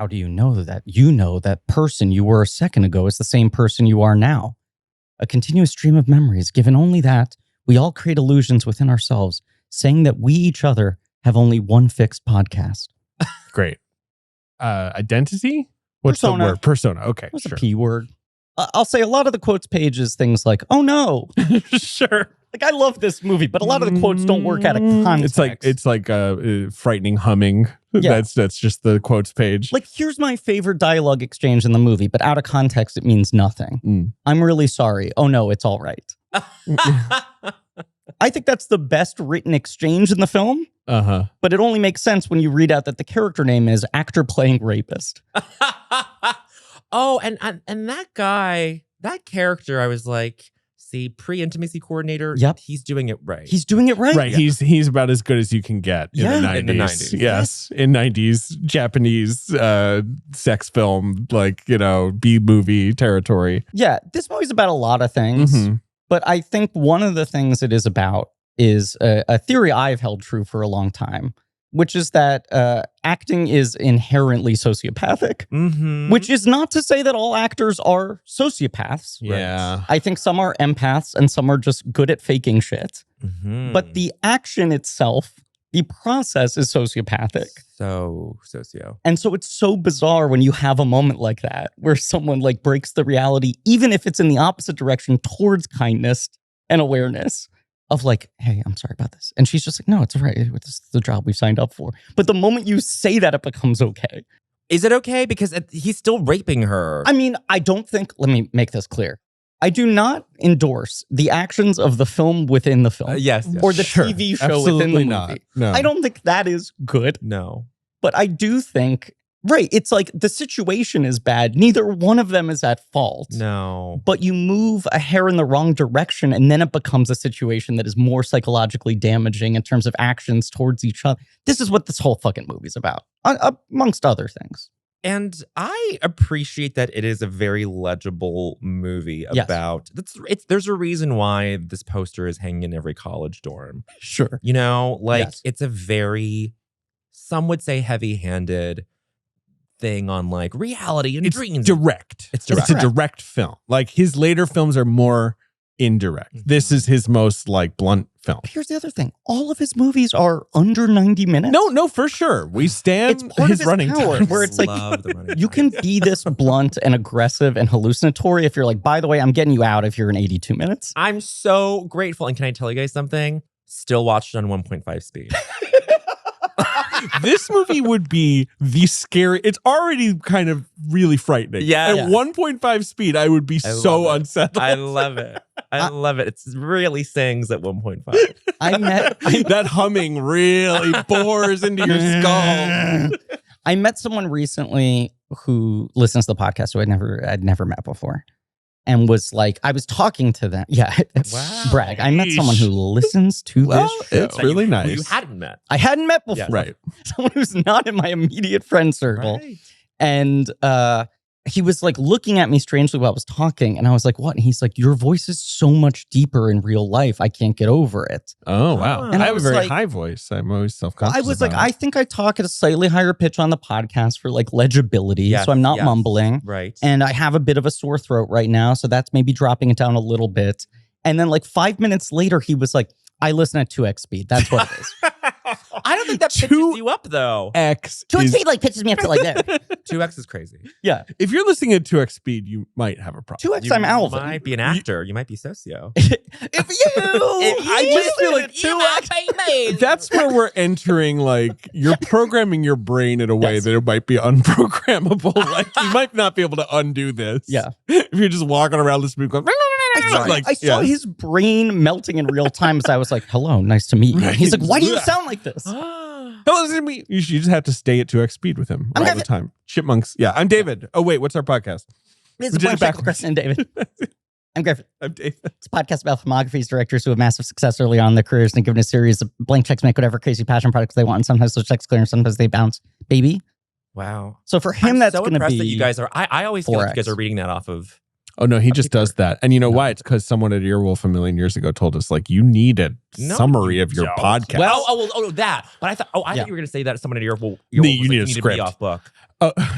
How do you know that? You know that person you were a second ago is the same person you are now. A continuous stream of memories, given only that, we all create illusions within ourselves, saying that we each other have only one fixed podcast. Great. Identity? What's Persona. the word? Persona. Okay, What's sure. a P word? I'll say a lot of the quotes pages, things like, oh no. Sure. Like, I love this movie, but a lot of the quotes don't work out of context. It's like frightening humming. Yeah. That's just the quotes page. Like, here's my favorite dialogue exchange in the movie, but out of context, it means nothing. I'm really sorry. Oh no, it's all right. I think that's the best written exchange in the film. But it only makes sense when you read out that the character name is actor playing rapist. Oh, and that guy, that character, I was like, see, pre-intimacy coordinator. Yep. He's doing it right. He's doing it right. Right. Yeah. He's about as good as you can get in the 90s. In the 90s. Yes. In 90s Japanese sex film, like, B-movie territory. Yeah, this movie's about a lot of things. But I think one of the things it is about is a theory I've held true for a long time, which is that acting is inherently sociopathic, which is not to say that all actors are sociopaths. Yeah. I think some are empaths and some are just good at faking shit. But the action itself, the process is sociopathic. So socio. And so it's so bizarre when you have a moment like that where someone like breaks the reality, even if it's in the opposite direction towards kindness and awareness. Of like, hey, I'm sorry about this. And she's just like, no, it's all right. This is the job we signed up for. But the moment you say that, it becomes okay. Is it okay? Because he's still raping her. I mean, I don't think, let me make this clear. I do not endorse the actions of the film within the film. Yes. Or the Sure. TV show Absolutely within the not. movie. No. I don't think that is good. No. But I do think, right, it's like the situation is bad. Neither one of them is at fault. No. But you move a hair in the wrong direction and then it becomes a situation that is more psychologically damaging in terms of actions towards each other. This is what this whole fucking movie's about, amongst other things. And I appreciate that it is a very legible movie about, there's a reason why this poster is hanging in every college dorm. Sure. It's a very, some would say heavy-handed thing on like reality and dreams. Direct. It's direct. It's a direct film. Like his later films are more indirect. This is his most like blunt film. Here's the other thing. All of his movies are under 90 minutes. No, for sure. We stand it's part his of his running power, time. where it's like, you can be this blunt and aggressive and hallucinatory if you're like, by the way, I'm getting you out if you're in 82 minutes. I'm so grateful. And can I tell you guys something? Still watched it on 1.5 speed. This movie would be the scary. It's already kind of really frightening. Yeah. At 1.5 speed, I would be so unsettled. I love it. I love it. It's really sings at 1.5. That humming really bores into your skull. I met someone recently who listens to the podcast who I'd never met before. And was like, I was talking to them. Yeah, wow. Brag. I met someone who listens to this show. It's really nice. You hadn't met. I hadn't met before. Yeah. Right. Someone who's not in my immediate friend circle. Right. And he was like looking at me strangely while I was talking. And I was like, what? And he's like, your voice is so much deeper in real life. I can't get over it. Oh, wow. And I I have a was very like- high voice. I'm always self-conscious. I was like, about it. I think I talk at a slightly higher pitch on the podcast for like legibility. Yes, so I'm not yes. mumbling. Right. And I have a bit of a sore throat right now. So that's maybe dropping it down a little bit. And then like 5 minutes later, he was like, I listen at 2x speed. That's what it is. I don't think that pitches you up though. 2x speed like pitches me up to like that. 2x is crazy. Yeah. If you're listening at 2x speed, you might have a problem. 2x, I'm Alvin. You might be an actor. You might be socio. I just feel like 2x. That's where we're entering. Like you're programming your brain in a way that it might be unprogrammable. Like you might not be able to undo this. Yeah. If you're just walking around this movie going, I saw his brain melting in real time as I was like, hello, nice to meet you. Right. He's like, why do you sound like this? You just have to stay at 2x speed with him all the time. Chipmunks. Yeah, I'm David. Oh, wait, what's our podcast? This We is did it Blank Check, backwards. Kristen and David. I'm Griffin. I'm David. It's a podcast about filmographies, directors who have massive success early on in their careers and given a series of blank checks make whatever crazy passion projects they want. And sometimes those checks clear and sometimes they bounce. Baby. Wow. So for him, I'm that's so going to impressed be that you guys are. I always feel like you guys 4X. are reading that off of Oh no, he just does that. And you know why? It's because someone at Earwolf a million years ago told us like you need a summary of your podcast. Well, that. But I thought thought you were going to say that someone at Earwolf you need a script. To be off book.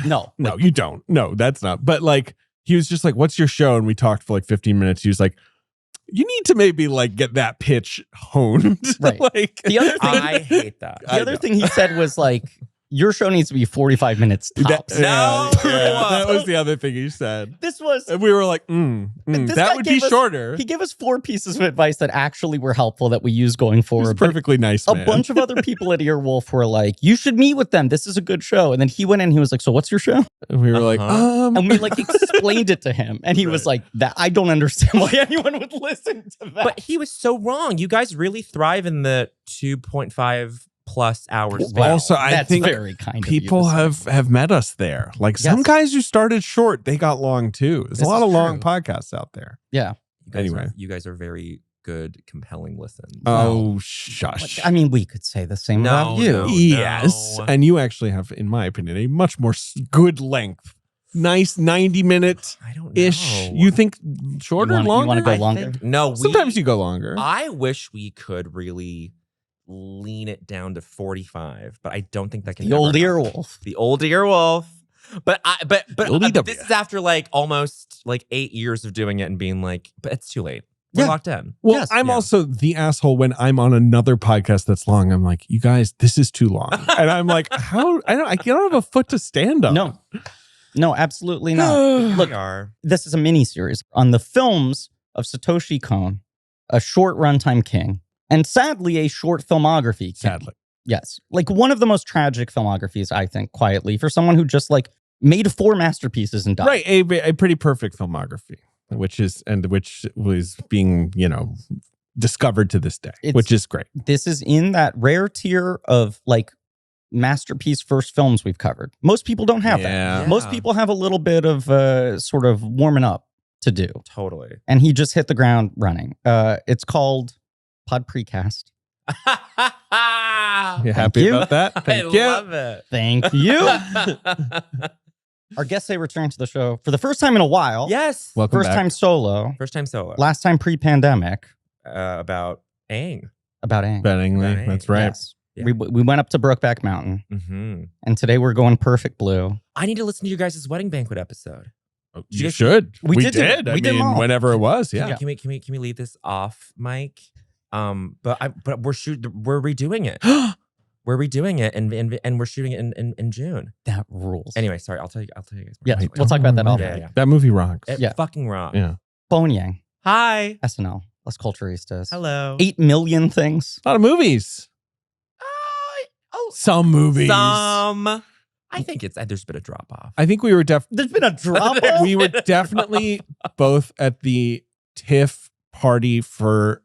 No, you don't. No, that's not. But like he was just like, "What's your show?" And we talked for like 15 minutes. He was like, "You need to maybe like get that pitch honed." Right. Like the other thing, I hate that. The other thing he said was like, your show needs to be 45 minutes tops. That was the other thing he said. This was... And we were like, that would be shorter. He gave us 4 pieces of advice that actually were helpful that we use going forward. He's perfectly nice, man. A bunch of other people at Earwolf were like, you should meet with them. This is a good show. And then he went in and he was like, so what's your show? And we were like, And we like explained it to him. And he was like, that I don't understand why anyone would listen to that. But he was so wrong. You guys really thrive in the 2.5 plus hours. Wow. Also, I think very kind people have met us there. Like some guys who started short, they got long too. There's a lot of long podcasts out there. Yeah. You guys are very good, compelling listens. Oh, shush. I mean, we could say the same about you. Yes. And you actually have, in my opinion, a much more good length. Nice 90-minute ish. You think shorter, longer? You want to go longer? No. Sometimes you go longer. I wish we could really lean it down to 45, but I don't think that can. The old Earwolf. The old Earwolf. But this is after like almost like 8 years of doing it and being like, but it's too late. We're locked in. Well, I'm also the asshole when I'm on another podcast that's long. I'm like, you guys, this is too long. And I'm like, how? I don't have a foot to stand on. No, absolutely not. Look, this is a mini series on the films of Satoshi Kon, a short runtime king. And sadly, a short filmography. Sadly. Yes. Like one of the most tragic filmographies, I think, quietly, for someone who just like made 4 masterpieces and died. Right. A pretty perfect filmography, which was being, discovered to this day, which is great. This is in that rare tier of like masterpiece first films we've covered. Most people don't have that. Yeah. Most people have a little bit of sort of warming up to do. Totally. And he just hit the ground running. It's called Pod Precast. You happy about that? Thank you. Love it. Thank you. Our guests say return to the show for the first time in a while. Yes. Welcome First back. time solo. First time solo. Last time pre-pandemic. About Aang. About Aang. That's right. Yes. Yeah. We went up to Brokeback Mountain. Mm-hmm. And today we're going Perfect Blue. I need to listen to your guys' wedding banquet episode. You should. We did. We did whenever it was. Yeah. Can we leave this off, Mike? But we're redoing it. We're redoing it and we're shooting it in June. That rules. Anyway, sorry, I'll tell you guys more. Yeah, we'll talk about that all day. Yeah. That movie rocks. It fucking rocks. Yeah. Bowen Yang. Hi. SNL. Las Culturistas. Hello. 8 million things. A lot of movies. Some movies. Some. I think there's been a drop off. I think we were There's been a drop off. We were definitely both at the Tiff party for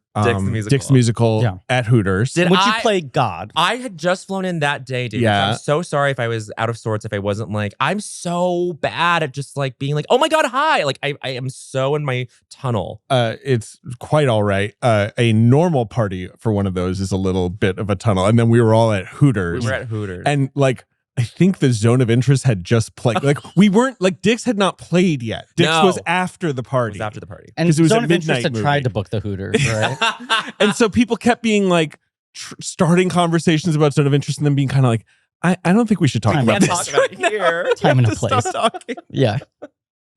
Dick's Musical at Hooters. Would you play God? I had just flown in that day, dude. Yeah. I'm so sorry if I was out of sorts, if I wasn't like, I'm so bad at just like being like, oh my God, hi. Like I am so in my tunnel. It's quite all right. A normal party for one of those is a little bit of a tunnel. And then we were all at Hooters. We were at Hooters. And like, I think the Zone of Interest had just played. Like we weren't like Dick's had not played yet. Dick's was after the party. It was after the party. And it was Zone a of Interest midnight had movie. tried to book the Hooters, right? And so people kept being like starting conversations about Zone of Interest and then being kind of like, I don't think we should talk about this. Talk about it here. Time and a place. Stop talking. Yeah.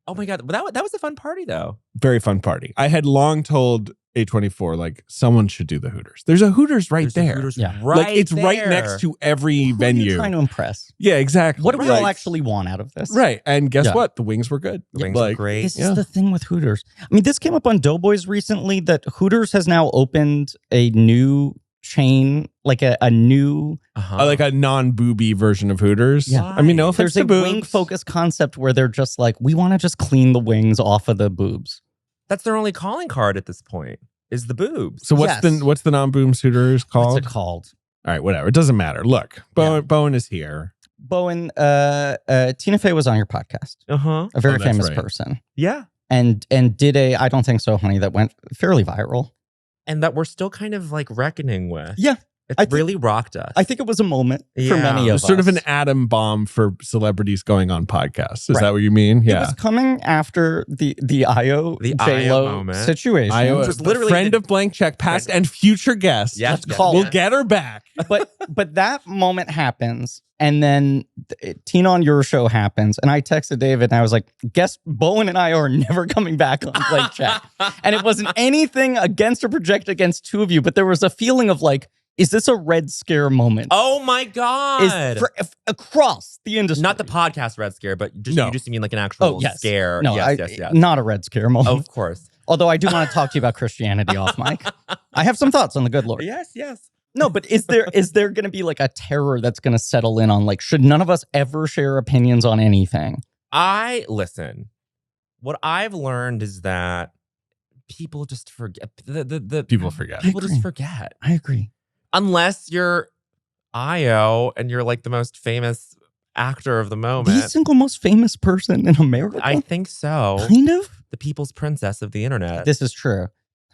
Oh my God, that was a fun party though. Very fun party. I had long told A24 like someone should do the Hooters. There's a Hooters right there. Hooters Yeah. right it's there. right next to every Who venue. are you trying to impress? Yeah, exactly. What do we all actually want out of this? Right. And guess Yeah. what? The wings were good. The wings were great. This is the thing with Hooters. I mean, this came up on Doughboys recently that Hooters has now opened a new chain, like a new... like a non-booby version of Hooters. Yeah. I mean, no offense There's to a boobs. wing-focused concept where they're just like, we want to just clean the wings off of the boobs. That's their only calling card at this point, is the boobs. So what's the non-booms Hooters called? What's it called? All right, whatever. It doesn't matter. Look, Bowen is here. Bowen, Tina Fey was on your podcast. Uh-huh. A very that's famous right. person. Yeah. And did a I Don't Think So, Honey that went fairly viral. And that we're still kind of like reckoning with. Yeah. It really rocked us. I think it was a moment for many of us. Sort of an atom bomb for celebrities going on podcasts. Is that what you mean? Yeah. It was coming after the IO J-Lo situation. IO was literally friend of Blank Check, past and future guest. Yes, we'll get her back. But that moment happens, and then Tina on your show happens, and I texted David, and I was like, guess Bowen and I are never coming back on Blank Check. And it wasn't anything against or projected against two of you, but there was a feeling of like, is this a Red Scare moment? Oh my God. Across the industry. Not the podcast Red Scare, but you just mean like an actual scare. No, yes. Not a Red Scare moment. Of course. Although I do want to talk to you about Christianity off mic. I have some thoughts on the good Lord. Yes. No, but is there going to be like a terror that's going to settle in on like, should none of us ever share opinions on anything? Listen, what I've learned is that people just forget. People forget. People just forget. I agree. Unless you're IO and you're like the most famous actor of the moment. The single most famous person in America? I think so. Kind of? The people's princess of the internet. This is true.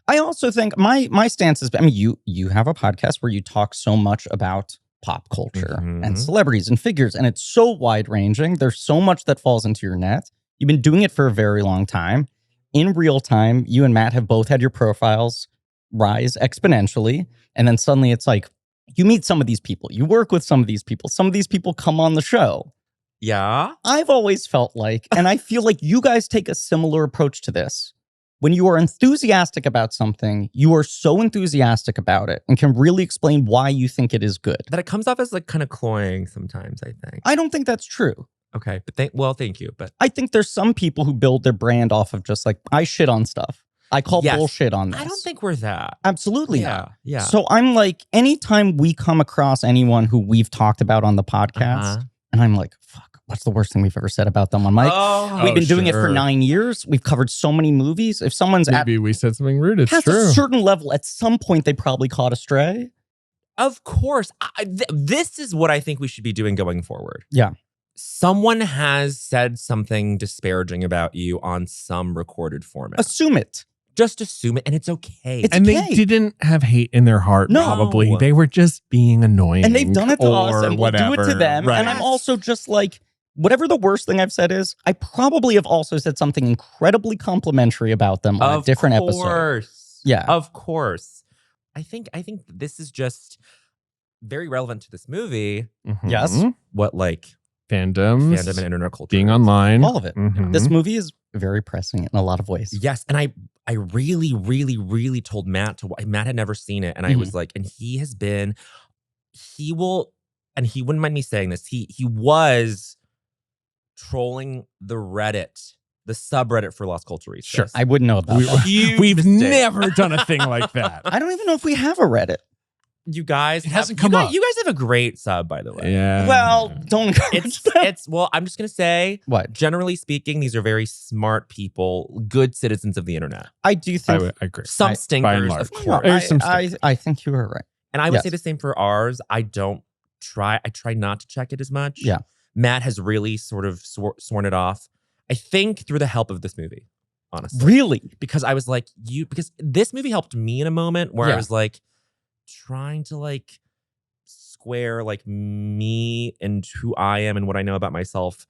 I also think my stance is, I mean, you have a podcast where you talk so much about pop culture and celebrities and figures, and it's so wide ranging. There's so much that falls into your net. You've been doing it for a very long time. In real time, you and Matt have both had your profiles rise exponentially. And then suddenly it's like, you meet some of these people, you work with some of these people come on the show. Yeah. I've always felt like, and I feel like you guys take a similar approach to this. When you are enthusiastic about something, you are so enthusiastic about it and can really explain why you think it is good. That it comes off as like kind of cloying sometimes, I think. I don't think that's true. Okay, but thank you. But I think there's some people who build their brand off of just like, I shit on stuff. I call bullshit on this. I don't think we're that. Absolutely not. Yeah. So I'm like, anytime we come across anyone who we've talked about on the podcast, and I'm like, fuck, what's the worst thing we've ever said about them on mic? We've been doing it for 9 years. We've covered so many movies. If someone's maybe we said something rude, it's true. A certain level, at some point, they probably caught a stray. Of course. This is what I think we should be doing going forward. Yeah. Someone has said something disparaging about you on some recorded format. Assume it. Just assume it, and it's okay. They didn't have hate in their heart, probably. They were just being annoying. And they've done it to us, and we'll do it to them. Right. And I'm also just like, whatever the worst thing I've said is, I probably have also said something incredibly complimentary about them on a different episode. Yeah. Of course. I think this is just very relevant to this movie. Yes. What, like, fandom and internet culture. Being online. All of it. This movie is very pressing in a lot of ways. Yes. And I really, really, really told Matt Matt had never seen it. And I was like, and he wouldn't mind me saying this. He was trolling the Reddit, the subreddit for Las Culturistas. Sure. I wouldn't know about that. We've never done a thing like that. I don't even know if we have a Reddit. You guys, it hasn't come up. You guys have a great sub, by the way. Yeah. Well, don't encourage that. Well, I'm just gonna say, what? Generally speaking, these are very smart people, good citizens of the internet. I do think I agree. Some stinkers, of course. I think you are right. And I would say the same for ours. I try not to check it as much. Yeah. Matt has really sort of sworn it off. I think through the help of this movie, honestly. Really? Because I was like, because this movie helped me in a moment where I was like, trying to like square like me and who I am and what I know about myself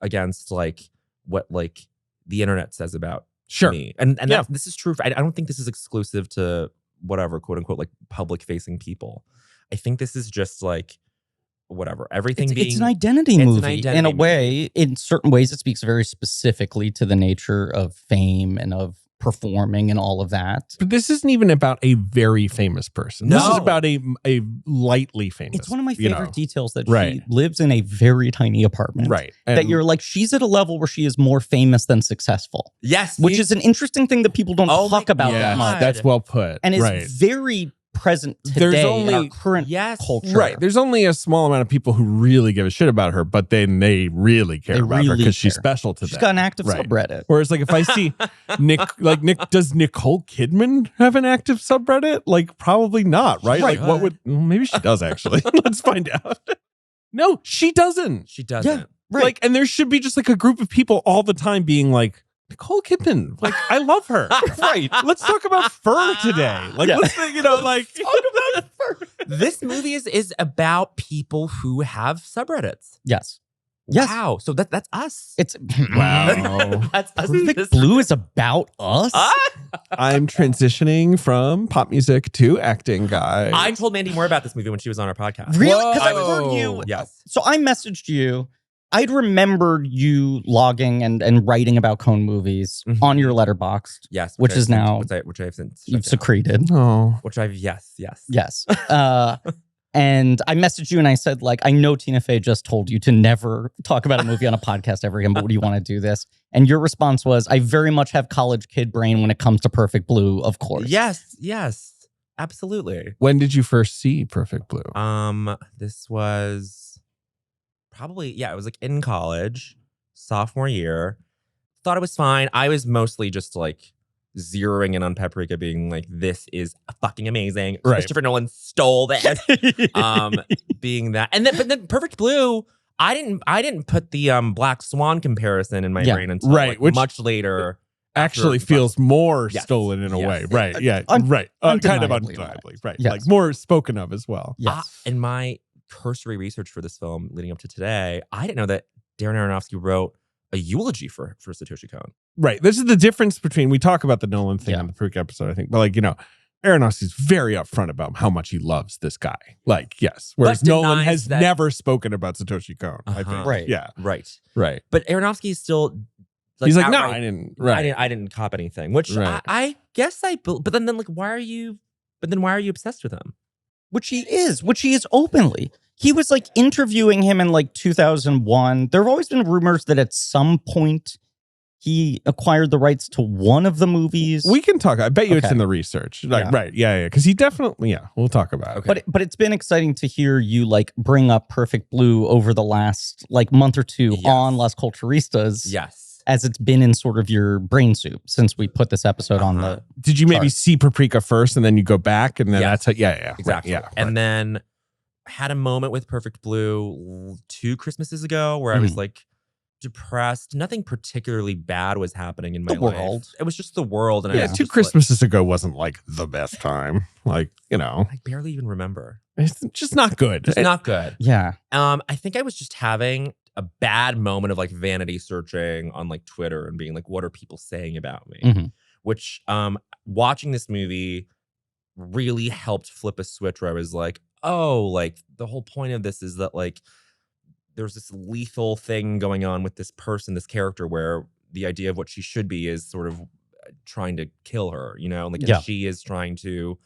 against like what like the internet says about me. And this is true. I don't think this is exclusive to whatever, quote unquote, like public facing people. I think this is just like whatever, everything it's an identity movie in a way. In certain ways, it speaks very specifically to the nature of fame and of performing and all of that. But this isn't even about a very famous person. No. This is about a lightly famous. It's one of my favorite details that she lives in a very tiny apartment. Right. And that you're like, she's at a level where she is more famous than successful. Yes. Which is an interesting thing that people don't talk about that much. That's well put. And is very present today in our current culture. Right. There's only a small amount of people who really give a shit about her, but then they really care about her because she's special to them. She's got an active subreddit. Whereas like if I see does Nicole Kidman have an active subreddit? Like probably not, right? Like what would, maybe she does actually. Let's find out. No, she doesn't. She doesn't. Yeah, right. Like, and there should be just like a group of people all the time being like, Nicole Kidman, like I love her. Right. Let's talk about fur today. Like let's like talk about fur. This movie is about people who have subreddits. Yes. Wow. So that's us. It's Wow. That's us. Perfect Blue is about us. I'm transitioning from pop music to acting, guys. I told Mandy more about this movie when she was on our podcast. Really? Because I've heard you. Yes. So I messaged you. I'd remembered you logging and writing about Kon movies on your Letterboxd. Yes. Which is now which I have since you've secreted. Oh. Which I've yes. And I messaged you and I said, like, I know Tina Fey just told you to never talk about a movie on a podcast ever again, but what do you want to do this? And your response was, I very much have college kid brain when it comes to Perfect Blue, of course. Yes. Absolutely. When did you first see Perfect Blue? This was probably, it was like in college, sophomore year. Thought it was fine. I was mostly just like zeroing in on Paprika being like, this is fucking amazing. Right. Christopher Nolan stole this. Being that. But then Perfect Blue, I didn't put the Black Swan comparison in my brain until which much later. Actually feels more stolen in a way. Right. Yeah. Right. Kind of undeniably. Right. Yes. Like more spoken of as well. Yes. In my cursory research for this film leading up to today, I didn't know that Darren Aronofsky wrote a eulogy for Satoshi Kon. Right. This is the difference between, we talk about the Nolan thing on the Freak episode, I think, but like, Aronofsky's very upfront about how much he loves this guy. Like, yes. Whereas Nolan has never spoken about Satoshi Kon, I think. Right. Yeah. Right. But Aronofsky is still like, he's like, no, I didn't. Right. I didn't cop anything. Which I guess but then like, why are you obsessed with him? Which he is openly. He was like interviewing him in like 2001. There have always been rumors that at some point he acquired the rights to one of the movies. We can talk. I bet you it's in the research. Like, right. Yeah. Because he definitely, we'll talk about it. But it's been exciting to hear you like bring up Perfect Blue over the last like month or two on Las Culturistas. Yes. As it's been in sort of your brain soup since we put this episode on the. Did you maybe see Paprika first and then you go back and then that's how, exactly. Right, and then had a moment with Perfect Blue 2 Christmases ago where I was like depressed. Nothing particularly bad was happening in my life. It was just the world. And I was 2 Christmases ago wasn't like the best time. Like, I barely even remember. It's just not good. It's not good. Yeah. I think I was just having a bad moment of like vanity searching on like Twitter and being like, what are people saying about me? Which watching this movie really helped flip a switch where I was like, oh, like the whole point of this is that like there's this lethal thing going on with this person, this character, where the idea of what she should be is sort of trying to kill her, like and she is trying to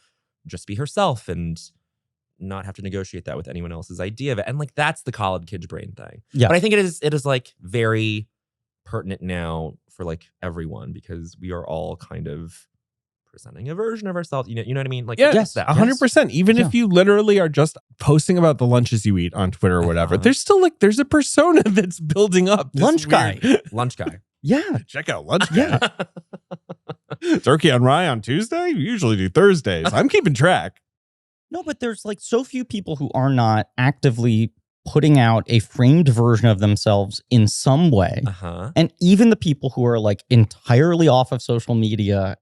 just be herself and not have to negotiate that with anyone else's idea of it. And like that's the college kid's brain thing. Yeah. But I think it is like very pertinent now for like everyone because we are all kind of presenting a version of ourselves. You know what I mean? Like, yes, 100%. Even if you literally are just posting about the lunches you eat on Twitter or whatever, there's still like, there's a persona that's building up. Lunch guy. Yeah. Check out Lunch Guy. Turkey on rye on Tuesday? We usually do Thursdays. I'm keeping track. No, but there's like so few people who are not actively putting out a framed version of themselves in some way. And even the people who are like entirely off of social media,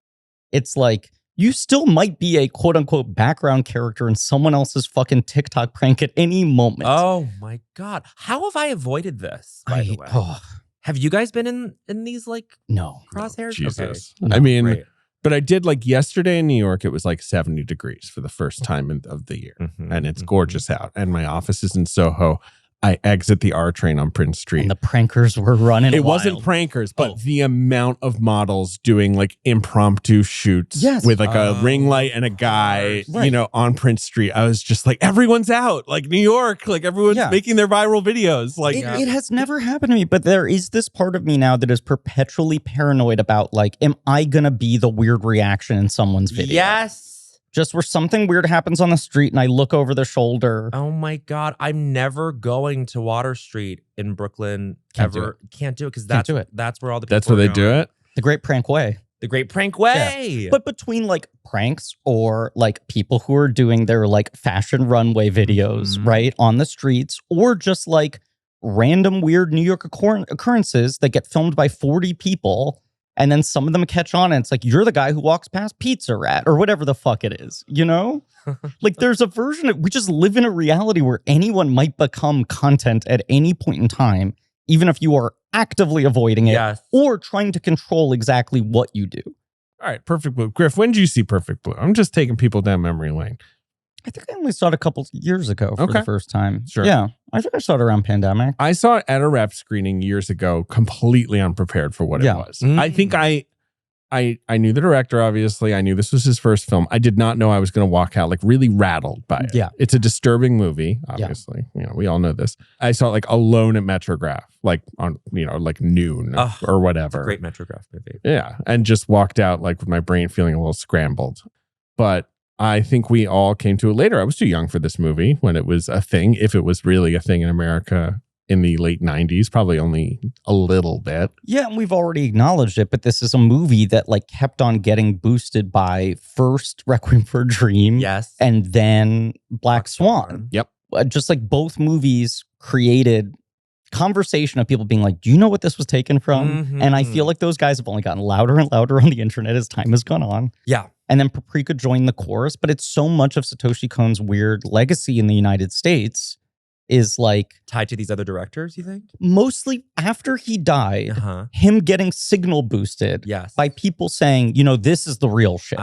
it's like you still might be a quote unquote background character in someone else's fucking TikTok prank at any moment. Oh my God. How have I avoided this, by the way? Have you guys been in these like crosshairs? No, Jesus. Okay. I mean, but I did like yesterday in New York, it was like 70 degrees for the first time of the year. And it's gorgeous out. And my office is in Soho. I exit the R train on Prince Street. And the prankers were running It wasn't prankers, but the amount of models doing like impromptu shoots with like a ring light and a guy, on Prince Street. I was just like, everyone's out. Like New York, like everyone's making their viral videos. Like it has never happened to me, but there is this part of me now that is perpetually paranoid about like, am I going to be the weird reaction in someone's video? Yes. Just where something weird happens on the street and I look over the shoulder. Oh my God. I'm never going to Water Street in Brooklyn Can't ever. do it. Can't do it because Can't do it. That's where all the people That's where they do it? The Great Prank Way. The Great Prank Way. Yeah. But between like pranks or like people who are doing their like fashion runway videos, right, on the streets, or just like random weird New York occurrences that get filmed by 40 people And then some of them catch on and it's like, you're the guy who walks past Pizza Rat or whatever the fuck it is, you know? Like there's a version of, we just live in a reality where anyone might become content at any point in time, even if you are actively avoiding it or trying to control exactly what you do. All right, Perfect Blue. Griff, when did you see Perfect Blue? I'm just taking people down memory lane. I think I only saw it a couple years ago for the first time. Sure. Yeah, I think I saw it around pandemic. I saw it at a rep screening years ago, completely unprepared for what it was. I think I knew the director, obviously. I knew this was his first film. I did not know I was going to walk out like really rattled by it. Yeah. It's a disturbing movie, obviously. You know, we all know this. I saw it like alone at Metrograph, like on, you know, like noon or whatever. Great Metrograph movie. Yeah. And just walked out like with my brain feeling a little scrambled. But I think we all came to it later. I was too young for this movie when it was a thing, if it was really a thing in America in the late 90s, probably only a little bit. Yeah, and we've already acknowledged it, but this is a movie that like kept on getting boosted by first Requiem for a Dream, and then Black Swan. Yep. Just like both movies created conversation of people being like, do you know what this was taken from? And I feel like those guys have only gotten louder and louder on the internet as time has gone on. Yeah. And then Paprika joined the chorus, but it's so much of Satoshi Kon's weird legacy in the United States is like tied to these other directors, you think? Mostly after he died, him getting signal boosted by people saying, you know, this is the real shit.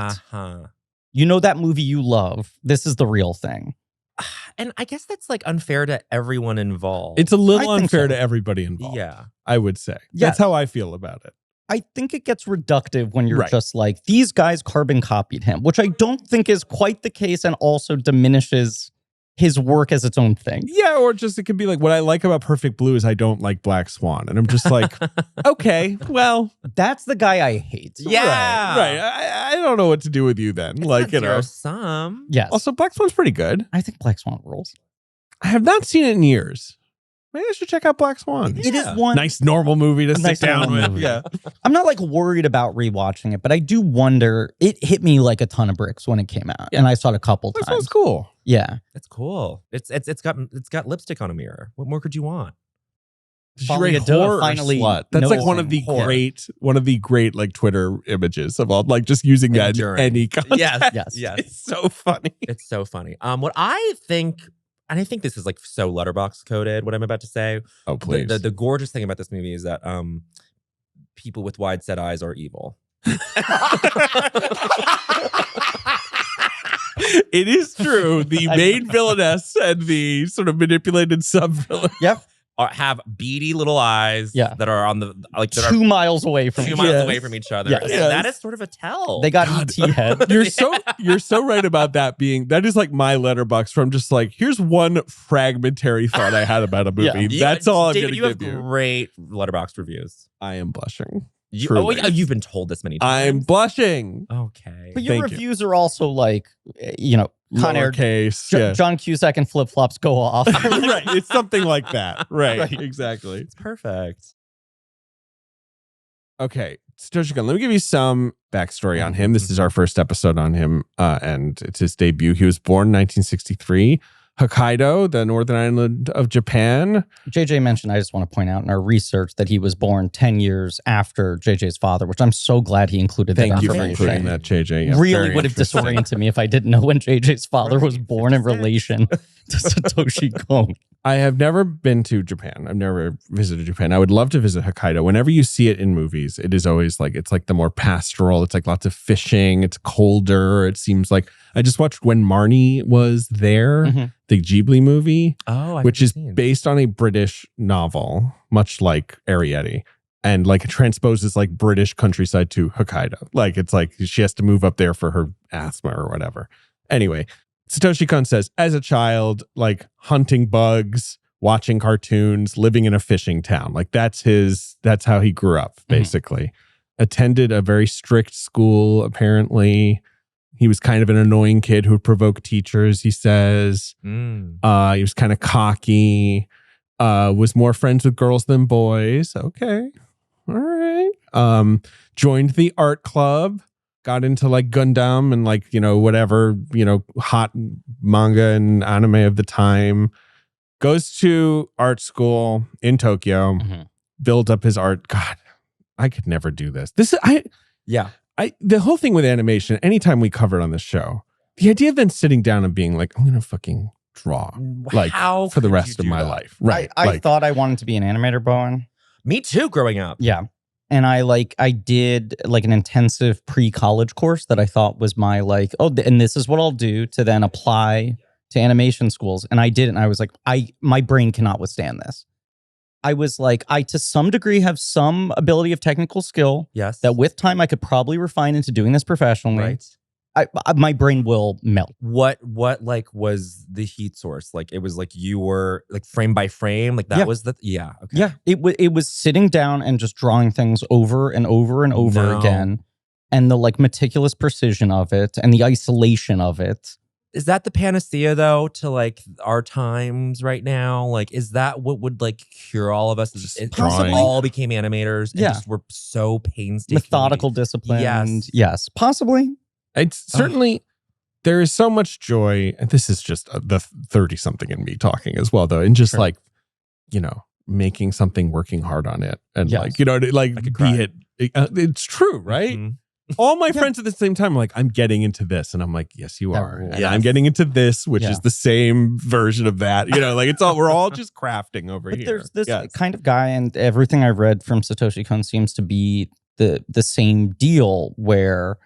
You know that movie you love, this is the real thing. And I guess that's like unfair to everyone involved. It's a little unfair to everybody involved. Yeah. I would say. That's how I feel about it. I think it gets reductive when you're just like, these guys carbon copied him, which I don't think is quite the case and also diminishes his work as its own thing. Yeah, or just it could be like, what I like about Perfect Blue is I don't like Black Swan. And I'm just like, okay, well. That's the guy I hate. Yeah. Right. I don't know what to do with you then. It's like, you know. Some. Yes. Also, Black Swan's pretty good. I think Black Swan rules. I have not seen it in years. Maybe I should check out Black Swan. It is one nice normal movie to sit down with. Yeah. I'm not like worried about rewatching it, but I do wonder, it hit me like a ton of bricks when it came out. And I saw it a couple times. That sounds cool. Yeah. It's cool. It's got lipstick on a mirror. What more could you want? Finally, slut. That's like one of the great like Twitter images of all, like just using that in any context. Yes. It's so funny. It's so funny. What I think, and I think this is like so Letterboxd coded, what I'm about to say. Oh, please. The gorgeous thing about this movie is that people with wide set eyes are evil. It is true. The main villainess and the sort of manipulated sub-villain. Yep. Have beady little eyes that are on the like 2 miles away from 2 miles away from each other. Yes. And that is sort of a tell. They got ET head. You're so right about that being, that is like my Letterboxd, where I'm just like, here's one fragmentary thought I had about a movie. That's all I'm going to give you. You have great Letterboxd reviews. I am blushing. You've been told this many times. I'm blushing. Okay. But your reviews are also like, you know, Con Air case. John Cusack and flip flops go off. Right. It's something like that. Right. Exactly. It's perfect. Okay. Satoshi Kon, let me give you some backstory on him. This is our first episode on him, and it's his debut. He was born in 1963. Hokkaido, the northern island of Japan. JJ mentioned, I just want to point out in our research that he was born 10 years after JJ's father, which I'm so glad he included that information. Thank you for including that, JJ. Yeah, really would have disoriented me if I didn't know when JJ's father was born in relation to Satoshi Kon. I have never been to Japan. I've never visited Japan. I would love to visit Hokkaido. Whenever you see it in movies, it is always like, it's like the more pastoral. It's like lots of fishing. It's colder. It seems like, I just watched When Marnie Was There, the Ghibli movie, which is based on a British novel, much like Arrietty. And like it transposes like British countryside to Hokkaido. Like it's like she has to move up there for her asthma or whatever. Anyway, Satoshi Kon says, as a child, like hunting bugs, watching cartoons, living in a fishing town. Like that's how he grew up, basically. Attended a very strict school, apparently. He was kind of an annoying kid who would provoke teachers, he says. He was kind of cocky. Was more friends with girls than boys. Okay. All right. Joined the art club. Got into like Gundam and like, you know, whatever, you know, hot manga and anime of the time. Goes to art school in Tokyo. Build up his art. God, I could never do this. The whole thing with animation, anytime we cover it on this show, the idea of then sitting down and being like, I'm going to fucking draw like for the rest of my life. Right. I thought I wanted to be an animator, Bowen. Me too, growing up. Yeah. And I did like an intensive pre-college course that I thought was my and this is what I'll do to then apply to animation schools. And I did it. And I was like, my brain cannot withstand this. I was like, I to some degree have some ability of technical skill. Yes. That with time I could probably refine into doing this professionally. Right. My brain will melt. What like was the heat source? Like it was like you were like frame by frame, like that was the okay. Yeah, it was sitting down and just drawing things over and over and over again, and the like meticulous precision of it and the isolation of it. Is that the panacea though to like our times right now? Like, is that what would like cure all of us? Possibly. All became animators and just were so painstaking, methodical, disciplined. Yes, possibly. It's certainly, there is so much joy, and this is just the 30-something in me talking as well, though, and just like, making something, working hard on it, and it's true, right? Mm-hmm. All my friends at the same time are like, I'm getting into this, and I'm like, yes, you are. And I'm getting into this, which is the same version of that. We're all just crafting over here. There's this kind of guy, and everything I read from Satoshi Kon seems to be the same deal where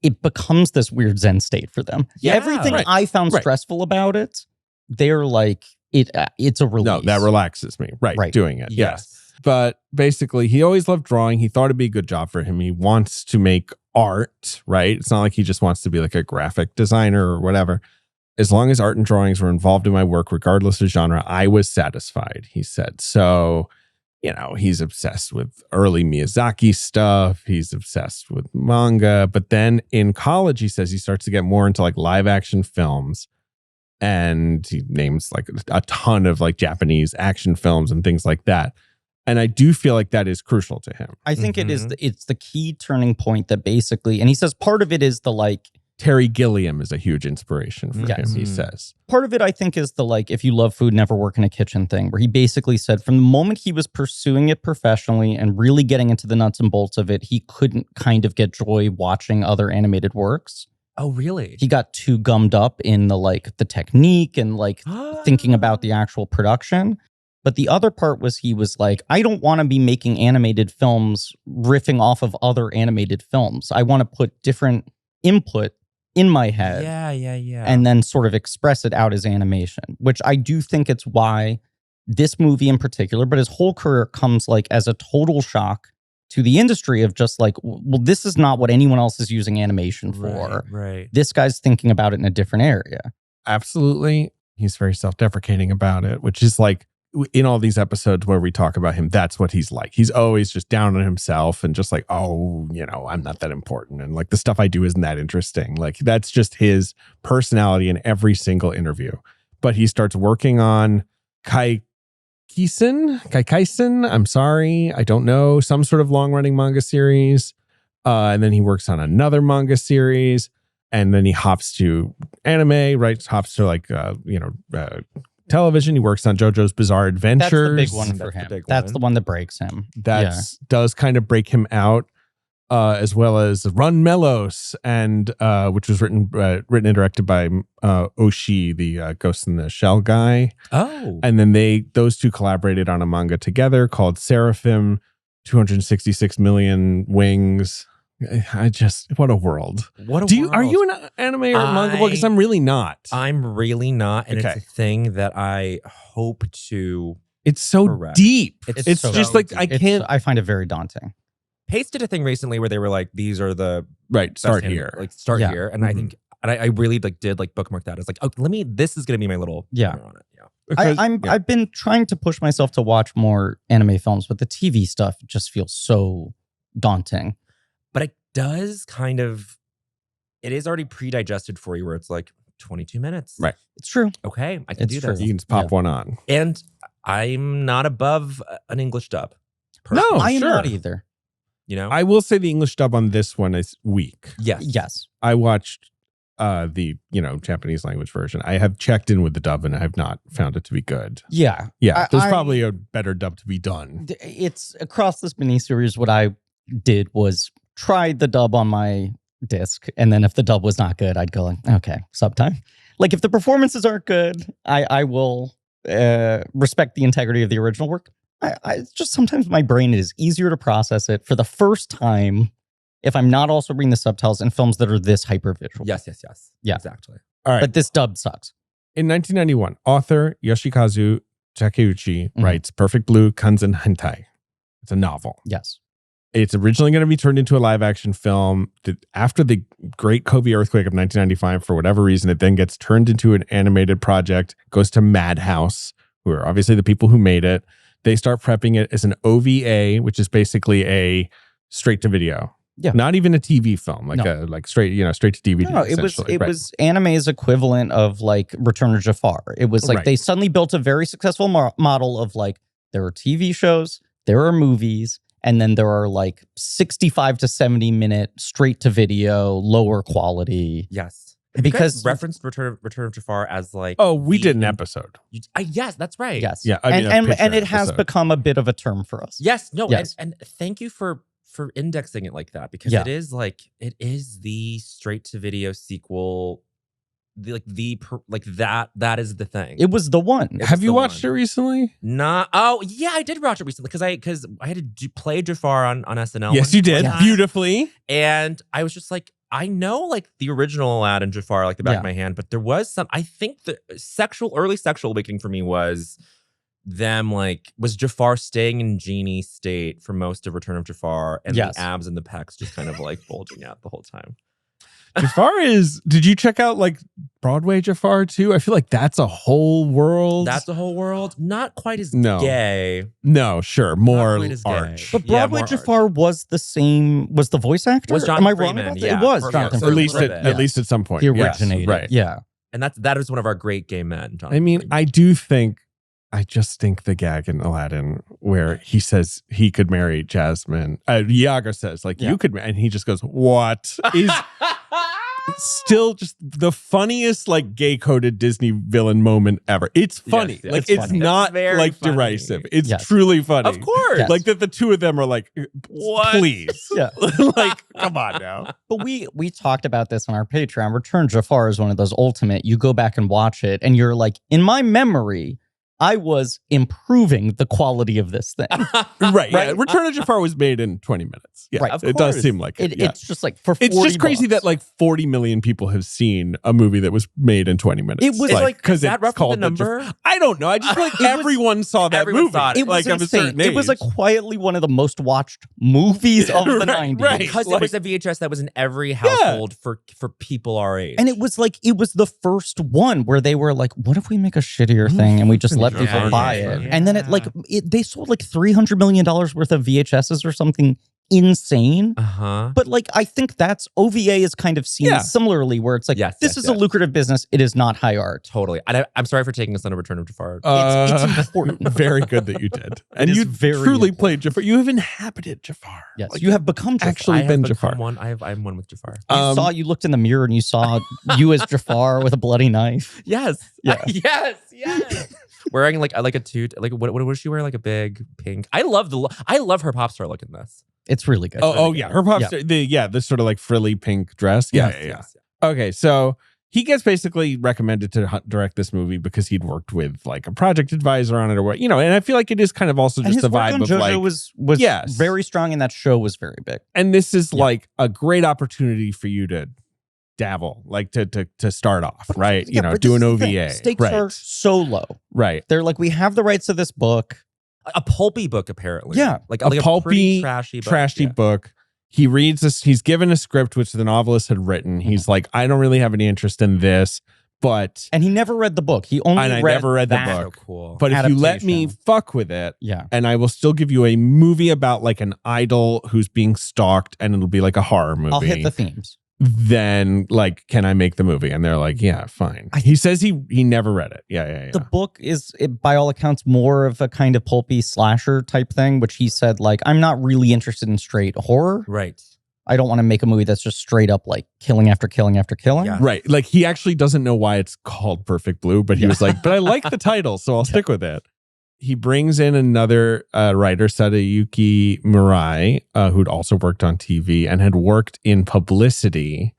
it becomes this weird Zen state for them. Yeah, everything I found stressful about it, they're like, it's a release. No, that relaxes me. Right. Doing it. Yes. But basically, he always loved drawing. He thought it'd be a good job for him. He wants to make art, right? It's not like he just wants to be like a graphic designer or whatever. As long as art and drawings were involved in my work, regardless of genre, I was satisfied, he said. So, he's obsessed with early Miyazaki stuff. He's obsessed with manga. But then in college, he says he starts to get more into like live action films. And he names like a ton of like Japanese action films and things like that. And I do feel like that is crucial to him. I think it's the key turning point that basically, and he says part of it is the like, Terry Gilliam is a huge inspiration for him, he says. Part of it, I think, is the like, if you love food, never work in a kitchen thing, where he basically said from the moment he was pursuing it professionally and really getting into the nuts and bolts of it, he couldn't kind of get joy watching other animated works. Oh, really? He got too gummed up in the technique and thinking about the actual production. But the other part was he was like, I don't want to be making animated films riffing off of other animated films. I want to put different input in my head. Yeah. And then sort of express it out as animation, which I do think it's why this movie in particular, but his whole career comes like as a total shock to the industry of just like, well, this is not what anyone else is using animation for. Right. This guy's thinking about it in a different area. Absolutely. He's very self-deprecating about it, which is like, in all these episodes where we talk about him, that's what he's like. He's always just down on himself and just like, oh, I'm not that important. And like the stuff I do isn't that interesting. Like that's just his personality in every single interview. But he starts working on Kaisen. I'm sorry. I don't know. Some sort of long running manga series. And then he works on another manga series. And then he hops to anime, right? Hops to like, television. He works on JoJo's Bizarre Adventures. That's the big one for him. That's the one that breaks him. Does kind of break him out, as well as Run Melos, and which was written and directed by Oshii, the Ghost in the Shell guy. Oh, and then those two collaborated on a manga together called Seraphim, 266 Million Wings. What a world. Are you an anime or manga boy? Because I'm really not. I'm really not. And it's a thing that I hope to. It's so correct. deep. It's so just like, I find it very daunting. Pace did a thing recently where they were like, these are the. Start here. Here. And I think, and I really did bookmark that. It's like, oh, this is going to be my little. On it. Yeah. I've been trying to push myself to watch more anime films, but the TV stuff just feels so daunting. But it does kind of, it is already pre-digested for you where it's like 22 minutes. Right. It's true. Okay, I can do this. You can just pop one on. And I'm not above an English dub. No, I am not either. I will say the English dub on this one is weak. Yes. I watched the Japanese language version. I have checked in with the dub and I have not found it to be good. Yeah. There's probably a better dub to be done. It's across this miniseries. What I did was try the dub on my disc, and then if the dub was not good, I'd go like, okay, subtime. Like if the performances aren't good, I will respect the integrity of the original work. I just sometimes my brain is easier to process it for the first time if I'm not also reading the subtitles in films that are this hyper-visual. Yes. Yeah. Exactly. All right. But this dub sucks. In 1991, author Yoshikazu Takeuchi writes Perfect Blue Kanzen Hentai. It's a novel. Yes. It's originally going to be turned into a live-action film. After the Great Kobe earthquake of 1995, for whatever reason, it then gets turned into an animated project, goes to Madhouse, who are obviously the people who made it. They start prepping it as an OVA, which is basically a straight-to-video. Yeah. Not even a TV film, like straight to DVD. No, it was anime's equivalent of like Return of Jafar. It was like they suddenly built a very successful model of like there are TV shows, there are movies, and then there are like 65 to 70 minute straight to video, lower quality. Yes. Because referenced Return of Jafar as like we did an episode. Yes, that's right. Yes. Yeah. And it has become a bit of a term for us. Yes. No. Yes. And thank you for indexing it like that, because it is the straight to video sequel. That is the thing. It was the one. Have you watched it recently? Oh yeah, I did watch it recently because I had to play Jafar on SNL. Yes, you did beautifully. And I was just like, I know like the original Aladdin Jafar like the back of my hand, but there was some. I think the early sexual awakening for me was Jafar staying in genie state for most of Return of Jafar, and the abs and the pecs just kind of like bulging out the whole time. Jafar did you check out like Broadway Jafar too? I feel like that's a whole world. That's a whole world. Not quite as gay. No, sure. More arch. But Broadway Jafar was the voice actor? Was Am I wrong about that? It was Jonathan Freeman. At least at some point. He originated. Right. Yeah. And that is one of our great gay men, Jonathan Freeman. I just think the gag in Aladdin where he says he could marry Jasmine, Iago says you could, and he just goes, "What?" is still just the funniest like gay coded Disney villain moment ever. It's funny, it's not like funny. Derisive. It's truly funny, of course. Like that the two of them are like, "What? Please, like come on now." But we talked about this on our Patreon. Return Jafar is one of those ultimate. You go back and watch it, and you're like, in my memory, I was improving the quality of this thing. Right. Yeah. Return of Jafar was made in 20 minutes. Yeah. Right. It does seem like it. It's just like for $40. It's just crazy that like 40 million people have seen a movie that was made in 20 minutes. It was because that roughly the number? I don't know. I just feel like everyone saw that movie. It was like of a certain age. It was like quietly one of the most watched movies of the 90s. Right. Because it was a VHS that was in every household for people our age. And it was the first one where they were like, what if we make a shittier thing and we just let people buy it? Yeah. And then they sold like $300 million worth of VHSs or something insane. But like, I think that's OVA is kind of seen similarly, where it's like, this is a lucrative business. It is not high art. Totally. I'm sorry for taking us on a Return of Jafar. It's important. Very good that you did. And you truly played Jafar. You have inhabited Jafar. Yes, like, you have become Jafar. Actually been Jafar. I'm one with Jafar. You looked in the mirror and you saw you as Jafar with a bloody knife. Yes. Yeah. Yes. Wearing like a toot, like what was she wearing? Like a big pink. I love her pop star look in this. It's really good. Her pop star. This sort of like frilly pink dress. Yeah. Okay, so he gets basically recommended to direct this movie because he'd worked with like a project advisor on it or what, and I feel like it is kind of also just the vibe of like was very strong, and that show was very big. And this is like a great opportunity for you to dabble, like to start off, right? Do an OVA. Stakes are so low. Right. They're like, we have the rights to this book. A pulpy book, apparently. Yeah. Like a pulpy, trashy book. He reads this. He's given a script, which the novelist had written. He's like, I don't really have any interest in this, but... And he never read the book. He only never read the book. So cool. But if you let me fuck with it, and I will still give you a movie about like an idol who's being stalked, and it'll be like a horror movie. I'll hit the themes. Then like, can I make the movie? And they're like, yeah, fine. He says he never read it. Yeah. The book is, by all accounts, more of a kind of pulpy slasher type thing, which he said, like, I'm not really interested in straight horror. Right. I don't want to make a movie that's just straight up like killing after killing after killing. Yeah. Right. Like he actually doesn't know why it's called Perfect Blue, but he was like, but I like the title, so I'll stick with it. He brings in another writer, Sadayuki Murai, who'd also worked on TV and had worked in publicity.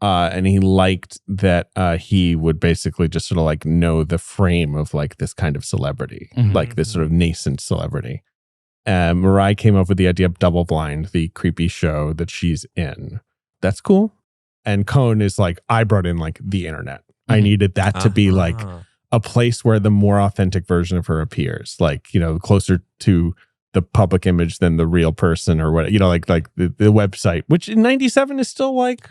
And he liked that he would basically just sort of like know the frame of like this kind of celebrity, like this sort of nascent celebrity. Murai came up with the idea of Double Blind, the creepy show that she's in. That's cool. And Kon is like, I brought in like the internet. I needed that to be like a place where the more authentic version of her appears, like, you know, closer to the public image than the real person or what, you know, like the website, which in 97 is still like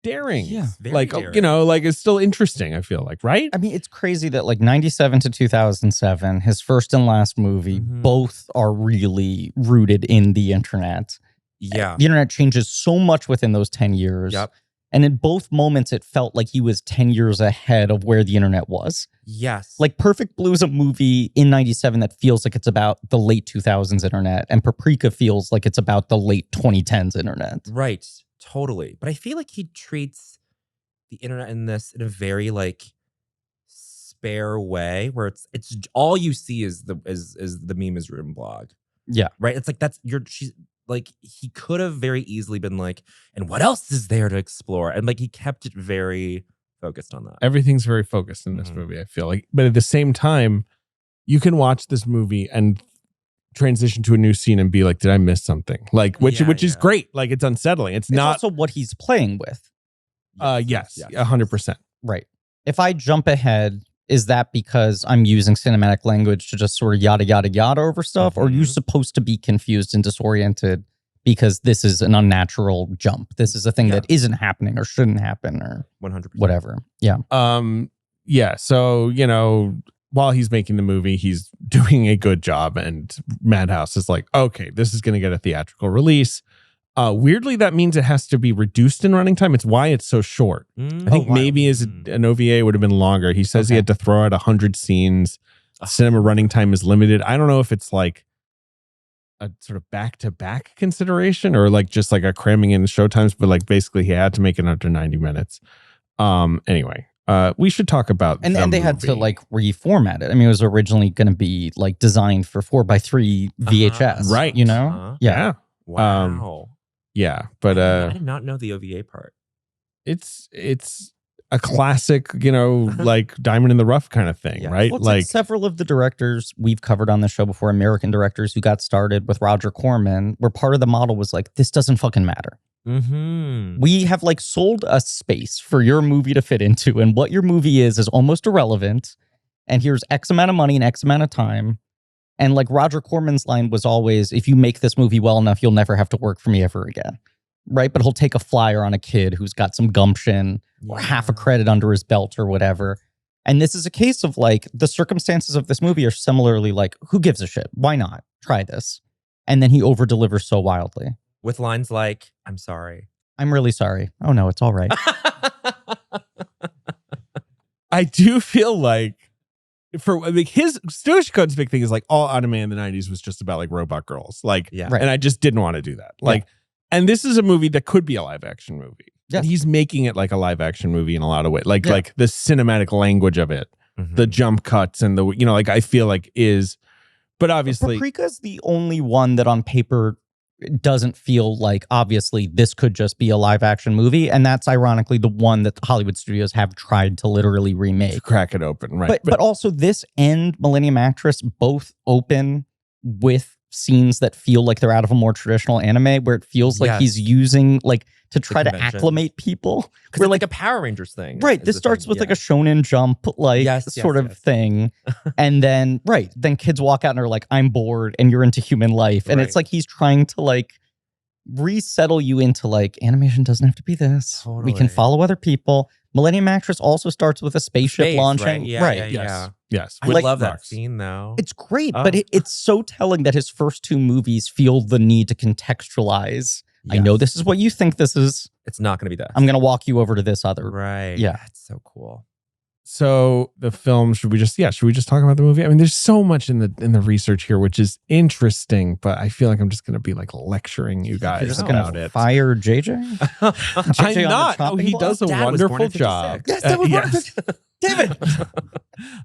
daring. Yeah. Like, daring. you know, like it's still interesting, I feel like, right? I mean, it's crazy that like 97 to 2007, his first and last movie, both are really rooted in the internet. Yeah. The internet changes so much within those 10 years. Yep. And in both moments, it felt like he was 10 years ahead of where the internet was. Yes. Like Perfect Blue is a movie in 97 that feels like it's about the late 2000s internet. And Paprika feels like it's about the late 2010s internet. Right. Totally. But I feel like he treats the internet in this in a very like spare way where it's all you see is the Mima's Room blog. Yeah. Right. It's like she's like he could have very easily been like, and what else is there to explore? And like he kept it very focused on that. Everything's very focused in this movie, I feel like. But at the same time, you can watch this movie and transition to a new scene and be like, did I miss something? Like, which is great. Like, it's unsettling. It's not also what he's playing with. Yes, 100%. Right. If I jump ahead, is that because I'm using cinematic language to just sort of yada, yada, yada over stuff? Or are you supposed to be confused and disoriented because this is an unnatural jump? This is a thing that isn't happening or shouldn't happen or 100%. whatever. Yeah. Yeah. So, you know, while he's making the movie, he's doing a good job. And Madhouse is like, okay, this is going to get a theatrical release. Weirdly, that means it has to be reduced in running time. It's why it's so short. I think maybe as an OVA would have been longer. He says he had to throw out 100 scenes. Cinema running time is limited. I don't know if it's like a sort of back-to-back consideration or like just like a cramming in the showtimes, but like basically he had to make it under 90 minutes. Anyway, we should talk about and they had to like reformat it. I mean, it was originally going to be like designed for 4:3 VHS, right? You know, yeah. Wow. Yeah, but I did not know the OVA part. It's a classic, you know, like diamond in the rough kind of thing, right? Well, like several of the directors we've covered on the show before, American directors who got started with Roger Corman, where part of the model was like, this doesn't fucking matter. We have like sold a space for your movie to fit into, and what your movie is almost irrelevant. And here's X amount of money and X amount of time. And like Roger Corman's line was always, if you make this movie well enough, you'll never have to work for me ever again. Right? But he'll take a flyer on a kid who's got some gumption or half a credit under his belt or whatever. And this is a case of like, the circumstances of this movie are similarly like, who gives a shit? Why not? Try this. And then he over-delivers so wildly. With lines like, I'm sorry. I'm really sorry. Oh no, it's all right. I do feel like for like his Satoshi Kon's big thing is like all anime in the 90s was just about like robot girls. Like, and I just didn't want to do that. Like, and this is a movie that could be a live action movie. Yeah. He's making it like a live action movie in a lot of ways. Like, like the cinematic language of it, the jump cuts and the, you know, like I feel like is, but obviously Paprika's the only one that on paper doesn't feel like obviously this could just be a live action movie. And that's ironically the one that Hollywood studios have tried to literally remake. To crack it open, right? But also this and Millennium Actress both open with scenes that feel like they're out of a more traditional anime where it feels like he's using like to try to acclimate people. We're like a Power Rangers thing. Right. This starts with like a Shonen Jump like sort of thing. And then, then kids walk out and are like, I'm bored and you're into human life. And it's like he's trying to like resettle you into like, animation doesn't have to be this. We can follow other people. Millennium Actress also starts with a spaceship launching. Yes. I love that scene though. It's great, but it's so telling that his first two movies feel the need to contextualize. I know this is what you think this is. It's not going to be that. I'm going to walk you over to this other. Right. Yeah. It's so cool. So the film, should we just talk about the movie? I mean, there's so much in the research here, which is interesting, but I feel like I'm just going to be like lecturing you guys You're just about gonna it. fire JJ? I'm not. Oh, he does a wonderful job. Yes, that was yes. David.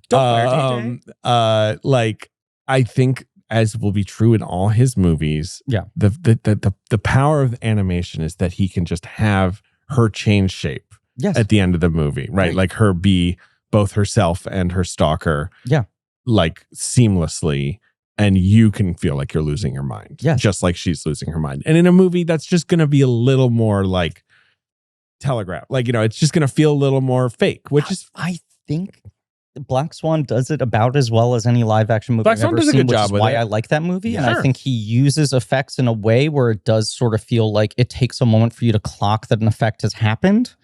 Don't fire JJ. Like I think, as will be true in all his movies, the power of animation is that he can just have her change shape at the end of the movie, right? Like her be both herself and her stalker, like seamlessly, and you can feel like you're losing your mind, just like she's losing her mind. And in a movie, that's just going to be a little more like telegraph, like, you know, it's just going to feel a little more fake, which is, I think Black Swan does it about as well as any live action movie I've ever seen, which is why I like that movie. And I think he uses effects in a way where it does sort of feel like it takes a moment for you to clock that an effect has happened.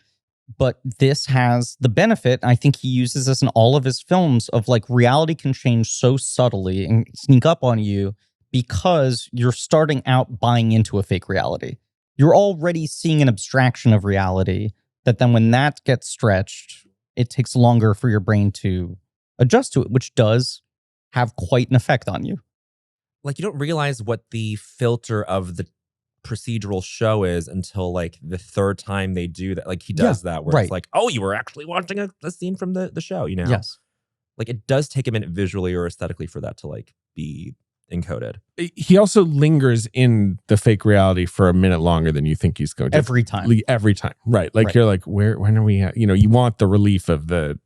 But this has the benefit, I think he uses this in all of his films, of like reality can change so subtly and sneak up on you because you're starting out buying into a fake reality. You're already seeing an abstraction of reality that then when that gets stretched, it takes longer for your brain to adjust to it, which does have quite an effect on you. Like, you don't realize what the filter of the procedural show is until like the third time they do that. Like he does that where it's like, oh, you were actually watching a scene from the show, you know? Yes. Like it does take a minute visually or aesthetically for that to like be encoded. He also lingers in the fake reality for a minute longer than you think he's going to. Every time. Right. Like you're like, when are we at? You know, you want the relief of the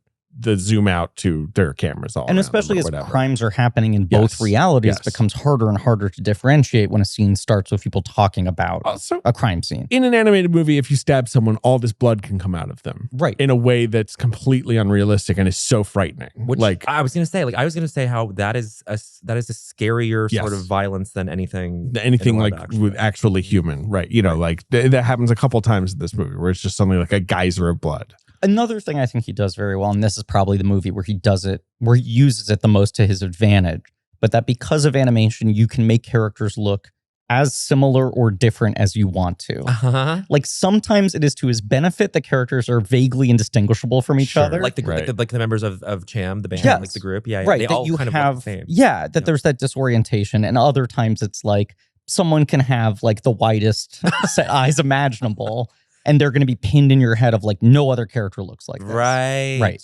zoom out to their cameras all and especially as crimes are happening in both realities, it becomes harder and harder to differentiate when a scene starts with people talking about a crime scene. In an animated movie, if you stab someone, all this blood can come out of them, right? In a way that's completely unrealistic and is so frightening. Which, like I was gonna say how that is a scarier sort of violence than anything like with actually human, right? You know, like that happens a couple times in this movie where it's just something like a geyser of blood. Another thing I think he does very well, and this is probably the movie where he uses it the most to his advantage, but that because of animation, you can make characters look as similar or different as you want to. Like sometimes it is to his benefit that characters are vaguely indistinguishable from each other. Like the members of Cham, the band, like the group. Yeah, right. They all kind of look the same. Yeah, that there's that disorientation. And other times it's like someone can have like the widest set eyes imaginable. And they're going to be pinned in your head of like no other character looks like this. Right.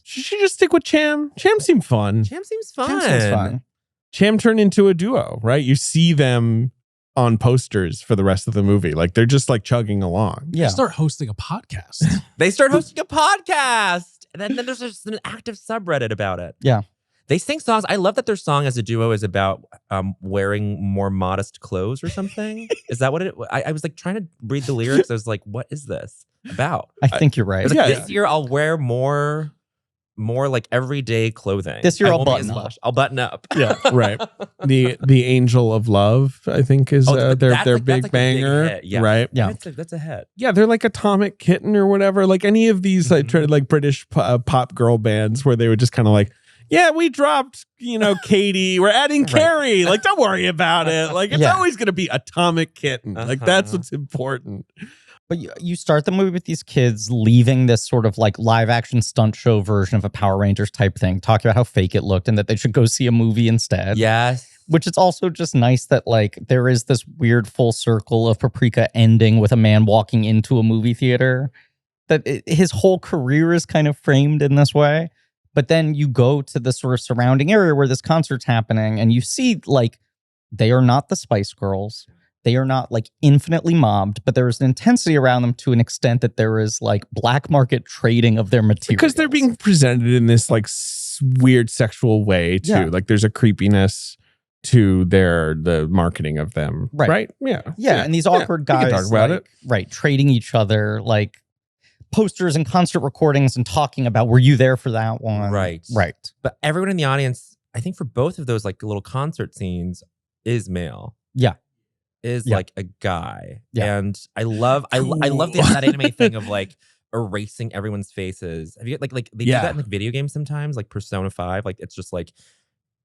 Should she just stick with Cham? Cham seemed fun. Cham seems fun. Cham turned into a duo, right? You see them on posters for the rest of the movie. Like they're just like chugging along. Yeah. They start hosting a podcast. And then there's just an active subreddit about it. Yeah. They sing songs. I love that their song as a duo is about wearing more modest clothes or something. Is that what it? I was like trying to read the lyrics. I was like, what is this about? I think you're right. Like, this year I'll wear more like everyday clothing. This year I'll button up. I'll button up. Yeah, right. The Angel of Love, I think, is their big banger. Right. Yeah, that's a hit. Yeah, they're like Atomic Kitten or whatever. Like any of these like British pop girl bands where they would just kind of like, yeah, we dropped, Katie. We're adding Carrie. Like, don't worry about it. Like, it's always going to be Atomic Kitten. Like, that's what's important. But you start the movie with these kids leaving this sort of like live action stunt show version of a Power Rangers type thing, talking about how fake it looked and that they should go see a movie instead. Yes. Which is also just nice that like there is this weird full circle of Paprika ending with a man walking into a movie theater. That his whole career is kind of framed in this way. But then you go to the sort of surrounding area where this concert's happening and you see like they are not the Spice Girls. They are not like infinitely mobbed, but there is an intensity around them to an extent that there is like black market trading of their material. Because they're being presented in this like weird sexual way too. Yeah. Like there's a creepiness to the marketing of them. Right? Yeah. And these awkward guys talk about it. Right. Trading each other like posters and concert recordings and talking about, were you there for that one? Right. But everyone in the audience, I think for both of those like little concert scenes is male. Yeah. Is like a guy. Yeah. And I love that anime thing of like erasing everyone's faces. Have you like they do that in like video games sometimes, like Persona 5. Like it's just like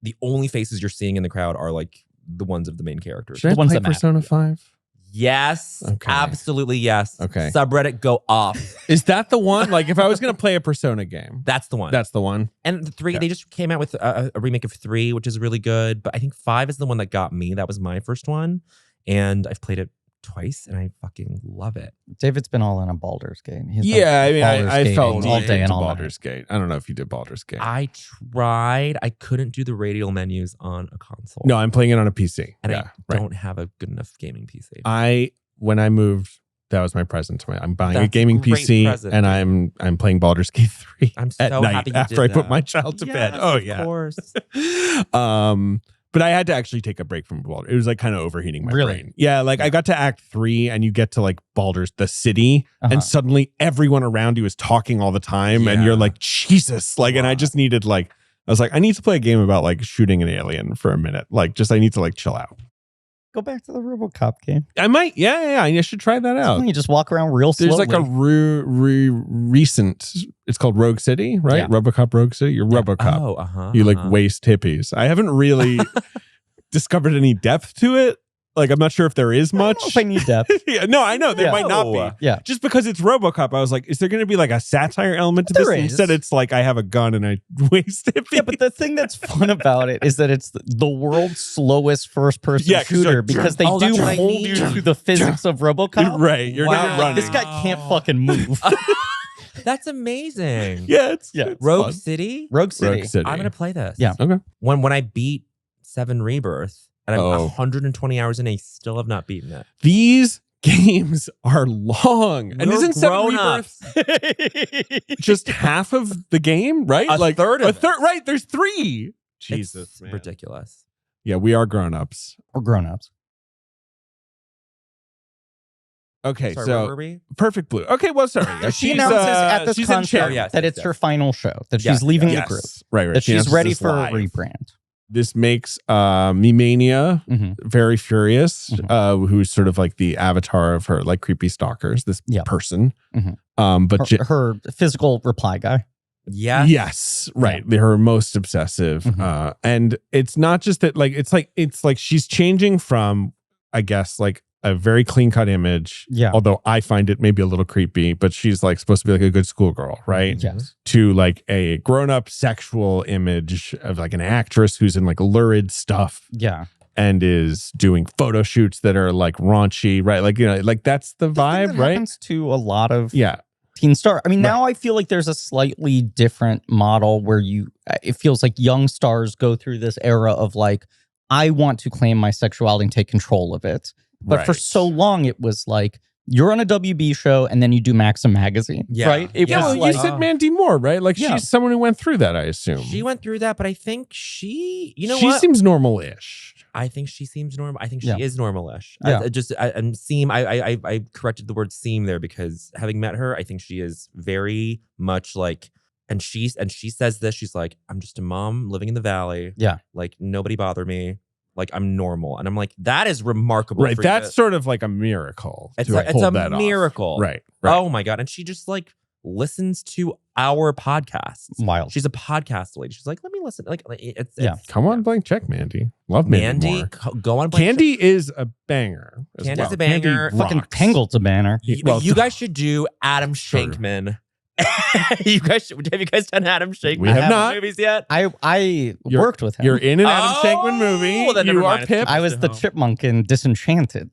the only faces you're seeing in the crowd are like the ones of the main characters. Should I play Persona 5? Yes. Okay. Absolutely yes. Okay. Subreddit go off. Is that the one? Like, if I was going to play a Persona game. That's the one. That's the one. And the 3, they just came out with a remake of 3, which is really good. But I think 5 is the one that got me. That was my first one. And I've played it twice and I fucking love it. David's been all in on Baldur's Gate. I felt all day and all Baldur's Gate. I don't know if you did Baldur's Gate. I tried. I couldn't do the radial menus on a console. No, I'm playing it on a PC. And I don't have a good enough gaming PC. When I moved, that was my present to I'm buying a That's gaming a great PC present. and I'm playing Baldur's Gate 3 I'm at so night happy you after did I put that. my child to bed. Oh yeah. Of course. But I had to actually take a break from Baldur. It was like kind of overheating my Really? brain. Yeah, like I got to Act 3 and you get to like Baldur's, the city, and suddenly everyone around you is talking all the time and you're like, Jesus. Like, and I just needed I was like, I need to play a game about like shooting an alien for a minute. Like, I need to like chill out. Go back to the RoboCop game. I might. Yeah. I should try that out. You just walk around real slowly. There's like a recent, it's called Rogue City, right? Yeah. RoboCop Rogue City. You're RoboCop. Oh, You like waste hippies. I haven't really discovered any depth to it. Like, I'm not sure if there is much. I don't know if I need depth. Yeah, no, I know there might not be. Yeah. Just because it's RoboCop, I was like, is there going to be like a satire element to this? There is. Instead, it's like I have a gun and I waste hippies. Yeah, but the thing that's fun about it is that it's the world's slowest first-person shooter because they do hold you to the physics of RoboCop. Right. You're not running. This guy can't fucking move. That's amazing. Yeah, it's Rogue fun. City. Rogue City. I'm gonna play this. Yeah. Okay. When I beat 7 Rebirth and I'm 120 hours in, I still have not beaten it. These games are long. And isn't 7 Rebirth just half of the game, right? A third of it. Right, there's 3. Jesus, it's ridiculous. Yeah, we are grown-ups. We're grown-ups. Okay, Sorry, so where were we? Perfect Blue. Okay, well, sorry. She announces at this she's in concert Cham. that it's her final show, that she's leaving the group, Right. that She she's announces ready this for live. a rebrand. This makes Mimania very furious, who's sort of like the avatar of her like creepy stalkers, this person. But her physical reply guy. Yes, right. Her most obsessive. And it's not just that, like, it's like she's changing from, I guess, like a very clean cut image. Yeah. Although I find it maybe a little creepy, but she's like supposed to be like a good schoolgirl, right? Yes. To like a grown up sexual image of like an actress who's in like lurid stuff. Yeah. And is doing photo shoots that are like raunchy, right? Like, you know, like that's the vibe, right? Happens to a lot of yeah. teen star. I mean, now I feel like there's a slightly different model where it feels like young stars go through this era of like, I want to claim my sexuality and take control of it. But for so long, it was like, you're on a WB show and then you do Maxim magazine, right? It was well, like, you said Mandy Moore, right? Like she's someone who went through that, I assume. She went through that, but I think she seems normal-ish. I think she seems normal. I think she is normal-ish. Yeah. I corrected the word seem there because having met her, I think she is very much like, and she says this, she's like, I'm just a mom living in the valley. Yeah. Like nobody bother me. Like I'm normal. And I'm like, that is remarkable. Right. That's sort of like a miracle. It's a miracle. Off. Right. Oh my God. And she just like listens to our podcasts. Wild. She's a podcast lady. She's like, let me listen. Like it's come on, blank check, Mandy. Love Mandy more. Go on. Candy is a banger. Candy's a banger. Fucking Tangled's a banner. You guys should do Adam Shankman. Have you guys done Adam Shankman? We have not movies yet. I worked with him. You're in an Adam Shankman movie. Well, you are Pip. I was the chipmunk in Disenchanted.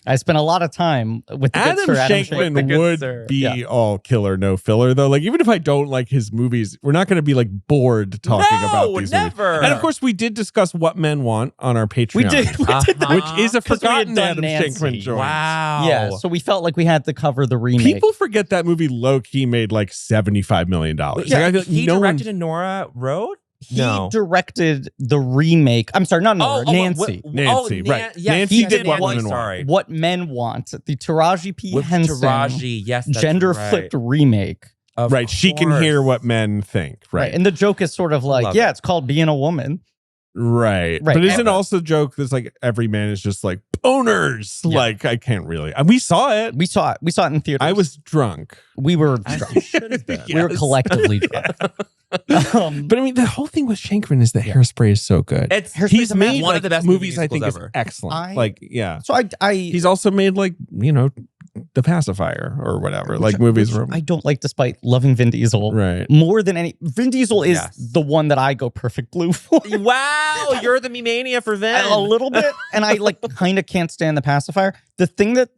I spent a lot of time with the Adam Shankman would be all killer, no filler, though. Like, even if I don't like his movies, we're not going to be like bored talking about these never. movies. And of course, we did discuss What Men Want on our Patreon. We did that. Which is a forgotten Adam Shankman joint. Wow. Yeah, so we felt like we had to cover the remake. People forget that movie low-key made like $75 million. Yeah, like, I feel like he directed and Nora wrote? He directed the remake. I'm sorry, not Nora, Nancy. Nancy, right. Yeah, Nancy did What Men Want. What Men Want. The Taraji P. Henson yes, gender-flipped remake. Right, she can hear what men think. Right. And the joke is sort of like, it's called being a woman. Right. But isn't also a joke that's like every man is just like boners? Yeah. Like, I can't really. We saw it. We saw it in theaters. I was drunk. We were drunk. We were collectively drunk. But I mean, the whole thing with Shankman is that Hairspray is so good. He's made one of the best movies I think ever. is excellent. So he's also made The Pacifier or whatever, movies where I don't like, despite loving Vin Diesel more than any. Vin Diesel is the one that I go perfect blue for. Wow, you're the me-mania for Vin. A little bit, and I kind of can't stand The Pacifier. The thing that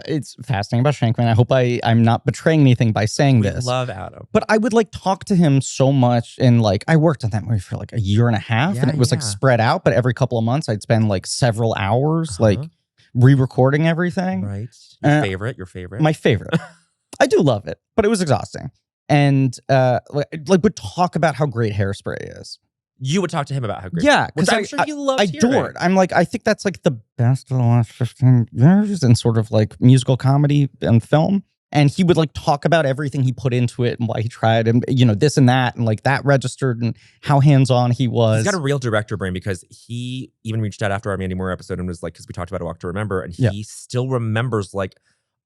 it's fascinating about Shankman, I hope I'm not betraying anything by saying this. Love Adam. But I would talk to him so much, and I worked on that movie for a year and a half, and it was spread out, but every couple of months I'd spend several hours re-recording everything. Right. Your favorite? My favorite. I do love it, but it was exhausting. And would talk about how great Hairspray is. You would talk to him about how great. Yeah, because I'm sure you loved adore it. I think that's the best of the last 15 years in sort of musical comedy and film. And he would talk about everything he put into it and why he tried, and this and that, and that registered, and how hands-on he was. He's got a real director brain, because he even reached out after our Mandy Moore episode and was because we talked about A Walk to Remember, and he still remembers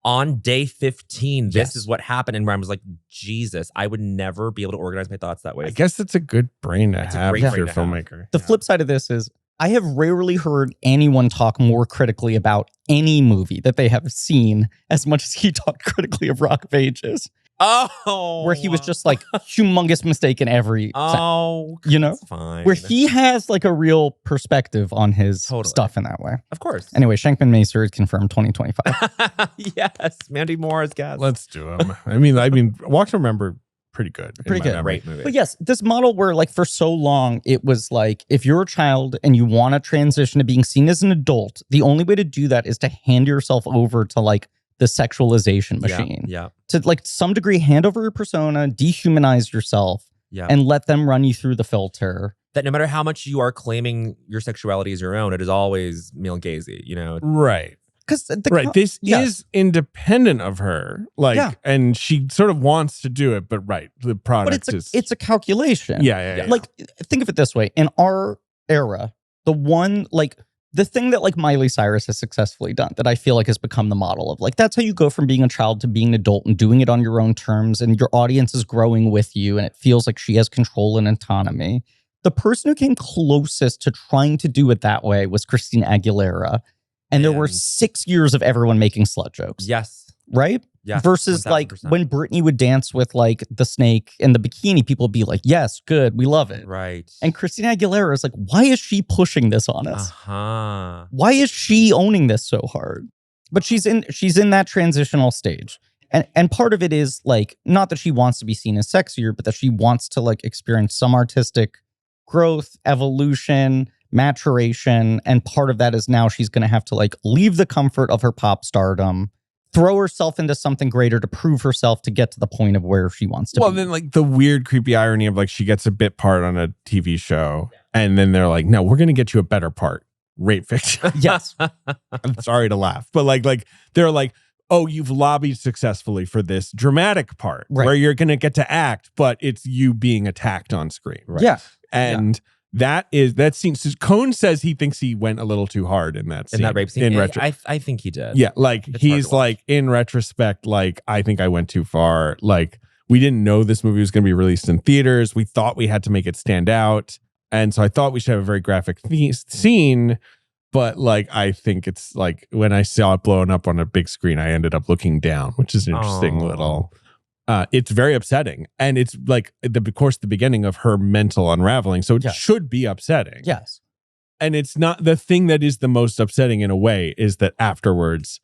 on day 15, this is what happened. And where I was Jesus, I would never be able to organize my thoughts that way. I guess it's a good brain to have if you're a filmmaker. The flip side of this is, I have rarely heard anyone talk more critically about any movie that they have seen as much as he talked critically of Rock of Ages. Oh, where he was just humongous mistake in every that's fine. Where he has a real perspective on his stuff in that way. Of course. Anyway, Shankman Macer is confirmed 2025. Yes, Mandy Moore as guest. Let's do him. I mean, Walk to Remember, pretty good. Pretty good. Great movie. But yes, this model where for so long it was if you're a child and you want to transition to being seen as an adult, the only way to do that is to hand yourself over to the sexualization machine. Yeah. To some degree hand over your persona, dehumanize yourself, and let them run you through the filter. That no matter how much you are claiming your sexuality as your own, it is always male gazy, Right. This is independent of her, and she sort of wants to do it, but the product it's a calculation. Yeah. Think of it this way: in our era, the thing that Miley Cyrus has successfully done, that I feel has become the model of that's how you go from being a child to being an adult and doing it on your own terms, and your audience is growing with you, and it feels like she has control and autonomy. The person who came closest to trying to do it that way was Christina Aguilera. And there were 6 years of everyone making slut jokes. Yes. Right? Yeah. Versus 1000%. When Britney would dance with the snake and the bikini, people would be yes, good, we love it. Right. And Christina Aguilera is why is she pushing this on us? Uh-huh. Why is she owning this so hard? But she's in that transitional stage. And part of it is not that she wants to be seen as sexier, but that she wants to experience some artistic growth, evolution, maturation, and part of that is now she's going to have to leave the comfort of her pop stardom, throw herself into something greater to prove herself to get to the point of where she wants to be. Well, then the weird, creepy irony of she gets a bit part on a TV show, and then they're no, we're going to get you a better part. Rape fiction. Yes. I'm sorry to laugh, but they're oh, you've lobbied successfully for this dramatic part where you're going to get to act, but it's you being attacked on screen. Right? Yeah. And that scene. So Kon says he thinks he went a little too hard in that scene. In that rape scene? I think he did. Yeah, he's in retrospect, I think I went too far. We didn't know this movie was going to be released in theaters. We thought we had to make it stand out. And so I thought we should have a very graphic scene. But I think it's when I saw it blowing up on a big screen, I ended up looking down, which is an interesting little... it's very upsetting, and it's the beginning of her mental unraveling. So it should be upsetting. Yes, and it's not. The thing that is the most upsetting in a way is that afterwards,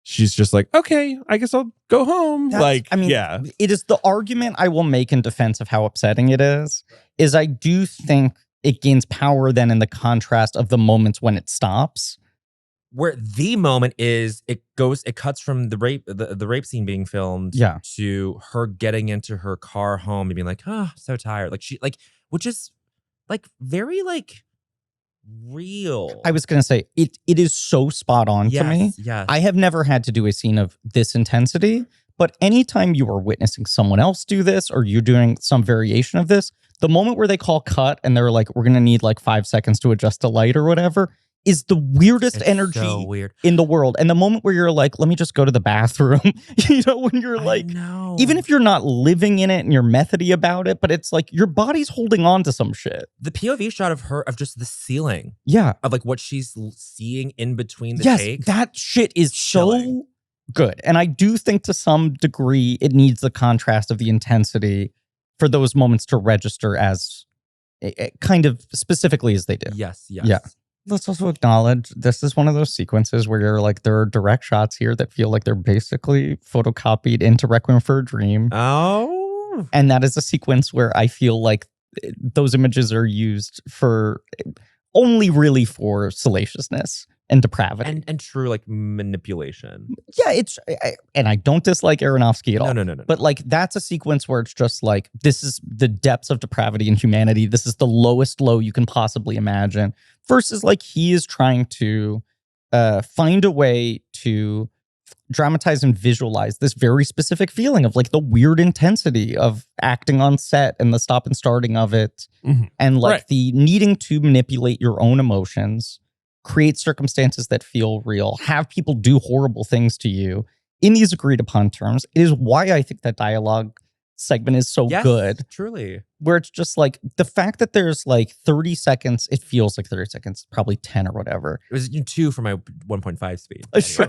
she's just okay, I guess I'll go home. It is the argument I will make in defense of how upsetting it is I do think it gains power then in the contrast of the moments when it stops. Where the moment is, it cuts from the rape scene being filmed to her getting into her car home and being so tired. Which is very real. I was going to say, it is so spot on to me. Yes. I have never had to do a scene of this intensity, but anytime you are witnessing someone else do this or you're doing some variation of this, the moment where they call cut and they're we're going to need 5 seconds to adjust a light or whatever, is the weirdest It's energy so weird. in the world. And the moment where you're like, let me just go to the bathroom, you know, when you're like, even if you're not living in it and you're methody about it, but it's like your body's holding on to some shit. The POV shot of her, of just the ceiling. Yeah. Of like what she's seeing in between the yes, takes. that shit is Chilling. so good. And I do think to some degree it needs the contrast of the intensity for those moments to register as kind of specifically as they do. Yes. Yeah. Let's also acknowledge this is one of those sequences where you're like, there are direct shots here that feel like they're basically photocopied into Requiem for a Dream. Oh. And that is a sequence where I feel like those images are used for only really for salaciousness and depravity. And true like manipulation. Yeah, and I don't dislike Aronofsky at all. No. But like that's a sequence where it's just like, this is the depths of depravity and humanity. This is the lowest low you can possibly imagine. Versus like he is trying to find a way to dramatize and visualize this very specific feeling of like the weird intensity of acting on set and the stop and starting of it. And like the needing to manipulate your own emotions, create circumstances that feel real, have people do horrible things to you in these agreed upon terms. It is why I think that dialogue segment is so good. Truly. Where it's just like the fact that there's like 30 seconds, it feels like 30 seconds, probably 10 or whatever. It was 2 for my 1.5 speed. Sure.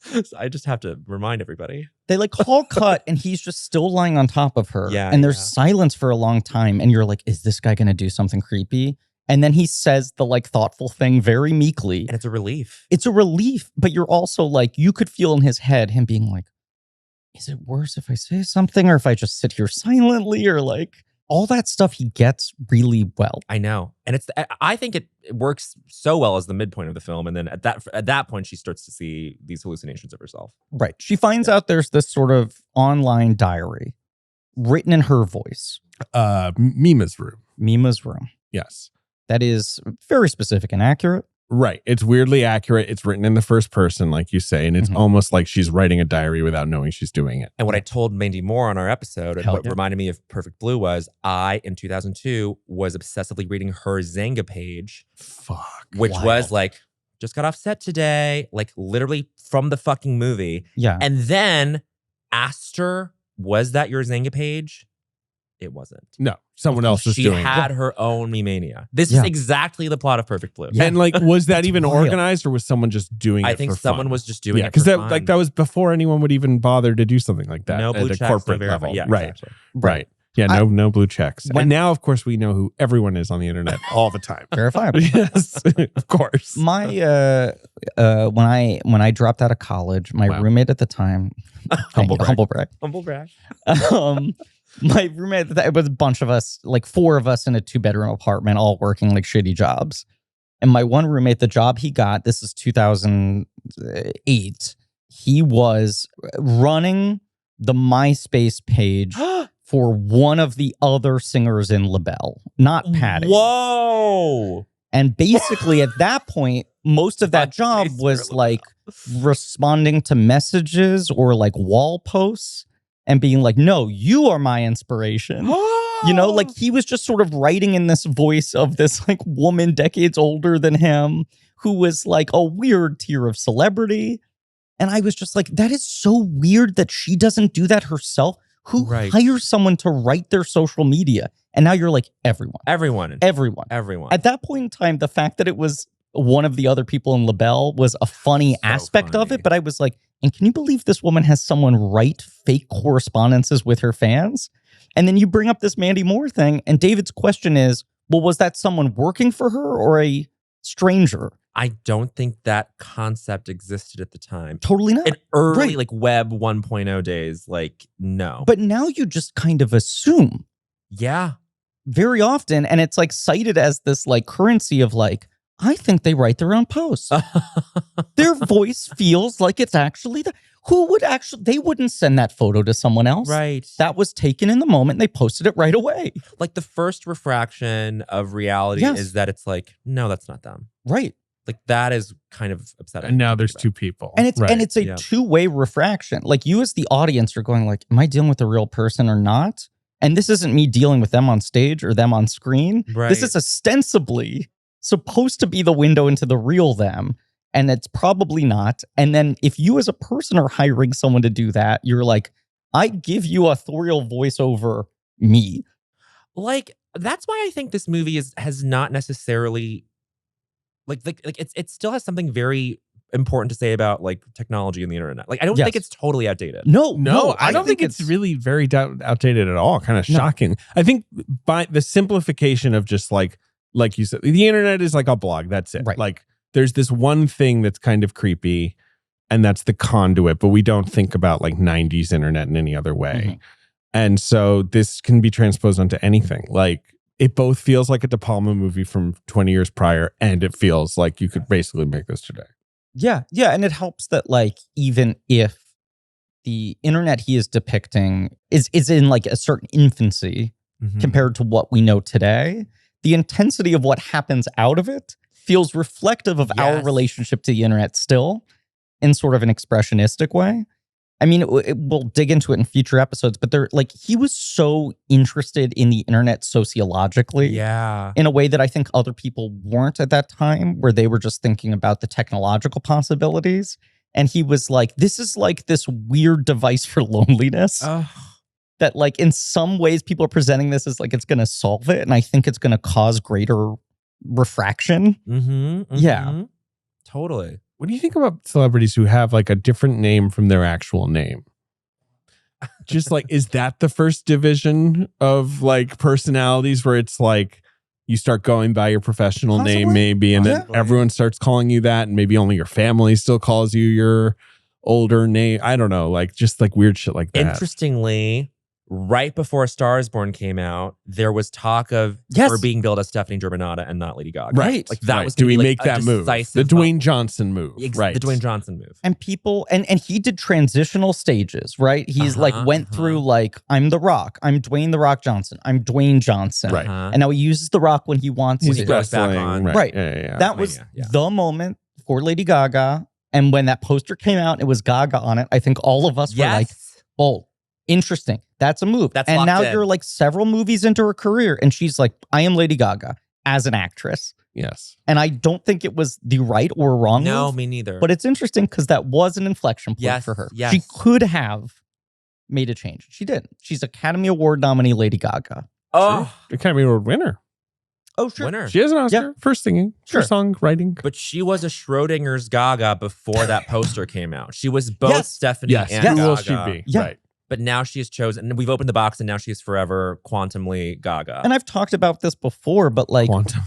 So I just have to remind everybody. They like call cut and he's just still lying on top of her. Yeah, and there's silence for a long time. And you're like, is this guy going to do something creepy? And then he says the like thoughtful thing very meekly. And it's a relief. It's a relief, but you're also like, you could feel in his head him being like, is it worse if I say something or if I just sit here silently or like all that stuff he gets really well. I know. And I think it works so well as the midpoint of the film. And then at that point, she starts to see these hallucinations of herself. Right. She finds out there's this sort of online diary written in her voice. Mima's room. Mima's room. Yes. That is very specific and accurate. Right. It's weirdly accurate. It's written in the first person, like you say, and it's almost like she's writing a diary without knowing she's doing it. And what I told Mandy Moore on our episode, and what reminded me of Perfect Blue was I, in 2002, was obsessively reading her Zanga page. Fuck. Which was like, just got off set today, like literally from the fucking movie. Yeah. And then asked her, was that your Zanga page? It wasn't. No, someone else was doing it. She had her own Me-mania. This is exactly the plot of Perfect Blue. Yeah. And like, was that even organized or was someone just doing it I think for someone fun? was just doing it because for that, fun. like, that was before anyone would even bother to do something like that No blue at a checks, corporate no verify. level. Yeah, right. exactly. Right. Yeah, no blue checks. And now, of course, we know who everyone is on the internet all the time. Verifiable. Yes, of course. My when I dropped out of college, my roommate at the time, humble brag. My roommate, it was a bunch of us, like 4 of us in a 2-bedroom apartment, all working like shitty jobs. And my one roommate, the job he got, this is 2008, he was running the MySpace page for one of the other singers in LaBelle, not Patty. Whoa. And basically at that point, most of that job was like responding to messages or like wall posts and being like, no, you are my inspiration. You know, like he was just sort of writing in this voice of this like woman decades older than him who was like a weird tier of celebrity. And I was just like, that is so weird that she doesn't do that herself. Who hires someone to write their social media? And now you're like, everyone. At that point in time, the fact that it was one of the other people in LaBelle was a funny aspect of it. But I was like, and can you believe this woman has someone write fake correspondences with her fans? And then you bring up this Mandy Moore thing. And David's question is, well, was that someone working for her or a stranger? I don't think that concept existed at the time. Totally not. In early like web 1.0 days, like no. But now you just kind of assume. Yeah. Very often. And it's like cited as this like currency of like, I think they write their own posts. Their voice feels like it's actually who would actually, they wouldn't send that photo to someone else. Right. That was taken in the moment and they posted it right away. Like the first refraction of reality is that it's like, no, that's not them. Right. Like that is kind of upsetting. And now there's 2 people. And it's a two-way refraction. Like you as the audience are going like, am I dealing with a real person or not? And this isn't me dealing with them on stage or them on screen. Right. This is ostensibly supposed to be the window into the real them, and it's probably not. And then if you as a person are hiring someone to do that, you're like, I give you authorial voice over me. Like, that's why I think this movie has not necessarily it still has something very important to say about like technology and the internet. Like, I don't think it's totally outdated. No, I don't think it's really very outdated at all. Kind of shocking. I think by the simplification of just like you said, the internet is like a blog. That's it. Right. Like there's this one thing that's kind of creepy, and that's the conduit, but we don't think about like 90s internet in any other way. Mm-hmm. And so this can be transposed onto anything. Like it both feels like a De Palma movie from 20 years prior, and it feels like you could basically make this today. Yeah. And it helps that like, even if the internet he is depicting is in like a certain infancy compared to what we know today, the intensity of what happens out of it feels reflective of our relationship to the internet still in sort of an expressionistic way. I mean, we'll dig into it in future episodes, but he was so interested in the internet sociologically, in a way that I think other people weren't at that time, where they were just thinking about the technological possibilities. And he was like, this is like this weird device for loneliness that like in some ways people are presenting this as like it's going to solve it. And I think it's going to cause greater refraction. Yeah, totally. What do you think about celebrities who have like a different name from their actual name? Just like, is that the first division of like personalities where it's like you start going by your professional name maybe, and then everyone starts calling you that, and maybe only your family still calls you your older name? I don't know, like just like weird shit like that. Interestingly, right before A Star Is Born came out, there was talk of her being billed as Stephanie Germanotta and not Lady Gaga. Right. Like that was Do we like make that move? The Dwayne Johnson move. Right. The Dwayne Johnson move. And people, and he did transitional stages, right? He's like went through like, I'm The Rock, I'm Dwayne The Rock Johnson, I'm Dwayne Johnson. Right. And now he uses The Rock when he wants When to. he goes back on. Right. Yeah. That was the moment for Lady Gaga. And when that poster came out, it was Gaga on it. I think all of us were like, oh, interesting. That's a move. And now you're like several movies into her career, and she's like, I am Lady Gaga as an actress. Yes. And I don't think it was the right or wrong move. No, me neither. But it's interesting because that was an inflection point for her. Yes. She could have made a change. She didn't. She's Academy Award nominee Lady Gaga. Oh, Academy Award winner. Oh, sure. Winner. She has an Oscar for singing, for songwriting. But she was a Schrodinger's Gaga before that poster came out. She was both Stephanie and Gaga. Who will she be? Yeah. Right. But now she has chosen, and we've opened the box, and now she is forever Quantumly Gaga. And I've talked about this before, but like Quantum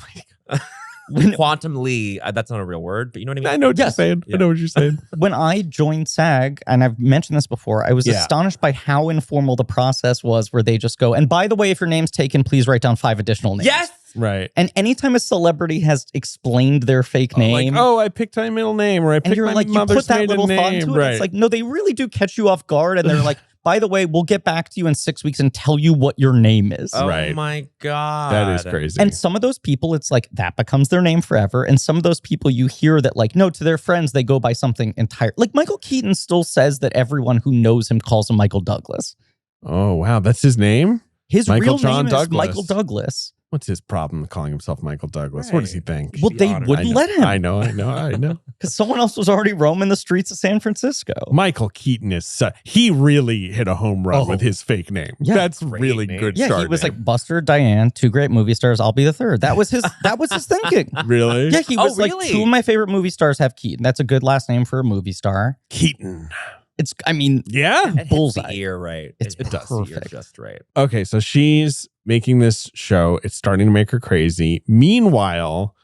Lee, that's not a real word, but you know what I mean? I know what you're saying. I know what you're saying. When I joined SAG, and I've mentioned this before, I was astonished by how informal the process was, where they just go, and by the way, if your name's taken, please write down 5 additional names. Yes! Right. And anytime a celebrity has explained their fake name, like, I picked my middle name, or I picked my mother's maiden name. It's like, no, they really do catch you off guard, and they're like, by the way, we'll get back to you in 6 weeks and tell you what your name is. Oh my God. That is crazy. And some of those people, it's like that becomes their name forever. And some of those people you hear that like, no, to their friends, they go by something entire. Like Michael Keaton still says that everyone who knows him calls him Michael Douglas. Oh, wow. That's his name? His real name is Michael Douglas. What's his problem calling himself Michael Douglas? Right. What does he think? Well, they wouldn't let him. I know. Because someone else was already roaming the streets of San Francisco. Michael Keaton he really hit a home run with his fake name. Yeah. That's really good. Yeah, he was like Buster, Diane, 2 great movie stars. I'll be the third. That was his thinking. Really? Yeah, he was like 2 of my favorite movie stars have Keaton. That's a good last name for a movie star. Keaton. It's, I mean, it bullseye. Hits the ear right. It does the ear just right. Okay, so she's making this show. It's starting to make her crazy. Meanwhile,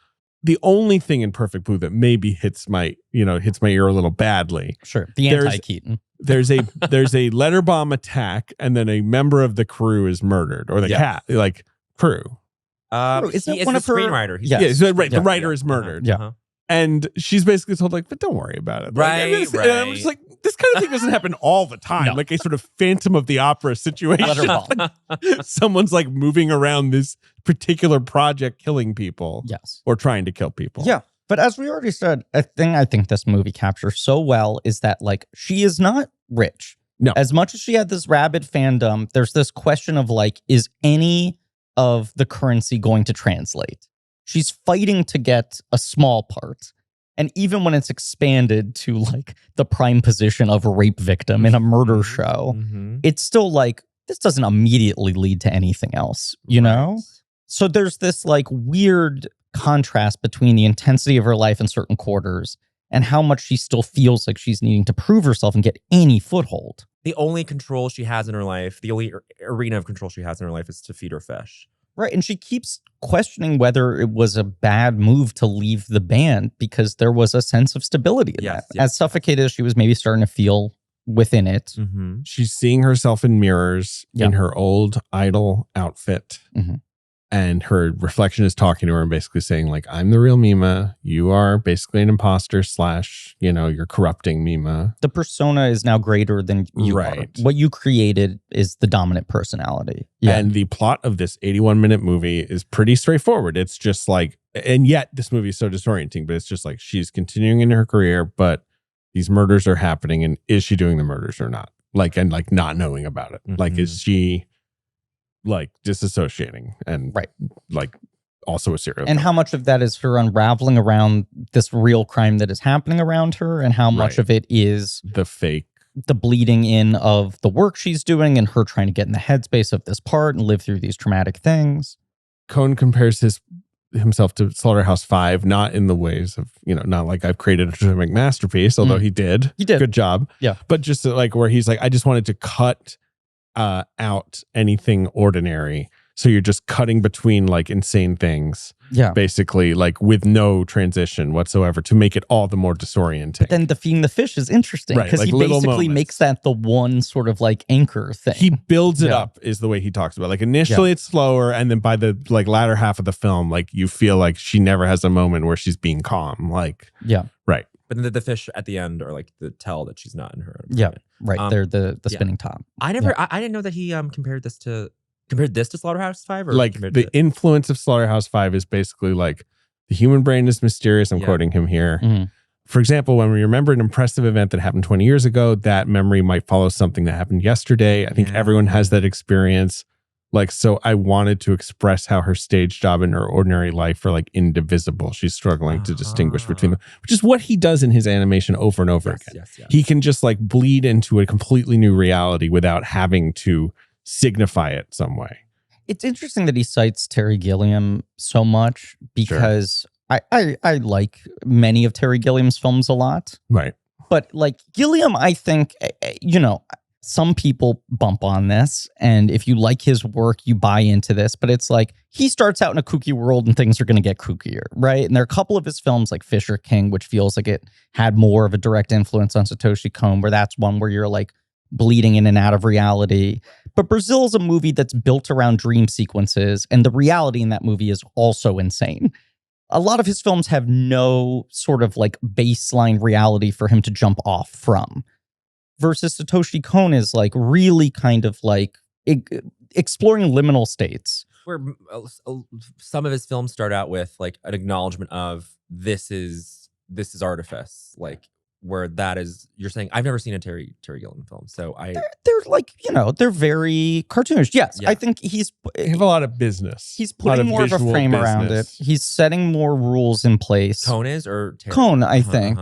the only thing in Perfect Blue that maybe hits my ear a little badly. Sure, the anti-Keaton. There's a letter bomb attack, and then a member of the crew is murdered, or the crew. Isn't he one is of the her screenwriter? The writer is murdered. Yeah. And she's basically told, like, but don't worry about it. Right. And I'm just like, this kind of thing doesn't happen all the time. No. Like a sort of Phantom of the Opera situation. Someone's like moving around this particular project, killing people. Yes. Or trying to kill people. Yeah. But as we already said, a thing I think this movie captures so well is that, like, she is not rich. No. As much as she had this rabid fandom, there's this question of, like, is any of the currency going to translate? she's fighting to get a small part. And even when it's expanded to like the prime position of a rape victim in a murder show, it's still like, this doesn't immediately lead to anything else, you know? So there's this like weird contrast between the intensity of her life in certain quarters and how much she still feels like she's needing to prove herself and get any foothold. The only control she has in her life, the only arena of control she has in her life is to feed her fish. Right. And she keeps questioning whether it was a bad move to leave the band because there was a sense of stability in that. As suffocated as she was maybe starting to feel within it. She's seeing herself in mirrors in her old idol outfit. And her reflection is talking to her and basically saying, like, I'm the real Mima. You are basically an imposter / you're corrupting Mima. The persona is now greater than you are. What you created is the dominant personality. And the plot of this 81-minute movie is pretty straightforward. It's just like, and yet this movie is so disorienting, but it's just like she's continuing in her career, but these murders are happening. And is she doing the murders or not? Like, and like not knowing about it. Like, is she like disassociating and like also a serial killer? And how much of that is her unraveling around this real crime that is happening around her, and how much of it is the fake, the bleeding in of the work she's doing and her trying to get in the headspace of this part and live through these traumatic things. Kon compares himself to Slaughterhouse Five, not in the ways of, not like I've created a cinematic masterpiece, although he did. Good job. Yeah. But just like where he's like, I just wanted to cut out anything ordinary. So you're just cutting between like insane things. Yeah. Basically, like with no transition whatsoever to make it all the more disorienting. But then the feeding the fish is interesting because he basically makes that the one sort of like anchor thing. He builds it up is the way he talks about it. Like initially it's slower, and then by the like latter half of the film, like you feel like she never has a moment where she's being calm. Like, right. But then the fish at the end are like the tell that she's not in her own environment. Right. They're the spinning top. I didn't know that he compared this to Slaughterhouse Five, or like the influence of Slaughterhouse Five is basically like the human brain is mysterious. I'm quoting him here. For example, when we remember an impressive event that happened 20 years ago, that memory might follow something that happened yesterday. I think everyone has that experience. Like, so I wanted to express how her stage job and her ordinary life are like indivisible. She's struggling to distinguish between them, which is what he does in his animation over and over again. He can just like bleed into a completely new reality without having to signify it some way. It's interesting that he cites Terry Gilliam so much because I like many of Terry Gilliam's films a lot. Right. But like Gilliam, I think, some people bump on this, and if you like his work, you buy into this, but it's like he starts out in a kooky world and things are going to get kookier, right? And there are a couple of his films like Fisher King, which feels like it had more of a direct influence on Satoshi Kon, where that's one where you're like bleeding in and out of reality. But Brazil is a movie that's built around dream sequences, and the reality in that movie is also insane. A lot of his films have no sort of like baseline reality for him to jump off from. Versus Satoshi Kon is like really kind of like exploring liminal states. Where some of his films start out with like an acknowledgement of this is artifice, like where that is, you're saying, I've never seen a Terry Gilliam film, so they're like, they're very cartoonish. Yes, I think they have a lot of business. He's putting more of a frame around it. He's setting more rules in place. Kon is, or Terry? Kon, I think.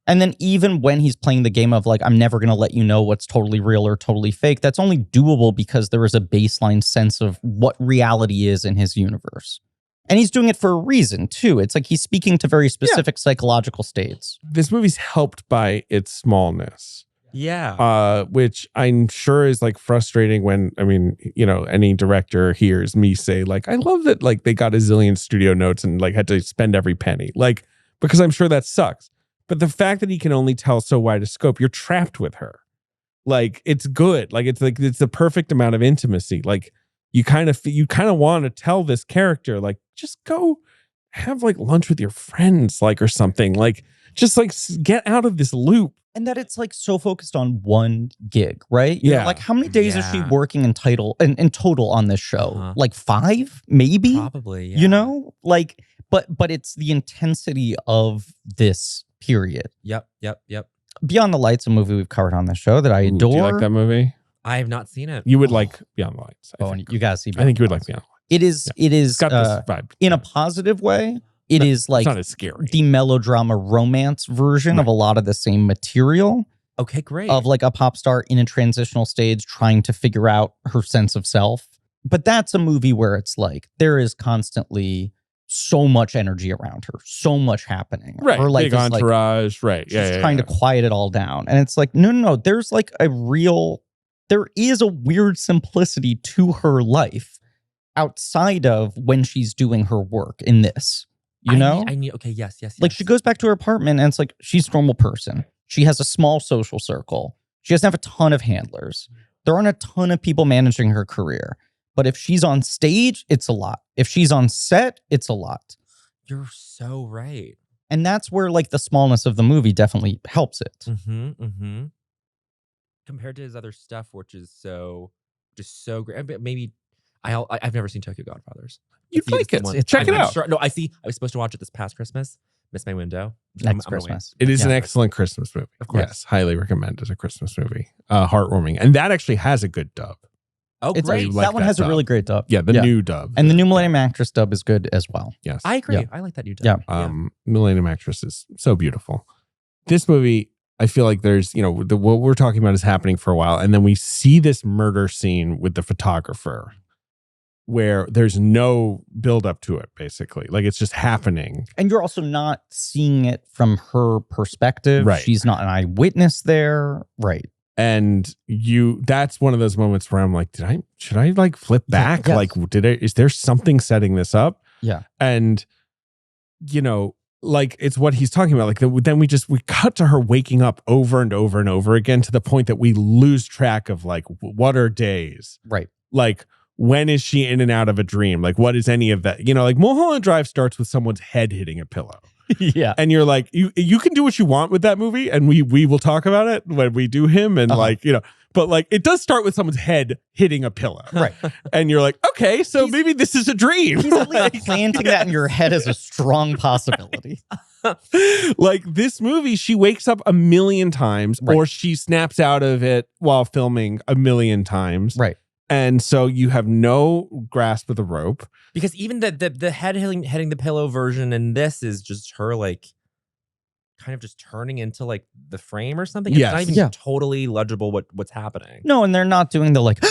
And then even when he's playing the game of like, I'm never going to let you know what's totally real or totally fake, that's only doable because there is a baseline sense of what reality is in his universe. And he's doing it for a reason, too. It's like he's speaking to very specific psychological states. This movie's helped by its smallness. Yeah. Which I'm sure is like frustrating when, any director hears me say like, I love that like they got a zillion studio notes and like had to spend every penny. Like, because I'm sure that sucks. But the fact that he can only tell so wide a scope, you're trapped with her. Like, it's good. Like, it's the perfect amount of intimacy. Like, you kind of want to tell this character, like, just go have like lunch with your friends, like, or something. Like, just like get out of this loop. And that it's like so focused on one gig, right? Like, how many days is she working in total on this show? Like 5, maybe? Probably, yeah. Like, but it's the intensity of this period. Yep. Beyond the Lights, a movie we've covered on the show that I adore. Do you like that movie? I have not seen it. You would like Beyond the Lights. You gotta see Beyond I think you would like Beyond the Lights. It is It's got this vibe. in a positive way. It is like it's not as scary. the melodrama romance version of a lot of the same material. Okay, great. Of like a pop star in a transitional stage trying to figure out her sense of self. But that's a movie where it's like there is constantly so much energy around her, so much happening. Right. Her life Big is entourage. like, right. She's trying to quiet it all down. And it's like, no. There's like there is a weird simplicity to her life outside of when she's doing her work in this. You know? I need, okay, yes. Like she goes back to her apartment and it's like she's a normal person. She has a small social circle. She doesn't have a ton of handlers. There aren't a ton of people managing her career. But if she's on stage, it's a lot. If she's on set, it's a lot. You're so right. And that's where like the smallness of the movie definitely helps it. Compared to his other stuff, which is just so great. Maybe I've never seen Tokyo Godfathers. You'd like it. Check it out. Sure, no, I was supposed to watch it this past Christmas. Missed my window. Next Christmas. It is an excellent Christmas movie. Of course. Yes, highly recommend as a Christmas movie. Heartwarming. And that actually has a good dub. Oh, great. That one has a really great dub. Yeah, the new dub. And the new Millennium Actress dub is good as well. Yes. I agree. Yeah. I like that new dub. Yeah. Millennium Actress is so beautiful. This movie, I feel like there's, what we're talking about is happening for a while. And then we see this murder scene with the photographer where there's no build up to it, basically. Like it's just happening. And you're also not seeing it from her perspective. Right. She's not an eyewitness there. Right. And that's one of those moments where I'm like, should I like flip back? Yes. Like, is there something setting this up? Yeah. And, like it's what he's talking about. Like then we cut to her waking up over and over and over again to the point that we lose track of like, what are days? Right. Like, when is she in and out of a dream? Like, what is any of that? Like Mulholland Drive starts with someone's head hitting a pillow. Yeah. And you're like, you can do what you want with that movie. And we will talk about it when we do him. And but like, it does start with someone's head hitting a pillow. Right. And you're like, okay, so maybe this is a dream. He's at least planting that in your head as a strong possibility. Like this movie, she wakes up a million times or she snaps out of it while filming a million times. Right. And so you have no grasp of the rope. Because even the head hitting the pillow version in this is just her like kind of just turning into like the frame or something. It's not even totally legible what's happening. No, and they're not doing the like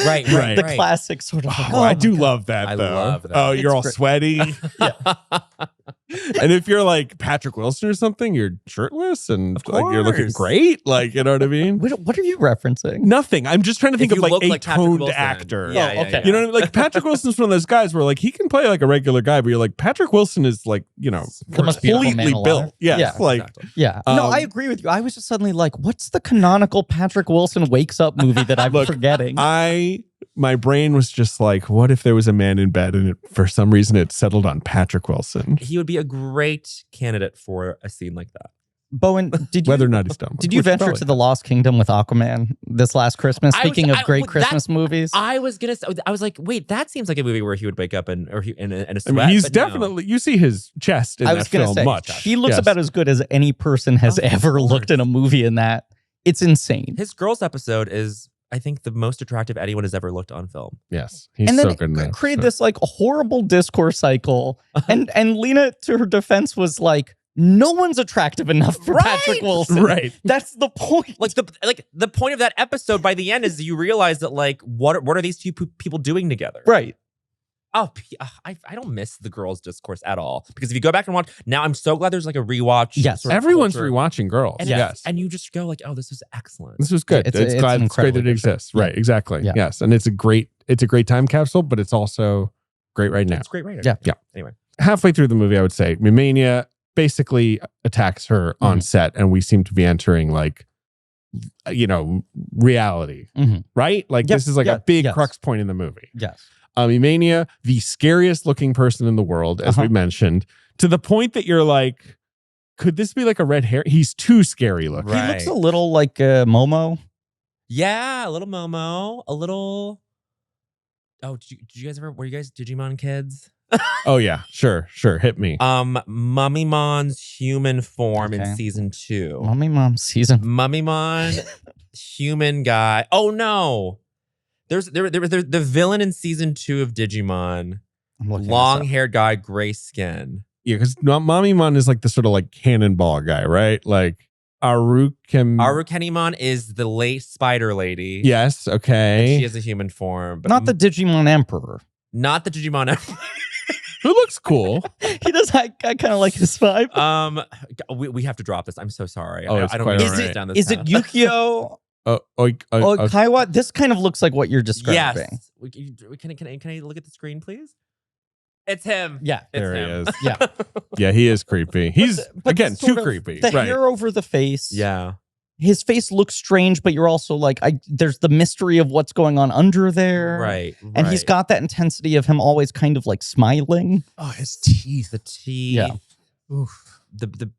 right. The classic sort of I do love that though. I love that. Oh, you're all sweaty. And if you're like Patrick Wilson or something, you're shirtless and like you're looking great. Like, you know what I mean? What are you referencing? Nothing. I'm just trying to think of like a toned Wilson. actor. Yeah, okay. You know what I mean? Like Patrick Wilson's one of those guys where like he can play like a regular guy, but you're like Patrick Wilson is like, the most beautiful man completely alive. built. Yes, Yeah. like Exactly. Yeah. No, I agree with you. I was just suddenly like, what's the canonical Patrick Wilson wakes up movie that I'm forgetting? My brain was just like, what if there was a man in bed and for some reason it settled on Patrick Wilson? He would be a great candidate for a scene like that. Bowen, whether or not he's dumb. Did you venture to the Lost Kingdom with Aquaman this last Christmas? Speaking of great Christmas movies, I was like, wait, that seems like a movie where he would wake up in a sweat. I mean, he's definitely. You see his chest in that film much. He looks about as good as any person has ever looked in a movie in that. It's insane. His girls episode is, I think, the most attractive anyone has ever looked on film. Yes, he's and so then good in that. Created this like horrible discourse cycle, and Lena, to her defense, was like, no one's attractive enough for Patrick Wilson. Right. That's the point. Like the point of that episode by the end is you realize that like what are these two people doing together? Right. Oh, I don't miss the girls' discourse at all, because if you go back and watch now, I'm so glad there's like a rewatch. Yes, everyone's rewatching Girls. And yes, and you just go like, oh, this is excellent. This was good. It's great that it exists. Right, exactly. Yeah. Yes, and it's a great time capsule, but it's also great right now. It's great writing. Yeah. Anyway, halfway through the movie, I would say Mimania basically attacks her on set, and we seem to be entering like, reality. Right? Like this is like a big crux point in the movie. Yes. Mimania, the scariest looking person in the world, as we mentioned, to the point that you're like, could this be like a red hair? He's too scary looking. He looks a little like Momo. Yeah, a little Momo, a little. Oh, did you guys ever? Were you guys Digimon kids? Oh yeah, sure. Hit me. Mummymon's human form in season 2. Mummymon season. Mummymon, human guy. Oh no. There's the villain in season 2 of Digimon, I'm looking long-haired guy, gray skin. Yeah, because Mamimon is like the sort of like cannonball guy, right? Like Arukenimon is the late spider lady. Yes, okay. And she has a human form. But not the Digimon Emperor. Not the Digimon. Who looks cool. He does. I kind of like his vibe. We have to drop this. I'm so sorry. Oh, I don't quite mean all to right. sit down this Is path. it Yukio? Kaiwa? This kind of looks like what you're describing. Yes. Can I look at the screen, please? It's him. Yeah, It's there him. he is. Yeah. Yeah, he is creepy. He's But again sort too of creepy. The Right. hair over the face. Yeah. His face looks strange, but you're also like, there's the mystery of what's going on under there. Right. And he's got that intensity of him always kind of like smiling. Oh, his teeth. the teeth. Yeah. Oof. The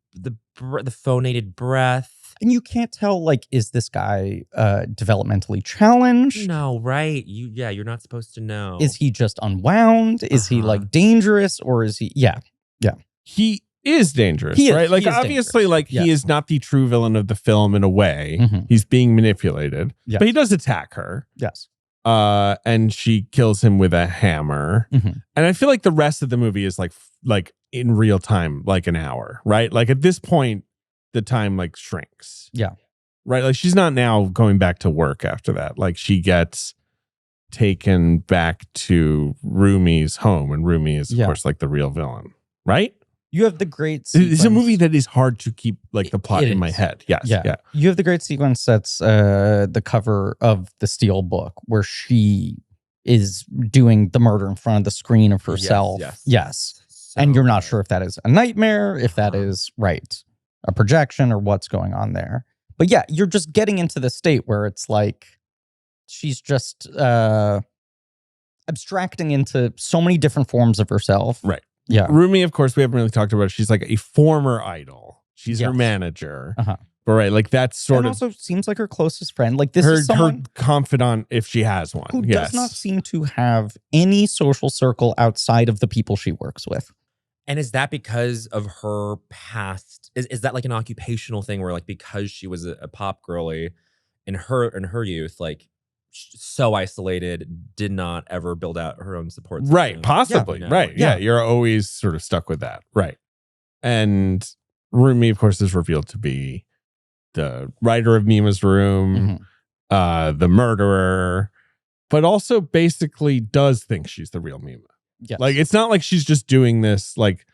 phonated breath. And you can't tell, like, is this guy developmentally challenged? No, right. You're not supposed to know. Is he just unwound? Is he like dangerous? Or is he, yeah. He is dangerous, He is- right? Like he is obviously, dangerous. like Yes. he is not the true villain of the film in a way. Mhm. He's being manipulated. Yes. But he does attack her. Yes. And she kills him with a hammer. Mhm. And I feel like the rest of the movie is like in real time, like an hour, right? Like at this point, the time like shrinks. Yeah. Right. Like she's not now going back to work after that. Like she gets taken back to Rumi's home, and Rumi is of course like the real villain, right? You have the great It's a sequence- movie that is hard to keep like the plot It in my is. head. Yes. Yeah. You have the great sequence that's the cover of the Steel book where she is doing the murder in front of the screen of herself. Yes. And you're not sure if that is a nightmare, if that is a projection or what's going on there. But yeah, you're just getting into the state where it's like she's just abstracting into so many different forms of herself. Right. Yeah. Rumi, of course, we haven't really talked about it. She's like a former idol. She's her Yes. manager. Uh-huh. But right, like that's sort and of also seems like her closest friend. Like this her is someone her confidant if she has one. who Yes. does not seem to have any social circle outside of the people she works with. And is that because of her past? Is that like an occupational thing where like because she was a pop girly in her youth, like so isolated, did not ever build out her own support system? Right, possibly. You know? Right. Yeah. You're always sort of stuck with that. Right. And Rumi, of course, is revealed to be the writer of Mima's Room, the murderer, but also basically does think she's the real Mima. Yes. Like, it's not like she's just doing this, like,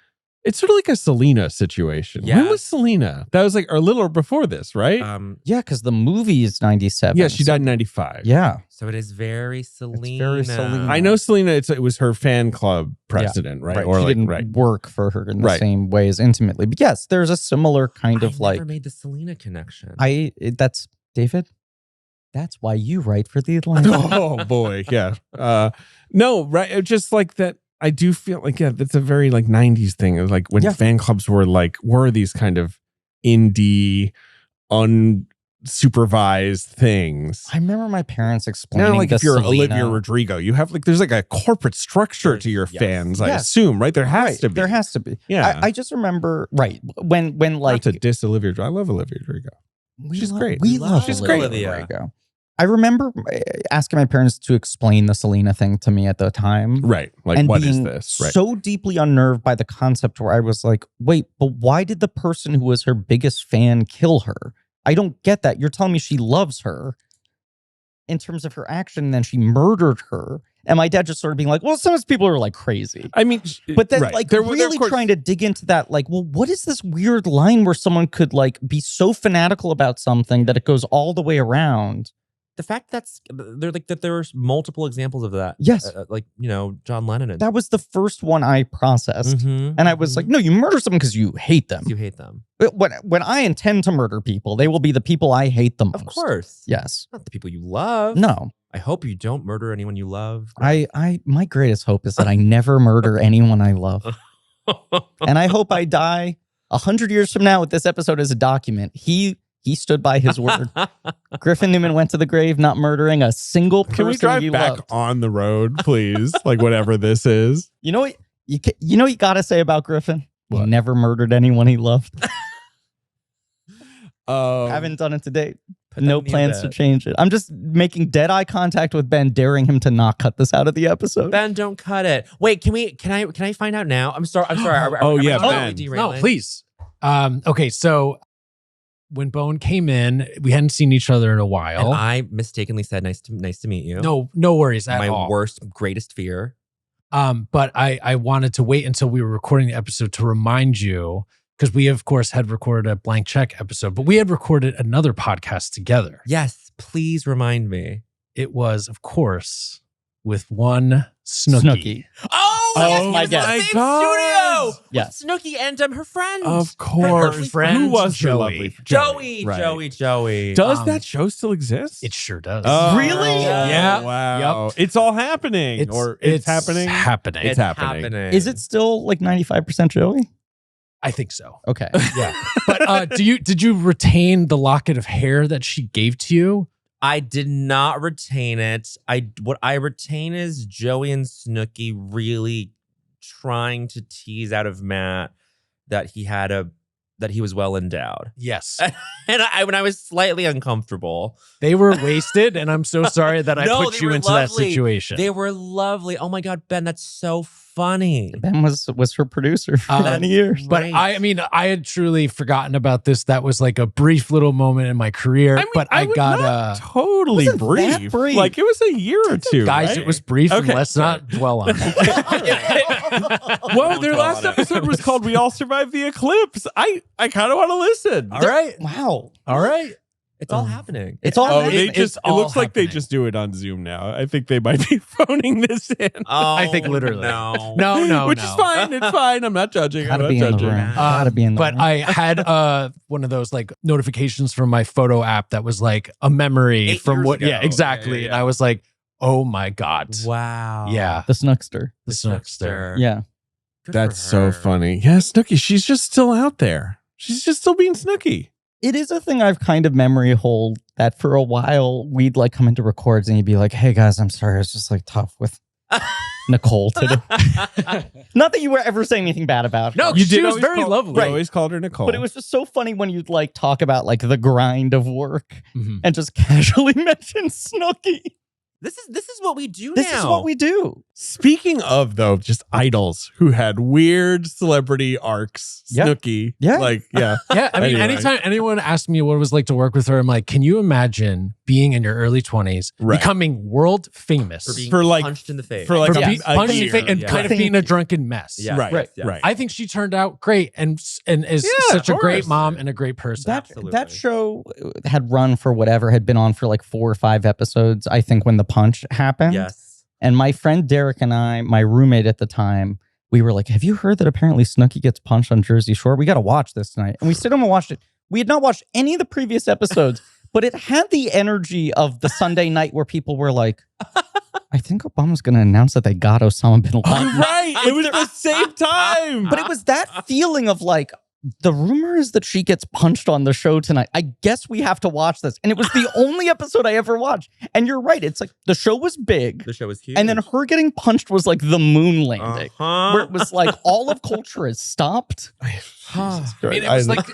it's sort of like a Selena situation. Yeah. When was Selena? That was like a little before this, right? Yeah, because the movie is 97. Yeah, she died in 95. Yeah. So it is very Selena. very Selena. I know Selena, it was her fan club president, right? Right. Or she like, didn't work for her in the Right. same ways intimately. But yes, there's a similar kind of I never made the Selena connection. That's David. That's why you write for the Atlantic. Oh boy, yeah. No, right. Just like that. I do feel like that's a very like 90s thing. It was like when fan clubs were these kind of indie, unsupervised things. I remember my parents explaining. Now, like if you're Selena, Olivia Rodrigo, you have like there's like a corporate structure to your fans. I Yes. assume, right? There has to be. There has to be. Yeah. I just remember when like Not to diss Olivia Rodrigo. I love Olivia Rodrigo. She's great. We love She's Olivia great. Rodrigo. I remember asking my parents to explain the Selena thing to me at the time. Right. Like, and what is being this? Right. so deeply unnerved by the concept where I was like, wait, but why did the person who was her biggest fan kill her? I don't get that. You're telling me she loves her in terms of her action, and then she murdered her. And my dad just sort of being like, well, some of these people are like crazy. I mean, But then right. like They're, really of course, trying to dig into that, like, well, what is this weird line where someone could like be so fanatical about something that it goes all the way around? The fact that there's multiple examples of that. Yes. Like, you know, John Lennon. And That was the first one I processed. Mhm, And I was like, no, you murder someone because you hate them. you hate them. But when I intend to murder people, they will be the people I hate the most. Of course. Yes. Not the people you love. No. I hope you don't murder anyone you love. My greatest hope is that I never murder anyone I love. And I hope I die 100 years from now with this episode as a document. He stood by his word. Griffin Newman went to the grave not murdering a single person Can we drive he back loved. on the road, please? Like whatever this is. You know what you know what you gotta say about Griffin? He What? never murdered anyone he loved. Haven't done it to date. No plans to change it. I'm just making dead eye contact with Ben, daring him to not cut this out of the episode. Ben, don't cut it. Wait, can I find out now? I'm sorry. Ben. No, please. Okay, so when Bowen came in, we hadn't seen each other in a while. And I mistakenly said, "Nice to meet you." No worries at all. My worst, greatest fear. But I wanted to wait until we were recording the episode to remind you, because we of course had recorded a blank check episode, but we had recorded another podcast together. Yes, please remind me. It was, of course, with one Snooki. Oh my God. Same God. studio. Yes. With Snooki and her friend. Of course. Her friend, Who was her Joey. lovely Joey. Does that show still exist? It sure does. Really? Yeah. Wow. It's all happening. It's happening. Happening. It's happening. Is it still like 95% Joey? I think so. Okay. Yeah. But did you retain the locket of hair that she gave to you? I did not retain it. What I retain is Joey and Snooki really trying to tease out of Matt that he was well endowed. Yes. And when I was slightly uncomfortable. They were wasted, and I'm so sorry that I No, put they you were into that lovely. situation. They were lovely. Oh my God, Ben, that's so funny. Ben was her producer for many years. But I had truly forgotten about this. That was like a brief little moment in my career. But I got not totally Wasn't that brief. brief? Like it was a year or two. guys, right? it was brief, and Okay, let's not dwell on it. Well, their last episode was called "We All Survived the Eclipse." I kind of want to listen. All right. Wow. All right. It's all happening. It's all Oh, happening. they just. It all looks like they happening. just do it on Zoom now. I think they might be phoning this in. Oh, I think literally. No. No. Which is fine. It's fine. I'm not judging. I'm Gotta not be in the judging. room. Gotta be in the But room. I had one of those like notifications from my photo app that was like a memory 8 from years what. ago. Yeah, exactly. Yeah. And I was like, oh my God. Wow. Yeah. the Snookster. The Snookster. Yeah. Good That's for so her. funny. Yeah, Snooki. She's just still out there. She's just still being Snooki. It is a thing I've kind of memory hold that for a while we'd like come into records and you'd be like, hey guys, I'm sorry. It's just like tough with Nicole today. Not that you were ever saying anything bad about her. No, You she did was always very call- lovely. You always called her Nicole. But it was just so funny when you'd like talk about like the grind of work Mhm. and just casually mention Snooki. This is what we do This now. is what we do. Speaking of, though, just idols who had weird celebrity arcs, Yeah. Snooki. Yeah. Like, yeah. Yeah, I mean, Anyway. anytime anyone asks me what it was like to work with her, I'm like, can you imagine being in your early 20s, Right. becoming world famous for being For, like- punched in the face. for, like, for yeah, being a punched in the year. face and Yeah. kind of being a drunken mess? Yes, Right, yes, yes. right. I think she turned out great and is Yeah, such a of great course. mom and a great person. Absolutely. That show had run for whatever, had been on for like 4 or 5 episodes, I think, when the punch happened. Yes. And my friend Derek and I, my roommate at the time, we were like, have you heard that apparently Snooki gets punched on Jersey Shore? We got to watch this tonight. And we sit down and watched it. We had not watched any of the previous episodes, but it had the energy of the Sunday night where people were like, I think Obama's going to announce that they got Osama bin Laden. Right. It was the same time. But it was that feeling of like, the rumor is that she gets punched on the show tonight. I guess we have to watch this. And it was the only episode I ever watched. And you're right. It's like the show was big. The show was huge. And then her getting punched was like the moon landing. Uh-huh. Where it was like all of culture has stopped. I mean,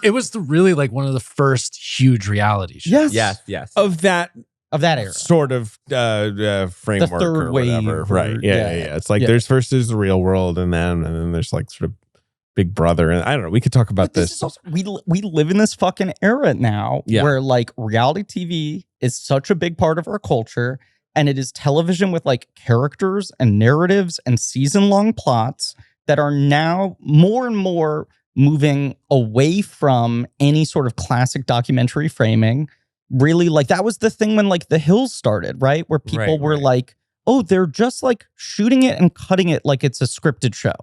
it was really like one of the first huge reality shows. Yes. of that Of that era. sort of framework The third or whatever. wave Right. or- Yeah. It's like Yeah. there's the real world and then there's like sort of Big Brother. And I don't know. We could talk about But this this. is also, we live in this fucking era now Yeah. where like reality TV is such a big part of our culture, and it is television with like characters and narratives and season-long plots that are now more and more moving away from any sort of classic documentary framing. Really, like that was the thing when like The Hills started, right? Where people were right. like, oh, they're just like shooting it and cutting it like it's a scripted show.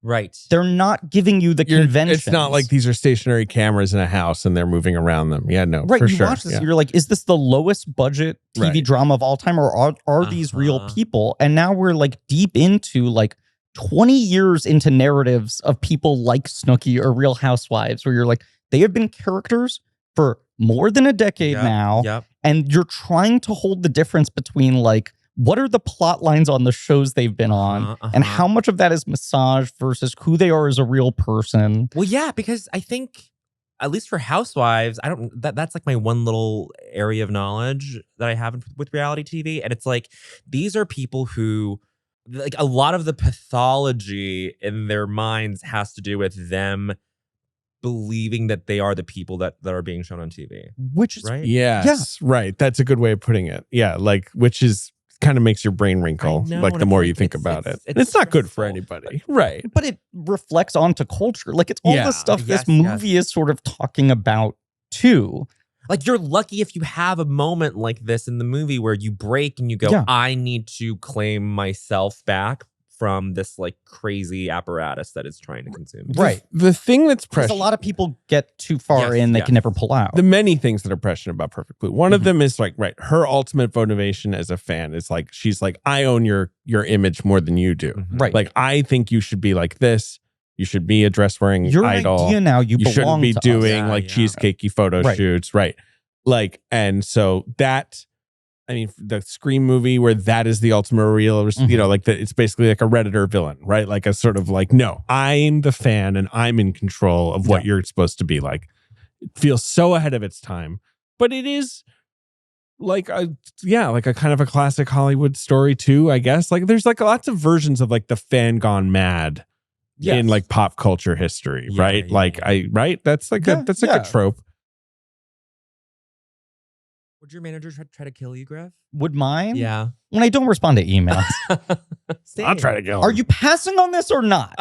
Right. They're not giving you the conventions. It's not like these are stationary cameras in a house and they're moving around them. Yeah, no, Right, for you sure. watch this, Yeah. you're like, is this the lowest budget TV Right. drama of all time, or are these real Uh-huh. people? And now we're like deep into like 20 years into narratives of people like Snooki or Real Housewives, where you're like, they have been characters for more than a decade Yep, now, Yep. and you're trying to hold the difference between like, what are the plot lines on the shows they've been on, and how much of that is massage versus who they are as a real person? Well, yeah, because I think at least for Housewives, I don't. That's like my one little area of knowledge that I have with reality TV, and it's like these are people who, like, a lot of the pathology in their minds has to do with them believing that they are the people that are being shown on TV. Which is right. Yes, right. That's a good way of putting it. Yeah, like which is kind of makes your brain wrinkle. know, like and the more it's you like- think it's- about it's- it. it's It's not good for stressful. anybody. Right. But it reflects onto culture. Like it's all Yeah. the stuff Yes, this movie is sort of talking about too. Like, you're lucky if you have a moment like this in the movie where you break and you go, Yeah. I need to claim myself back from this like crazy apparatus that is trying to consume me. Right. The thing that's Because precious. a lot of people get too far Yes, in, they yes. can never pull out. The many things that are prescient about Perfect Blue. One of Mhm. them is like, right, her ultimate motivation as a fan is like, she's like, I own your image more than you do. Mhm. Right. Like, I think you should be like this. You should be a dress wearing Your idol. idea now, you belong shouldn't be to us. doing Yeah, like yeah. cheesecakey photo Right. shoots. Right. Like, and so that, I mean, the Scream movie where that is the ultimate real, you know, like it's basically like a Redditor villain, right? Like a sort of like, no, I'm the fan and I'm in control of what you're supposed to be like. It feels so ahead of its time, but it is like like a kind of a classic Hollywood story too, I guess. Like there's like lots of versions of like the fan gone mad in like pop culture history, Yeah, right? yeah, like yeah. that's like a trope. Would your manager try to kill you, Griff? Would mine? Yeah. When I don't respond to emails. I'll try to kill Are him. you passing on this or not?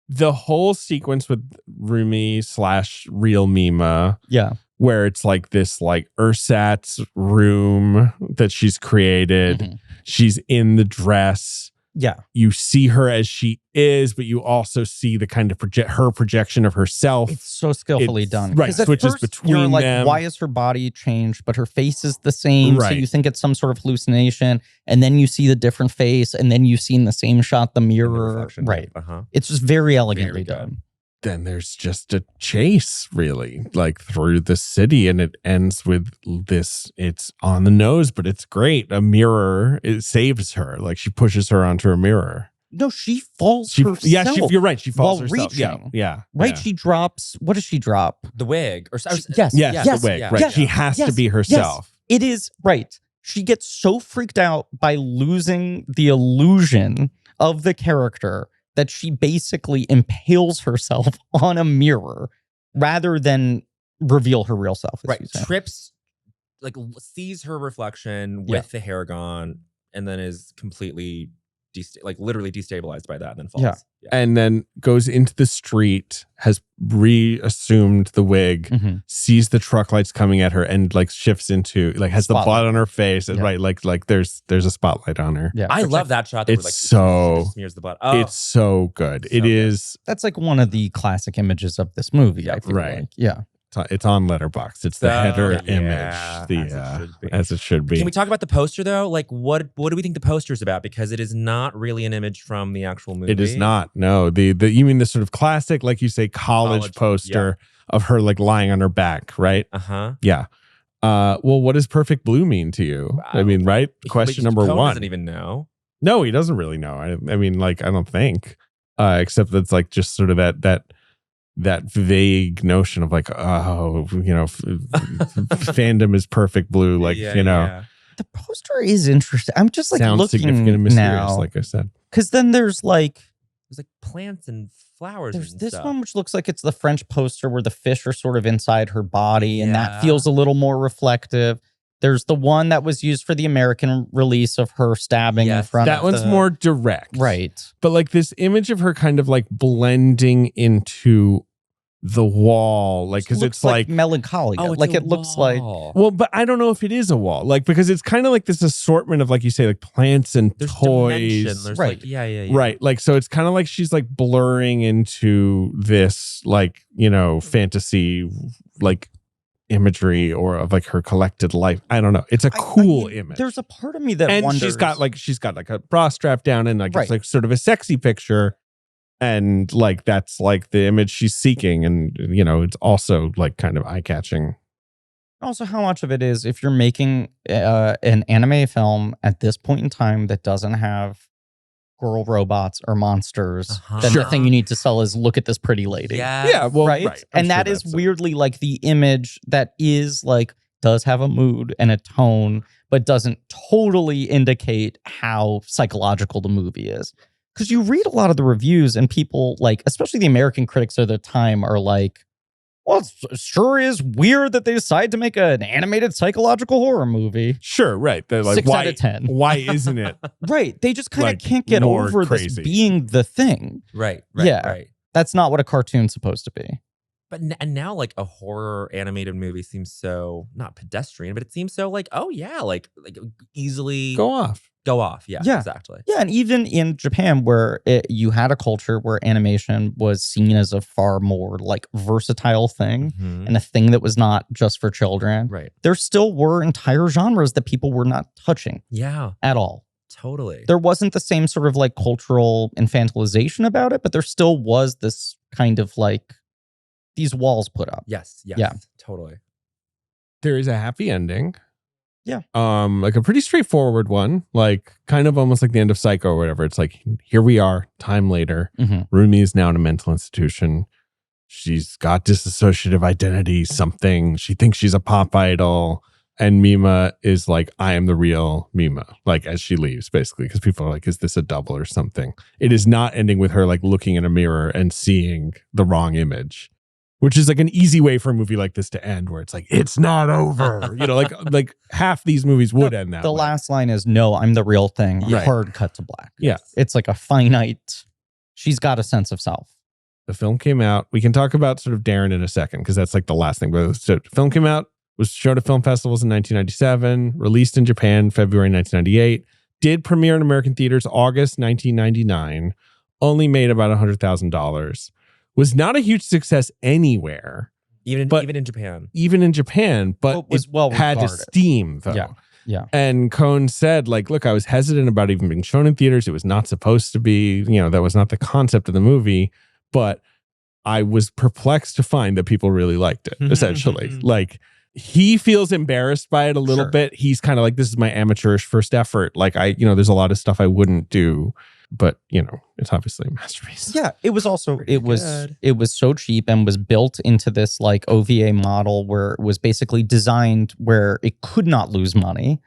The whole sequence with Rumi / real Mima, Yeah. where it's like this like ersatz room that she's created. Mhm. She's in the dress. Yeah. You see her as she is, but you also see the kind of her projection of herself. It's so skillfully done. Right, 'Cause at switches first between you're like, them. why is her body changed? But her face is the same. So Right. you think it's some sort of hallucination. And then you see the different face. And then you see in the same shot the mirror. Right. Uh-huh. It's just very elegantly Very good. done. Then there's just a chase really like through the city, and it ends with this. It's on the nose, but it's great. A mirror, it saves her. Like she pushes her onto a mirror. No, she falls herself. You're right. She falls while herself. reaching. Yeah. Right? Yeah. She drops. What does she drop? The wig. Yes. Yes, the wig. yeah. Right. Yes. She has to Yes. be herself. Yes. It is right. She gets so freaked out by losing the illusion of the character that she basically impales herself on a mirror rather than reveal her real self. as Right. you say. Trips, like sees her reflection with the hair gone, and then is completely literally destabilized by that, and then falls. Yeah. And then goes into the street, has reassumed the wig, Mhm. sees the truck lights coming at her, and like shifts into like has the Spotlight. blood on her face. Yeah. Right. Like there's a spotlight on her. Yeah. I love that shot. That It's like so- smears the blood. Oh, It's so good. So It good. is. That's like one of the classic images of this movie. I feel Right. like. Yeah. It's on Letterboxd. It's the So, header yeah, image. as it should be. As it should be. Can we talk about the poster though? Like, what do we think the poster is about? Because it is not really an image from the actual movie. It is not. No, the you mean the sort of classic, like you say, college poster of her like lying on her back, right? Uh-huh. Yeah. Well, what does Perfect Blue mean to you? I mean, right? Question number Cohn one. doesn't even know. No, he doesn't really know. I mean, like, I don't think. Except that's like just sort of that vague notion of like, oh, you know, fandom is Perfect Blue, like, Yeah, you know. yeah. The poster is interesting. I'm just like Sounds significant and looking mysterious, now like I said. because then there's like There's like plants and flowers. there's and this stuff. one which looks like it's the French poster where the fish are sort of inside her body, and that Yeah. feels a little more reflective. There's the one that was used for the American release of her stabbing in Yes. front That of one's the- more direct. right. But like this image of her kind of like blending into the wall, like, because Looks it's like melancholy. Oh, it's like a it looks like wall. well, but I don't know if it is a wall, like, because it's kind of like this assortment of, like you say, like plants and There's toys. dimension. There's Right. like yeah. Right. Like, so it's kind of like she's like blurring into this, like, you know, fantasy, like imagery or of like her collected life. I don't know. It's a cool image. There's a part of me that and wonders. she's got like a bra strap down and like Right. it's like sort of a sexy picture. And like that's like the image she's seeking. And, you know, it's also like kind of eye catching. Also, how much of it is if you're making an anime film at this point in time that doesn't have girl robots are monsters, then the thing you need to sell is look at this pretty lady. Yeah, well, right. And that is weirdly like the image that is like does have a mood and a tone, but doesn't totally indicate how psychological the movie is. Because you read a lot of the reviews and people like, especially the American critics of the time, are like, well, it sure is weird that they decide to make an animated psychological horror movie. Sure, right. They're like, 6 out of 10. Why isn't it? Right. They just kind of Like, can't get more over crazy. this being the thing. Right. That's not what a cartoon's supposed to be. But and now, like, a horror animated movie seems so not pedestrian, but it seems so like, oh yeah, like easily Go off. Yeah, exactly. Yeah, and even in Japan, where you had a culture where animation was seen as a far more like versatile thing and a thing that was not just for children. Right. There still were entire genres that people were not touching. Yeah. At all. Totally. There wasn't the same sort of like cultural infantilization about it, but there still was this kind of like these walls put up. Yes. Yeah. Totally. There is a happy ending. Yeah. Like a pretty straightforward one, like kind of almost like the end of Psycho or whatever. It's like, here we are, time later. Rumi is now in a mental institution. She's got dissociative identity, something. She thinks she's a pop idol. And Mima is like, I am the real Mima, like as she leaves, basically, because people are like, is this a double or something? It is not ending with her like looking in a mirror and seeing the wrong image. Which is like an easy way for a movie like this to end, where it's like, it's not over. You know, like half these movies would end that way. The last line is, no, I'm the real thing. Right. Hard cut to black. Yeah. It's like a finite, she's got a sense of self. The film came out. We can talk about sort of Darren in a second, because that's like the last thing. But the film came out, was shown at film festivals in 1997, released in Japan, February 1998, did premiere in American theaters, August 1999, only made about $100,000. Was not a huge success anywhere. Even in Japan. Even in Japan, but was well had regarded. esteem, though. Yeah. Yeah. And Kon said, like, look, I was hesitant about even being shown in theaters. It was not supposed to be, you know, that was not the concept of the movie. But I was perplexed to find that people really liked it, essentially. Like, he feels embarrassed by it a little bit. He's kind of like, this is my amateurish first effort. Like, there's a lot of stuff I wouldn't do. But, you know, it's obviously a masterpiece. Yeah, it was also, it was so cheap and was built into this like OVA model where it was basically designed where it could not lose money.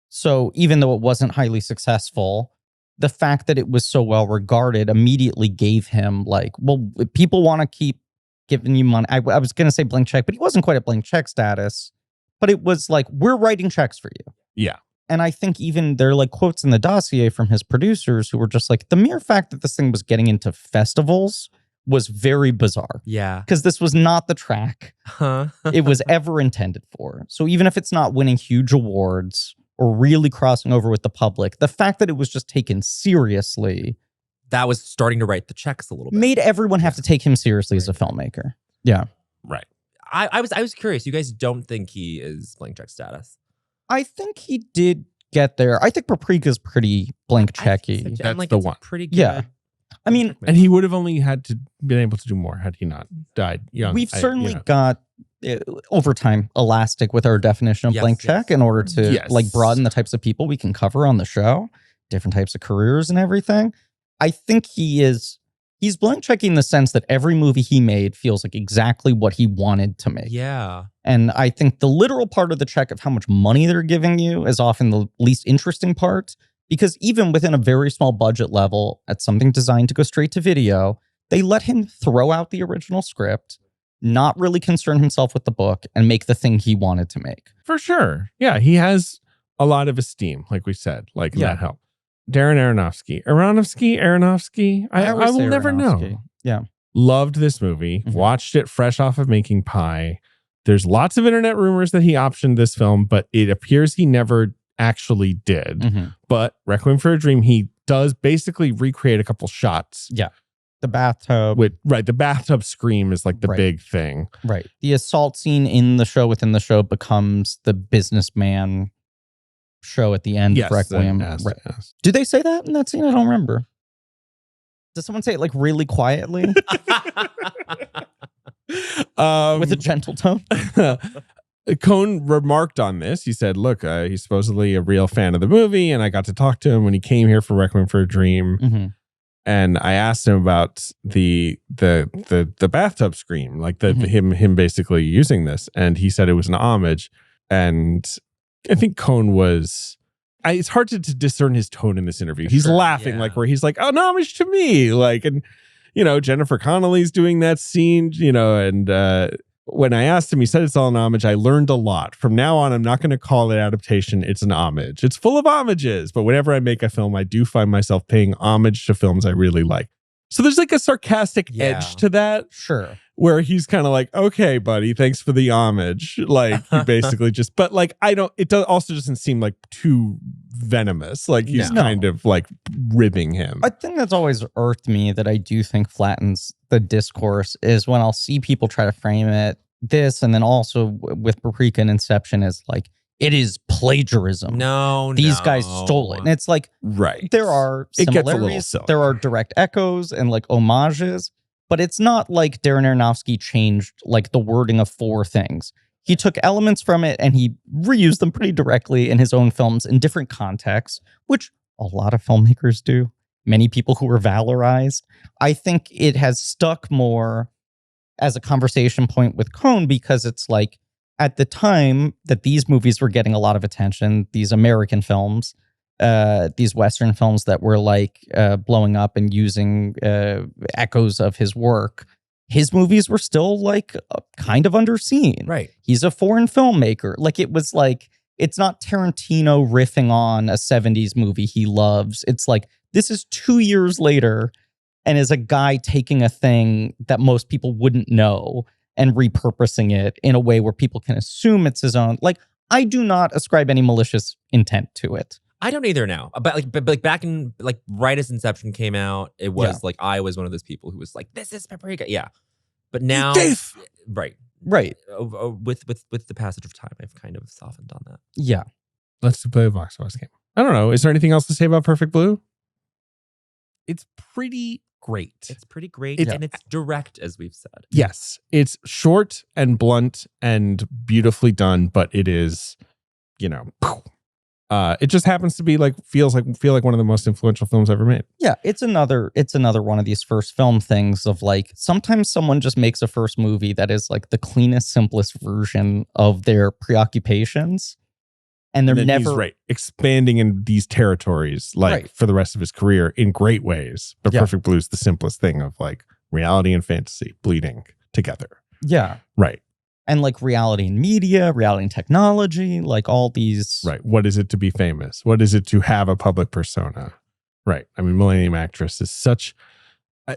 So even though it wasn't highly successful, the fact that it was so well regarded immediately gave him like, well, people want to keep giving you money. I was going to say blank check, but he wasn't quite at blank check status. But it was like, we're writing checks for you. Yeah. And I think even there are like quotes in the dossier from his producers who were just like, the mere fact that this thing was getting into festivals was very bizarre. Yeah. Because this was not the track it was ever intended for. So even if it's not winning huge awards or really crossing over with the public, the fact that it was just taken seriously. That was starting to write the checks a little bit. Made everyone have to take him seriously as a filmmaker. Yeah. Right. I was curious. You guys don't think he is blank check status? I think he did get there. I think Paprika's pretty blank checky. That's like, the it's one. Pretty good. Yeah. I mean, and he would have only had to been able to do more had he not died young. We've certainly got over time elastic with our definition of blank check in order to like broaden the types of people we can cover on the show, different types of careers and everything. I think he's blank checking in the sense that every movie he made feels like exactly what he wanted to make. Yeah. And I think the literal part of the check of how much money they're giving you is often the least interesting part, because even within a very small budget level at something designed to go straight to video, they let him throw out the original script, not really concern himself with the book, and make the thing he wanted to make. For sure. Yeah, he has a lot of esteem, like we said, like that helped. Darren Aronofsky. I will never know. Yeah. Loved this movie. Watched it fresh off of making Pi. There's lots of internet rumors that he optioned this film, but it appears he never actually did. But Requiem for a Dream, he does basically recreate a couple shots. Yeah. The bathtub. The bathtub scream is like the big thing. Right. The assault scene in the show within the show becomes the businessman show at the end of Requiem. Yes. Do they say that in that scene? I don't remember. Does someone say it like really quietly? With a gentle tone? Kon remarked on this. He said, look, he's supposedly a real fan of the movie, and I got to talk to him when he came here for Requiem for a Dream. Mm-hmm. And I asked him about the bathtub scream, like him basically using this, and he said it was an homage. And I think Kon was. It's hard to discern his tone in this interview. He's laughing, like where he's like, "Oh, no, homage to me," like, and Jennifer Connelly's doing that scene, and when I asked him, he said it's all an homage. I learned a lot. From now on, I'm not going to call it adaptation. It's an homage. It's full of homages, but whenever I make a film, I do find myself paying homage to films I really like. So there's like a sarcastic edge to that. Sure. Where he's kind of like, okay, buddy, thanks for the homage. Like, he basically just, but like, also doesn't seem like too venomous. Like, he's kind of like ribbing him. I think that's always irked me that I do think flattens the discourse is when I'll see people try to frame it this, and then also with Paprika and Inception is like, it is plagiarism. These guys stole it. And it's like, there are similarities, there are direct echoes and like homages, but it's not like Darren Aronofsky changed like the wording of 4 things. He took elements from it and he reused them pretty directly in his own films in different contexts, which a lot of filmmakers do. Many people who are valorized. I think it has stuck more as a conversation point with Kon because it's like, at the time that these movies were getting a lot of attention, these American films, these Western films that were like blowing up and using echoes of his work, his movies were still like kind of underseen. Right. He's a foreign filmmaker. Like it was like, it's not Tarantino riffing on a 70s movie he loves. It's like, this is 2 years later and is a guy taking a thing that most people wouldn't know and repurposing it in a way where people can assume it's his own. Like, I do not ascribe any malicious intent to it. I don't either now. But like back in like right as Inception came out, it was like I was one of those people who was like, "This is Paprika." Yeah, but now, right. With the passage of time, I've kind of softened on that. Yeah. Let's play the box office game. I don't know. Is there anything else to say about Perfect Blue? It's pretty great. It's pretty great, and it's direct, as we've said. Yes, it's short and blunt and beautifully done, but it is, it just happens to be like feel like one of the most influential films ever made. Yeah, it's another one of these first film things of like sometimes someone just makes a first movie that is like the cleanest, simplest version of their preoccupations. And they're never expanding in these territories for the rest of his career in great ways. But Perfect Blue is the simplest thing of like reality and fantasy bleeding together. Yeah. Right. And like reality and media, reality and technology, like all these. Right. What is it to be famous? What is it to have a public persona? Right. I mean, Millennium Actress is such.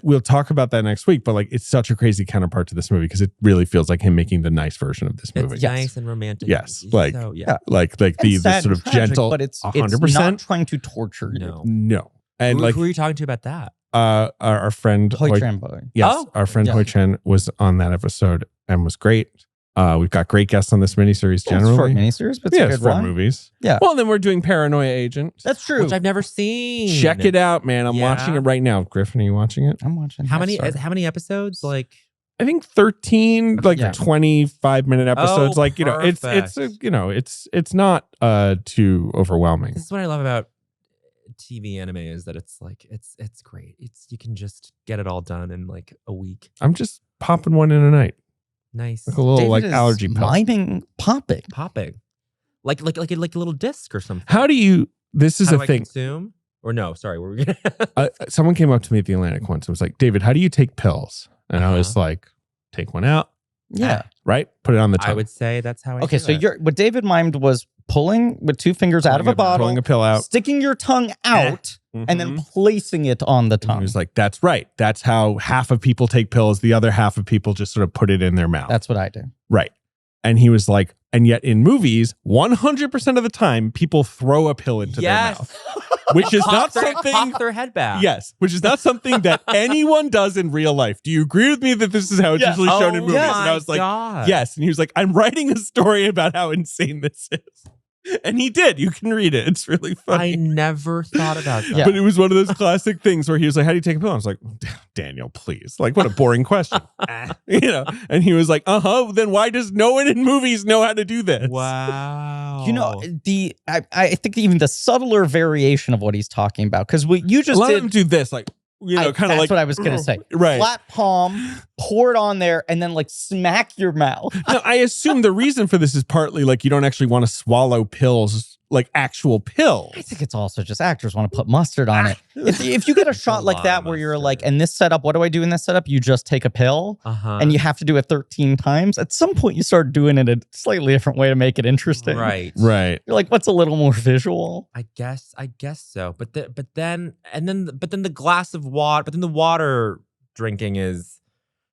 We'll talk about that next week, but like it's such a crazy counterpart to this movie because it really feels like him making the nice version of this movie. It's nice and romantic. Yes, like the sort of tragic, gentle, but it's 100% not trying to torture you. No, and who are you talking to about that? Our friend Hoi Tran Boy. Yes, our friend Hoi Tran was on that episode and was great. We've got great guests on this miniseries generally. Short miniseries, but it's a good 4 one. movies. Yeah. Well, then we're doing Paranoia Agent. That's true. Which I've never seen. Check it out, man. I'm watching it right now. Griffin, are you watching it? I'm watching. How many episodes? Like, I think 13, like 25-minute episodes. It's not too overwhelming. This is what I love about TV anime is that it's like it's great. You can just get it all done in like a week. I'm just popping one in a night. Nice. Like a little like allergy pill. Popping. Like a little disc or something. How do you this is how a do thing. I consume? Or no, sorry, were we gonna someone came up to me at the Atlantic once and was like, David, how do you take pills? And I was like, take one out. Yeah. Right? Put it on the tongue. I would say that's how I Okay, do so it. what David mimed was pulling with 2 fingers out of a bottle, pulling a pill out, sticking your tongue out, and then placing it on the tongue. He was like, that's right. That's how half of people take pills. The other half of people just sort of put it in their mouth. That's what I do. Right. And he was like, and yet in movies, 100% of the time, people throw a pill into their mouth. Which is not something... Pop their head back. Yes. Which is not something that anyone does in real life. Do you agree with me that this is how it's usually shown in movies? And I was like, yes. And he was like, I'm writing a story about how insane this is. And he did. You can read it. It's really funny. I never thought about that. Yeah. But it was one of those classic things where he was like, how do you take a pill? I was like, Daniel, please. Like, what a boring question. And he was like, then why does no one in movies know how to do this? Wow. I think even the subtler variation of what he's talking about, because you just Let did him do this, like, kind of like. That's what I was going to say. Right. Flat palm, pour it on there, and then like smack your mouth. No, I assume the reason for this is partly like you don't actually want to swallow pills, like actual pills. I think it's also just actors want to put mustard on it. If you get a shot like that where you're like, and this setup, what do I do in this setup? You just take a pill and you have to do it 13 times. At some point, you start doing it a slightly different way to make it interesting. Right. Right. You're like, what's a little more visual? I guess so. But then the glass of water, but then the water drinking is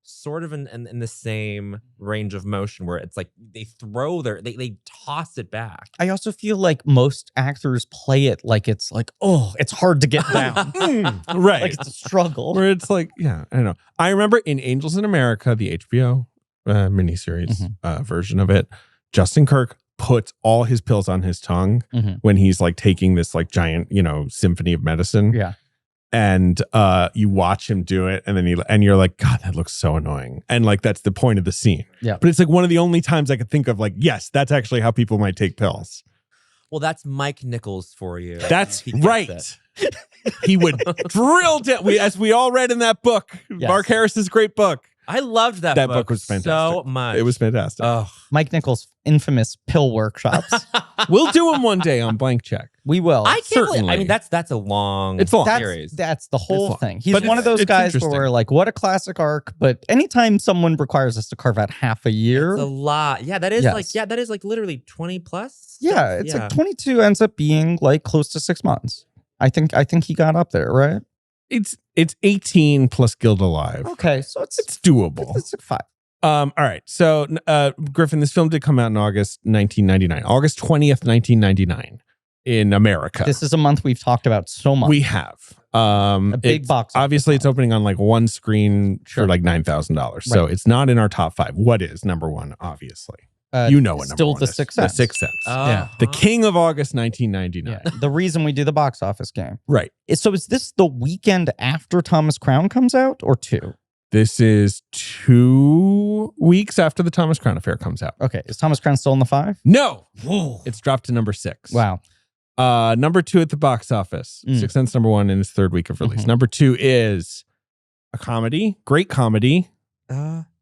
sort of in the same range of motion where it's like they toss it back. I also feel like most actors play it like it's like, oh, it's hard to get down. Right. Like it's a struggle. Where it's like, yeah, I don't know. I remember in Angels in America, the HBO miniseries version of it, Justin Kirk puts all his pills on his tongue when he's like taking this like giant, symphony of medicine. Yeah. And you watch him do it, and then you're like, God, that looks so annoying. And like that's the point of the scene. Yeah. But it's like one of the only times I could think of like, yes, that's actually how people might take pills. Well, that's Mike Nichols for you. That's He gets right. He would drill down. As we all read in that book, Mark Harris's great book. I loved that book. That book was fantastic. So much. It was fantastic. Oh. Mike Nichols' infamous pill workshops. We'll do them one day on Blank Check. We will. I can't Certainly. believe, I mean, that's a long series. That's the whole thing. He's But one of those it's guys interesting. where we're like, what a classic arc. But anytime someone requires us to carve out half a year. It's a lot. Yeah, that is Yes. like literally 20 plus. Yeah, it's like 22 ends up being like close to 6 months. I think he got up there, right? It's 18 plus Guild Alive. Okay, so it's doable. It's like 5. All right. So, Griffin, this film did come out in August 1999. August 20th, 1999 in America. This is a month we've talked about so much. We have. A big box office Obviously, it's month. opening on like one screen for like $9,000. So it's not in our top 5. What is number 1, obviously? You know what number still 1 The is. Sixth Sense. The Sixth Sense. Yeah. The King of August 1999. Yeah, the reason we do the box office game. Right. So is this the weekend after Thomas Crown comes out or 2? This is 2 weeks after the Thomas Crown Affair comes out. Okay. Is Thomas Crown still in the 5? No. It's dropped to number 6. Wow. Number 2 at the box office. Sixth Sense number 1 in its 3rd week of release. Number 2 is a comedy. Great comedy.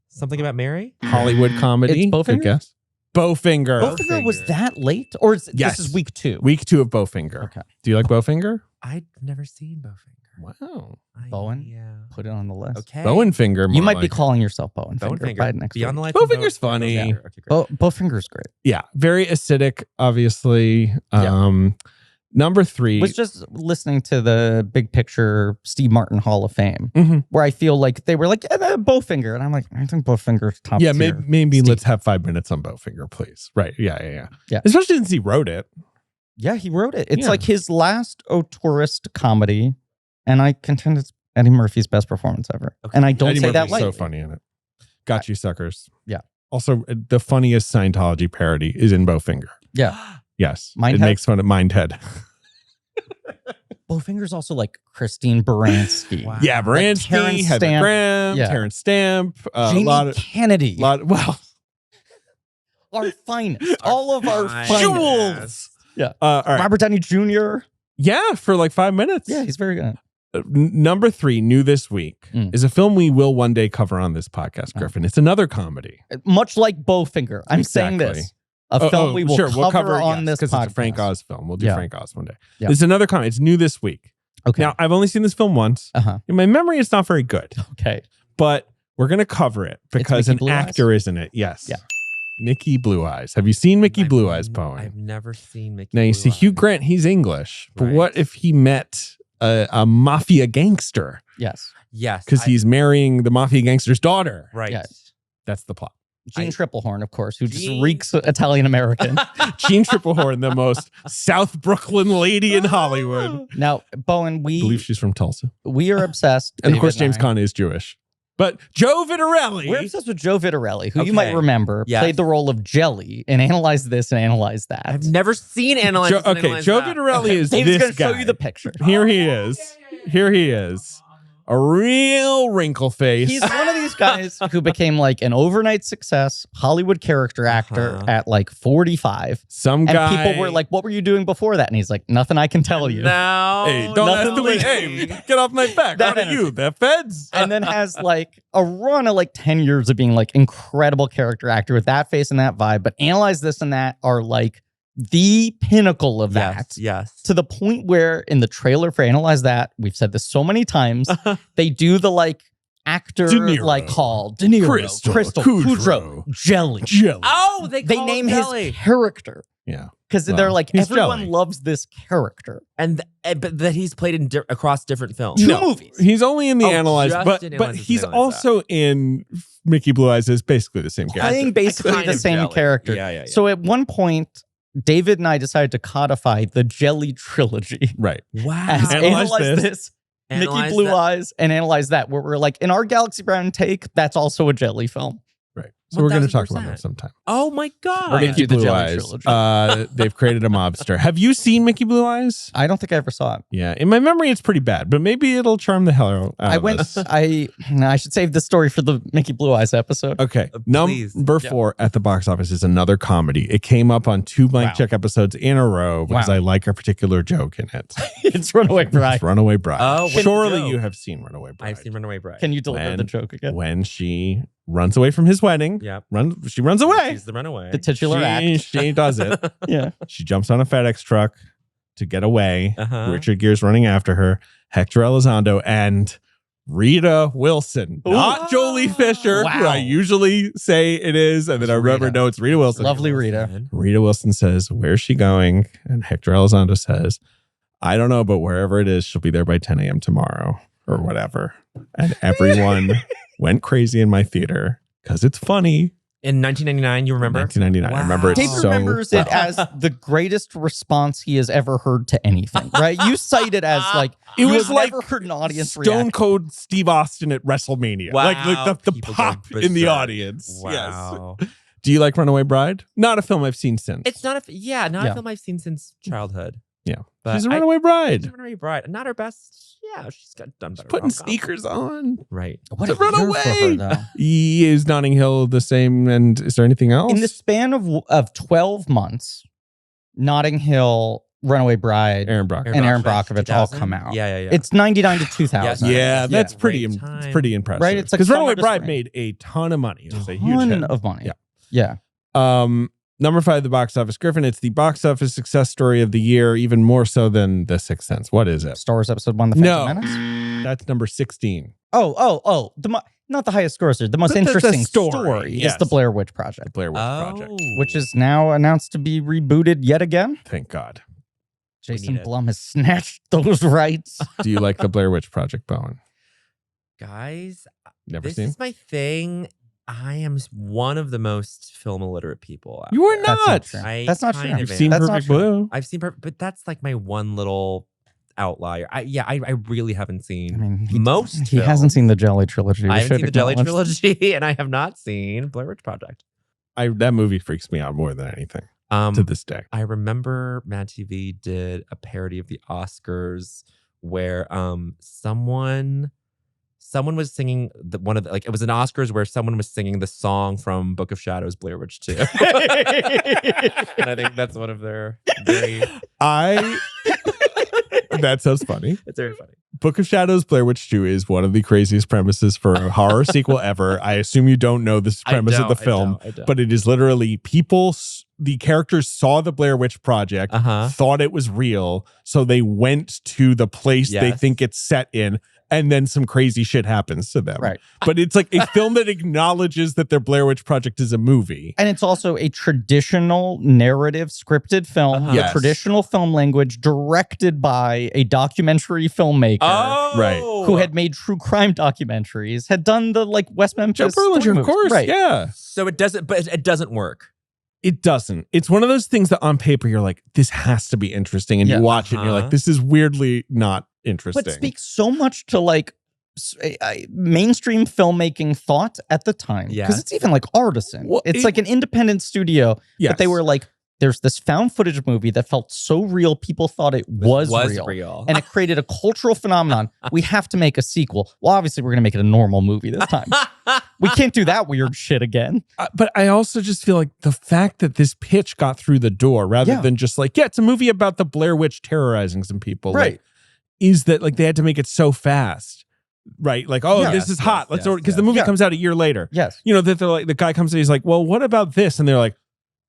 Something About Mary? Hollywood comedy. It's Bowfinger? Good guess. Bowfinger. Bowfinger was that late? Or is Yes. this is week 2? Week 2 of Bowfinger. Okay. Do you like Bowfinger? I've never seen Bowfinger. Wow. Bowen? Yeah. Put it on the list. Okay. Bowenfinger. You more might be like. calling yourself Bowenfinger Bowenfinger. by next Beyond the week. Life of Bowfinger's funny. Yeah. Okay, great. Bowfinger's great. Yeah. Very acidic, obviously. Number 3. Was just listening to the Big Picture Steve Martin Hall of Fame, where I feel like they were like, Bowfinger. And I'm like, I think Bowfinger's top Yeah, tier. maybe let's have 5 minutes on Bowfinger, please. Right. Yeah. Especially since he wrote it. Yeah, he wrote it. It's Yeah. like his last auteurist comedy. And I contend it's Eddie Murphy's best performance ever. Okay. And I don't Eddie say that Murphy's lightly. so funny in it. Got you, suckers. Yeah. Also, the funniest Scientology parody is in Bowfinger. Yeah. Yes. Mindhead? It makes fun of Mindhead. Bowfinger's also like Christine Baranski. Wow. Yeah, Baranski, Terrence Heather Stamp. Graham, Yeah. Terrence Stamp, Jamie Kennedy. Well, Our finest. All of our finest. jewels. Yeah. All right. Robert Downey Jr. Yeah, for like 5 minutes. Yeah, he's very good. Number 3, new this week, is a film we will one day cover on this podcast, Griffin. It's another comedy. Much like Bowfinger. I'm saying this. A film we will cover on this because podcast. it's a Frank Oz film. We'll do Frank Oz one day. Yeah. It's another comedy. It's new this week. Okay. Now, I've only seen this film once. In my memory, it's not very good. Okay. But we're going to cover it because Mickey an Blue actor is in it. Yes. Yeah. Mickey Blue Eyes. Have you seen Mickey Blue Eyes, Bowen? I've never seen Mickey Now, you Blue see, Eyes. Hugh Grant, he's English. But Right. what if he met a mafia gangster? Yes. Yes. Because he's marrying the mafia gangster's daughter. Right. Yes. That's the plot. Gene Triplehorn, of course, who just Gene- reeks Italian American. Gene Triplehorn, the most South Brooklyn lady in Hollywood. Now, Bowen, I believe she's from Tulsa. we are obsessed. And of course, David James I. Caan is Jewish. But Joe Vitarelli. We're obsessed with Joe Vitarelli, who you might remember played the role of Jelly in Analyze This and Analyze That. I've never seen Analyze This and Analyze Joe That. Vitarelli is David's this gonna guy. show you the picture. Here he is. Here he is. A real wrinkle face. He's one of these guys who became like an overnight success Hollywood character actor at like 45. Some guy. And people were like, what were you doing before that? And he's like, nothing I can tell you. No. Hey, don't ask the way. Hey, get off my back. What are you? The feds? And then has like a run of like 10 years of being like incredible character actor with that face and that vibe. But Analyze This and That are like the pinnacle of that. Yes. To the point where in the trailer for Analyze That, we've said this so many times, they do the like actor like call. De Niro, Crystal, Kudrow, Jelly. Oh, they name Jelly. His character. Yeah. Because they're like, everyone Jelly. loves this character. And but that he's played in across different films. Two movies. He's only in the Oh, Analyze, just but in but Analyze he's This and also in Mickey Blue Eyes as basically the same character. Playing basically Kind the of same Jelly. character. Yeah. So at one point, David and I decided to codify the Jelly trilogy. Right. Wow. As Analyze This, Analyze Mickey Blue That. Eyes, and Analyze That, where we're like, in our Galaxy Brown take, that's also a Jelly film. Right. So we're going to talk about 1000%. that sometime. Oh my God. We're gonna Mickey do the Blue Jelly Eyes. trilogy. They've created a mobster. Have you seen Mickey Blue Eyes? I don't think I ever saw it. Yeah. In my memory, it's pretty bad, but maybe it'll charm the hell out of us. I should save this story for the Mickey Blue Eyes episode. Okay. Please. Number 4 at the box office is another comedy. It came up on 2 blank check episodes in a row because I like a particular joke in it. It's Runaway Bride. It's Runaway Bride. Oh, what's the surely joke? you have seen Runaway Bride. I've seen Runaway Bride. Can you deliver the joke again? When she runs away from his wedding. Yep. She runs away. She's the runaway. The titular act. She does it. Yeah. She jumps on a FedEx truck to get away. Richard Gere's running after her. Hector Elizondo and Rita Wilson. Not Jolie Fisher, who I usually say it is. And then I remember, no, it's Rita Wilson. Lovely Rita. Rita Wilson says, where's she going? And Hector Elizondo says, I don't know, but wherever it is, she'll be there by 10 a.m. tomorrow or whatever. And everyone went crazy in my theater because it's funny. In 1999, you remember? 1999. I remember it Dave so remembers it as the greatest response he has ever heard to anything, right? You cite it as like, it was have like never heard an audience Stone react. Cold Steve Austin at WrestleMania. Wow. Like the People pop go in the berserk. audience. Wow. Yes. Do you like Runaway Bride? Not a film I've seen since. It's not a film I've seen since childhood. Yeah. But She's a Runaway Bride. She's a Runaway Bride. Not her best. Yeah, she's got done better. Putting sneakers on. Right. What To a run year away. for her, though. Is Notting Hill the same? And is there anything else? In the span of 12 months, Notting Hill, Runaway Bride, Aaron Brockovich. and Aaron Brockovich all 2000? come out. Yeah. It's 99 to 2000. Yeah, that's pretty. Great It's time. pretty impressive, Right? It's like because Runaway summer to Bride spring. made a ton of money. It was a huge Ton hit. of money. Yeah. Yeah. Number 5, the box office. Griffin, it's the box office success story of the year, even more so than The Sixth Sense. What is it? Star Wars Episode 1, The Phantom Menace? That's number 16. Oh. Not the highest grosser. The most But the interesting story, story yes. is the Blair Witch Project, The Blair Witch Project. which is now announced to be rebooted yet again. Thank God. Jason need it. Blum has snatched those rights. Do you like the Blair Witch Project, Bowen? Guys, Never this seen? is my thing. I am one of the most film illiterate people. out You are there. not. That's not true. I That's not kind true. of You've am. seen That's Perfect not true. Blue? I've seen, but that's like my one little outlier. I really haven't seen I mean, most. He hasn't seen the Jelly trilogy. We I haven't should seen the Jelly acknowledge. trilogy, and I have not seen Blair Witch Project. That movie freaks me out more than anything to this day. I remember Mad TV did a parody of the Oscars where someone was singing it was an Oscars where someone was singing the song from Book of Shadows, Blair Witch 2. And I think that's one of their very That sounds funny. it's very funny. Book of Shadows, Blair Witch 2 is one of the craziest premises for a horror sequel ever. I assume you don't know this premise of the film, I don't. but it is literally the characters saw the Blair Witch Project, thought it was real, so they went to the place they Yes. think it's set in, and then some crazy shit happens to them. Right. But it's like a film that acknowledges that their Blair Witch Project is a movie. And it's also a traditional narrative scripted film, with Yes. traditional film language, directed by a documentary filmmaker Right. who had made true crime documentaries, had done the West Memphis. Joe Berlinger, of course. Right. Yeah. So it doesn't work. It doesn't. It's one of those things that on paper you're like, this has to be interesting. And Yeah. you watch it and you're like, this is weirdly not interesting. But speaks so much to mainstream filmmaking thought at the time. Because it's even like artisan. Well, it's like an independent studio. Yes. But they were like, there's this found footage movie that felt so real, people thought it was real. And it created a cultural phenomenon. We have to make a sequel. Well, obviously, we're going to make it a normal movie this time. We can't do that weird shit again. But I also just feel like the fact that this pitch got through the door rather than just like, it's a movie about the Blair Witch terrorizing some people. Right. Like, is that like they had to make it so fast. Right. Like, this is hot. Let's order, because the movie comes out a year later. Yes. You know, that they're like, the guy comes in, he's like, well, what about this? And they're like,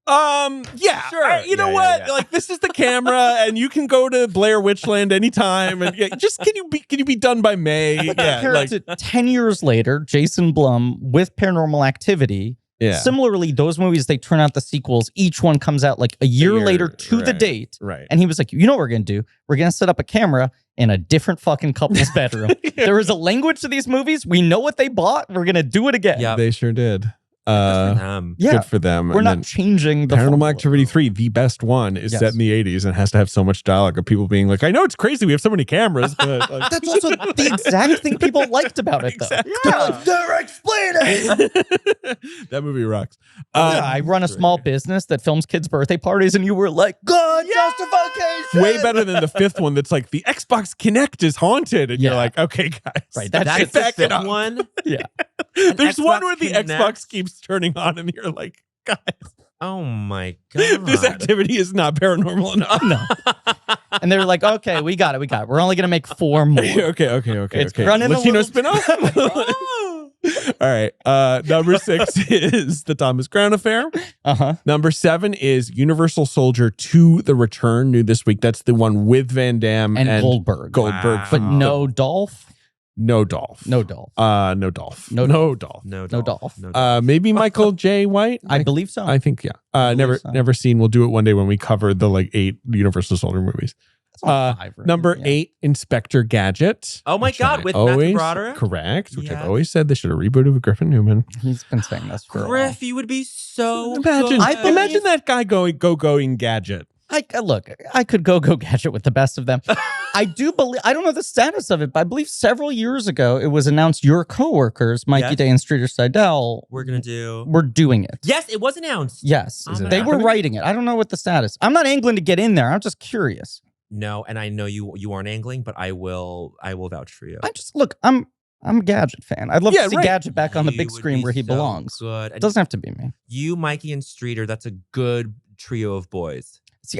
sure. You know what? Like, this is the camera, and you can go to Blair Witchland anytime. And just can you be done by May? Compare it to 10 years later, Jason Blum with Paranormal Activity. Yeah. Similarly, those movies, they turn out the sequels. Each one comes out like a year later to the date. Right. And he was like, you know what we're going to do? We're going to set up a camera in a different fucking couple's bedroom. There is a language to these movies. We know what they bought. We're going to do it again. Yeah, they sure did. Good for them. We're not changing the Paranormal Activity 3, the best one, is set in the 80s and has to have so much dialogue of people being like, I know it's crazy we have so many cameras, but like, that's also the exact thing people liked about it, though. They're like, they're explaining. That movie rocks. I run a small business that films kids' birthday parties, and you were like, good justification. Way better than the fifth one that's like, the Xbox Kinect is haunted. And you're like, okay, guys. Right, that's the fifth one? Yeah. There's one where the Xbox keeps turning on and you're like, guys. Oh my God. This activity is not paranormal enough. No. And they're like, okay, we got it. We're only going to make 4 more. Okay. It's running Latino a spinoff. All right. Number 6 is The Thomas Crown Affair. Number 7 is Universal Soldier 2: The Return, new this week. That's the one with Van Damme and Goldberg. Wow. But no Dolph. No Dolph. No Dolph. No Dolph. No Dolph. No Dolph. Maybe Michael J. White. I believe so. I think never seen. We'll do it one day when we cover the like 8 Universal Soldier movies. Number 8, Inspector Gadget. Oh my God, with Matthew Broderick. Correct. Which I've always said they should have rebooted with Griffin Newman. He's been saying this for Griff, you would be so imagine that guy going Gadget. I could go Gadget with the best of them. I do believe, I don't know the status of it, but I believe several years ago it was announced your coworkers, Mikey Day and Streeter Seidel, we're doing it. Yes, it was announced. Yes, they were writing it. I don't know what the status. I'm not angling to get in there. I'm just curious. No, and I know you aren't angling, but I will vouch for you. I'm a Gadget fan. I'd love to see Gadget back on the big screen where he belongs. Good. It doesn't have to be me. You, Mikey, and Streeter, that's a good trio of boys. See,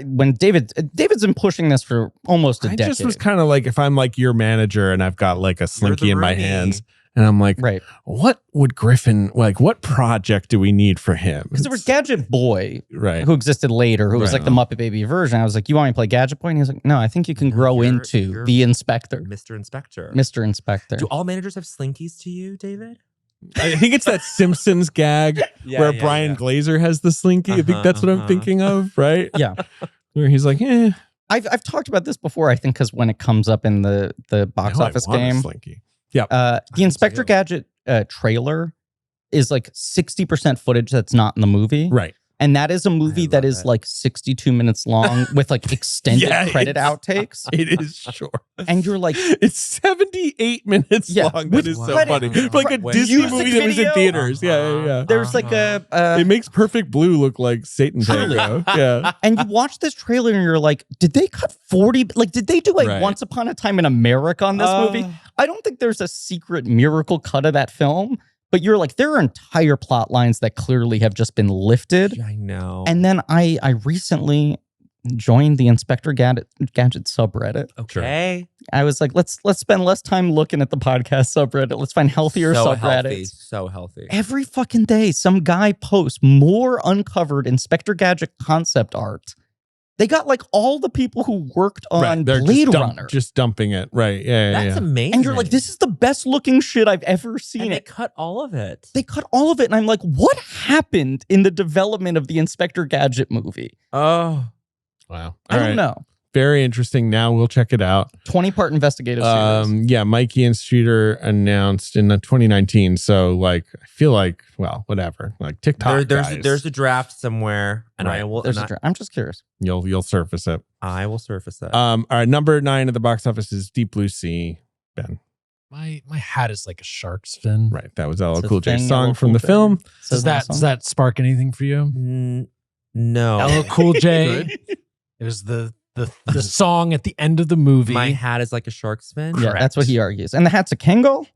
when David's been pushing this for almost a decade. I just was kind of like, if I'm like your manager and I've got like a slinky in my hands, and I'm like, what would Griffin, like, what project do we need for him? Because there was Gadget Boy, who existed later, who was like the Muppet Baby version. I was like, you want me to play Gadget Boy? And he was like, no, I think you can grow into the Inspector. Mr. Inspector. Mr. Inspector. Do all managers have slinkies to you, David? I think it's that Simpsons gag where Brian Glazer has the slinky. I think that's what I'm thinking of, right? Yeah. Where he's like, I've talked about this before, I think, because when it comes up in the box office game. Slinky. Yeah. The Inspector Gadget trailer is like 60% footage that's not in the movie. Right. And that is a movie that is like 62 minutes long with like extended credit outtakes. It is short. And you're like, it's 78 minutes long. That is so funny. Like a Disney movie that was in theaters. Yeah. There's like it makes Perfect Blue look like Satan Tango. Yeah. And you watch this trailer and you're like, did they cut 40? Like, did they do like Once Upon a Time in America on this movie? I don't think there's a secret miracle cut of that film. But you're like, there are entire plot lines that clearly have just been lifted. I know. And then I recently joined the Inspector Gadget subreddit. Okay. I was like, let's spend less time looking at the podcast subreddit. Let's find healthier subreddits. So healthy. Every fucking day, some guy posts more uncovered Inspector Gadget concept art. They got like all the people who worked on Blade Runner. Just dumping it. Right. Yeah. That's amazing. And you're like, this is the best looking shit I've ever seen. And they cut all of it. They cut all of it. And I'm like, what happened in the development of the Inspector Gadget movie? Oh. Wow. I don't know. Very interesting. Now we'll check it out. 20-part investigative series. Yeah, Mikey and Streeter announced in 2019. So like, I feel like, well, whatever. Like TikTok. There's a draft somewhere, and I will. I'm just curious. You'll surface it. I will surface it. All right, number 9 at the box office is Deep Blue Sea. Ben. My hat is like a shark's fin. Right. That was LL It's a Cool J's thing, song LL from Cool the J. film. Does that spark anything for you? No. LL Cool J. It was the song at the end of the movie. My hat is like a shark's fin. Yeah, that's what he argues. And the hat's a Kangol?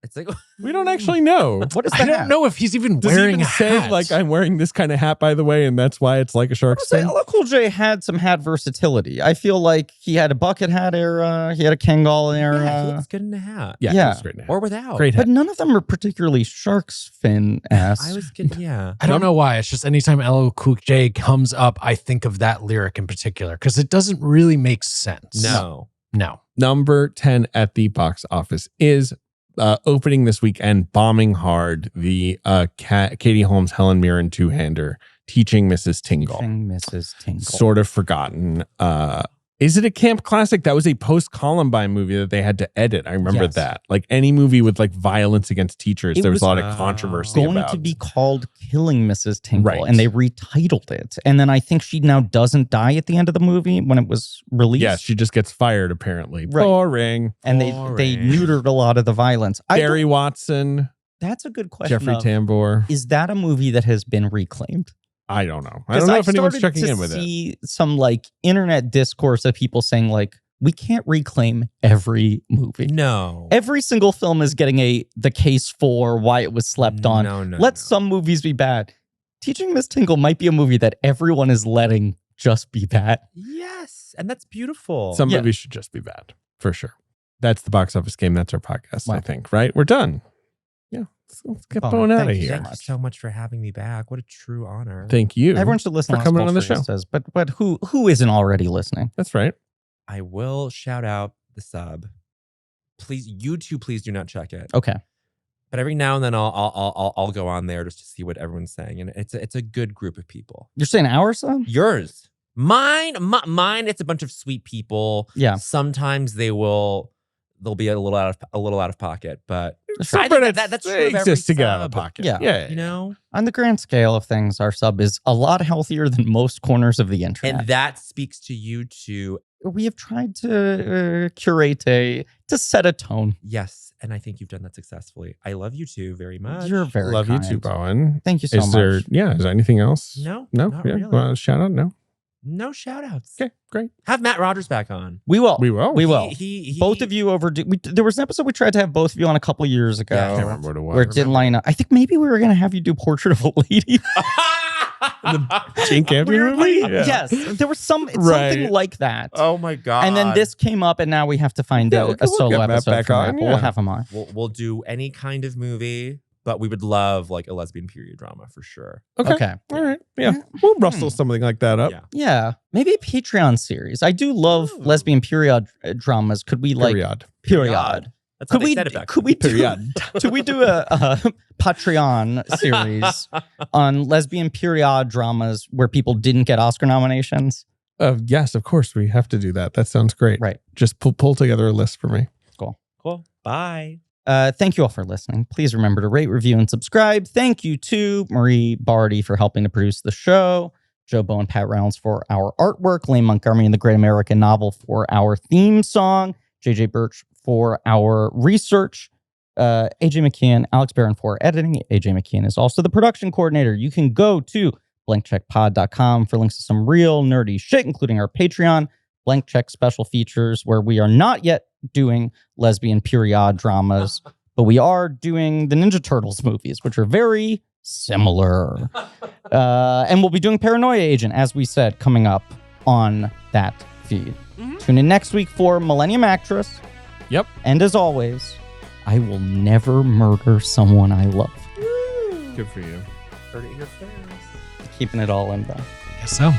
It's like We don't actually know. What is I that? don't know if he's even Does he wearing even a say hat. like I'm wearing this kind of hat, by the way, and that's why it's like a shark's fin? LL Cool J had some hat versatility. I feel like he had a bucket hat era. He had a Kangol era. yeah, he looks good in a hat. Yeah, Yeah. it's great hat. Or without. Great hat. But none of them are particularly shark's fin-esque. I was good. Yeah. I don't know why. It's just anytime LL Cool J comes up, I think of that lyric in particular because it doesn't really make sense. No. Number 10 at the box office is opening this weekend, bombing hard, the Katie Holmes, Helen Mirren two-hander, Teaching Mrs. Tingle. Teaching Mrs. Tingle. Sort of forgotten. Is it a camp classic? That was a post-Columbine movie that they had to edit. I remember Yes. that. Like any movie with like violence against teachers, It there was was a lot of controversy going about. to be called Killing Mrs. Tingle, Right. and they retitled it. And then I think she now doesn't die at the end of the movie when it was released. Yeah, she just gets fired apparently. Right. Boring. And they neutered a lot of the violence. Barry Watson, That's a good question. Jeffrey of, Tambor. Is that a movie that has been reclaimed? I don't know. I 'Cause don't know I've if anyone's started checking to in with it. see some like internet discourse of people saying like, we can't reclaim every movie. No. Every single film is getting the case for why it was slept on. No. Let some movies be bad. Teaching Miss Tingle might be a movie that everyone is letting just be bad. Yes. And that's beautiful. Some Yeah. movies should just be bad, for sure. That's the box office game. That's our podcast, I Wow. think, right? We're done. Yeah. Let's get Oh, Bowen out thank of you here. so Thank you much. so much for having me back. What a true honor. Thank you. Everyone should listen for to coming on the show. Culturistas, but who isn't already listening? That's right. I will shout out the sub. Please, you two, please do not check it. Okay. But every now and then I'll go on there just to see what everyone's saying, and it's a good group of people. You're saying our sub? Yours, mine. It's a bunch of sweet people. Yeah. Sometimes they'll be a little out of pocket, but Sure. I think that's true of every exists to get out of sub. pocket. Yeah. Yeah. You know, On the grand scale of things, our sub is a lot healthier than most corners of the internet. and that speaks to you two. We have tried to curate to set a tone. Yes, and I think you've done that successfully. I love you two very much. You're very Love kind. you too, Bowen. Thank you so Is much. there, is there anything else? No, No? not Yeah. really. Well, shout out? No? No shout outs. Okay, great. Have Matt Rogers back on. We will. We will. We will. He Both of you overdue. There was an episode we tried to have both of you on a couple years ago. Yeah, I can't remember what it was. where it didn't line up. I think maybe we were going to have you do Portrait of a Lady. Jane Campion movie? Yeah. Yes. There was something Right. like that. Oh my god! And then this came up, and now we have to find Yeah, a we'll solo get Matt episode back for on, Matt, but yeah. we'll have him on. We'll do any kind of movie, but we would love like a lesbian period drama for sure. Okay. All right. Yeah. We'll rustle something like that up. Yeah. Yeah. Maybe a Patreon series. I do love Ooh. lesbian period dramas. Could we like period? That's how Could they we? said it back Could we do? Period. Could we do a Patreon series on lesbian period dramas where people didn't get Oscar nominations? Yes, of course. We have to do that. That sounds great. Right. Just pull together a list for me. Cool. Bye. Thank you all for listening. Please remember to rate, review, and subscribe. Thank you to Marie Barty for helping to produce the show, Joe Bowen, Pat Reynolds for our artwork, Lane Montgomery and the Great American Novel for our theme song, JJ Birch for our research, AJ McKeon, Alex Barron for editing. AJ McKeon is also the production coordinator. You can go to blankcheckpod.com for links to some real nerdy shit, including our Patreon, Blank Check special features, where we are not yet doing lesbian period dramas, but we are doing the Ninja Turtles movies, which are very similar. And we'll be doing Paranoia Agent, as we said, coming up on that feed. Tune in next week for Millennium Actress. Yep. And as always, I will never murder someone I love. Good for you. Heard it here first. Keeping it all in though. I guess so.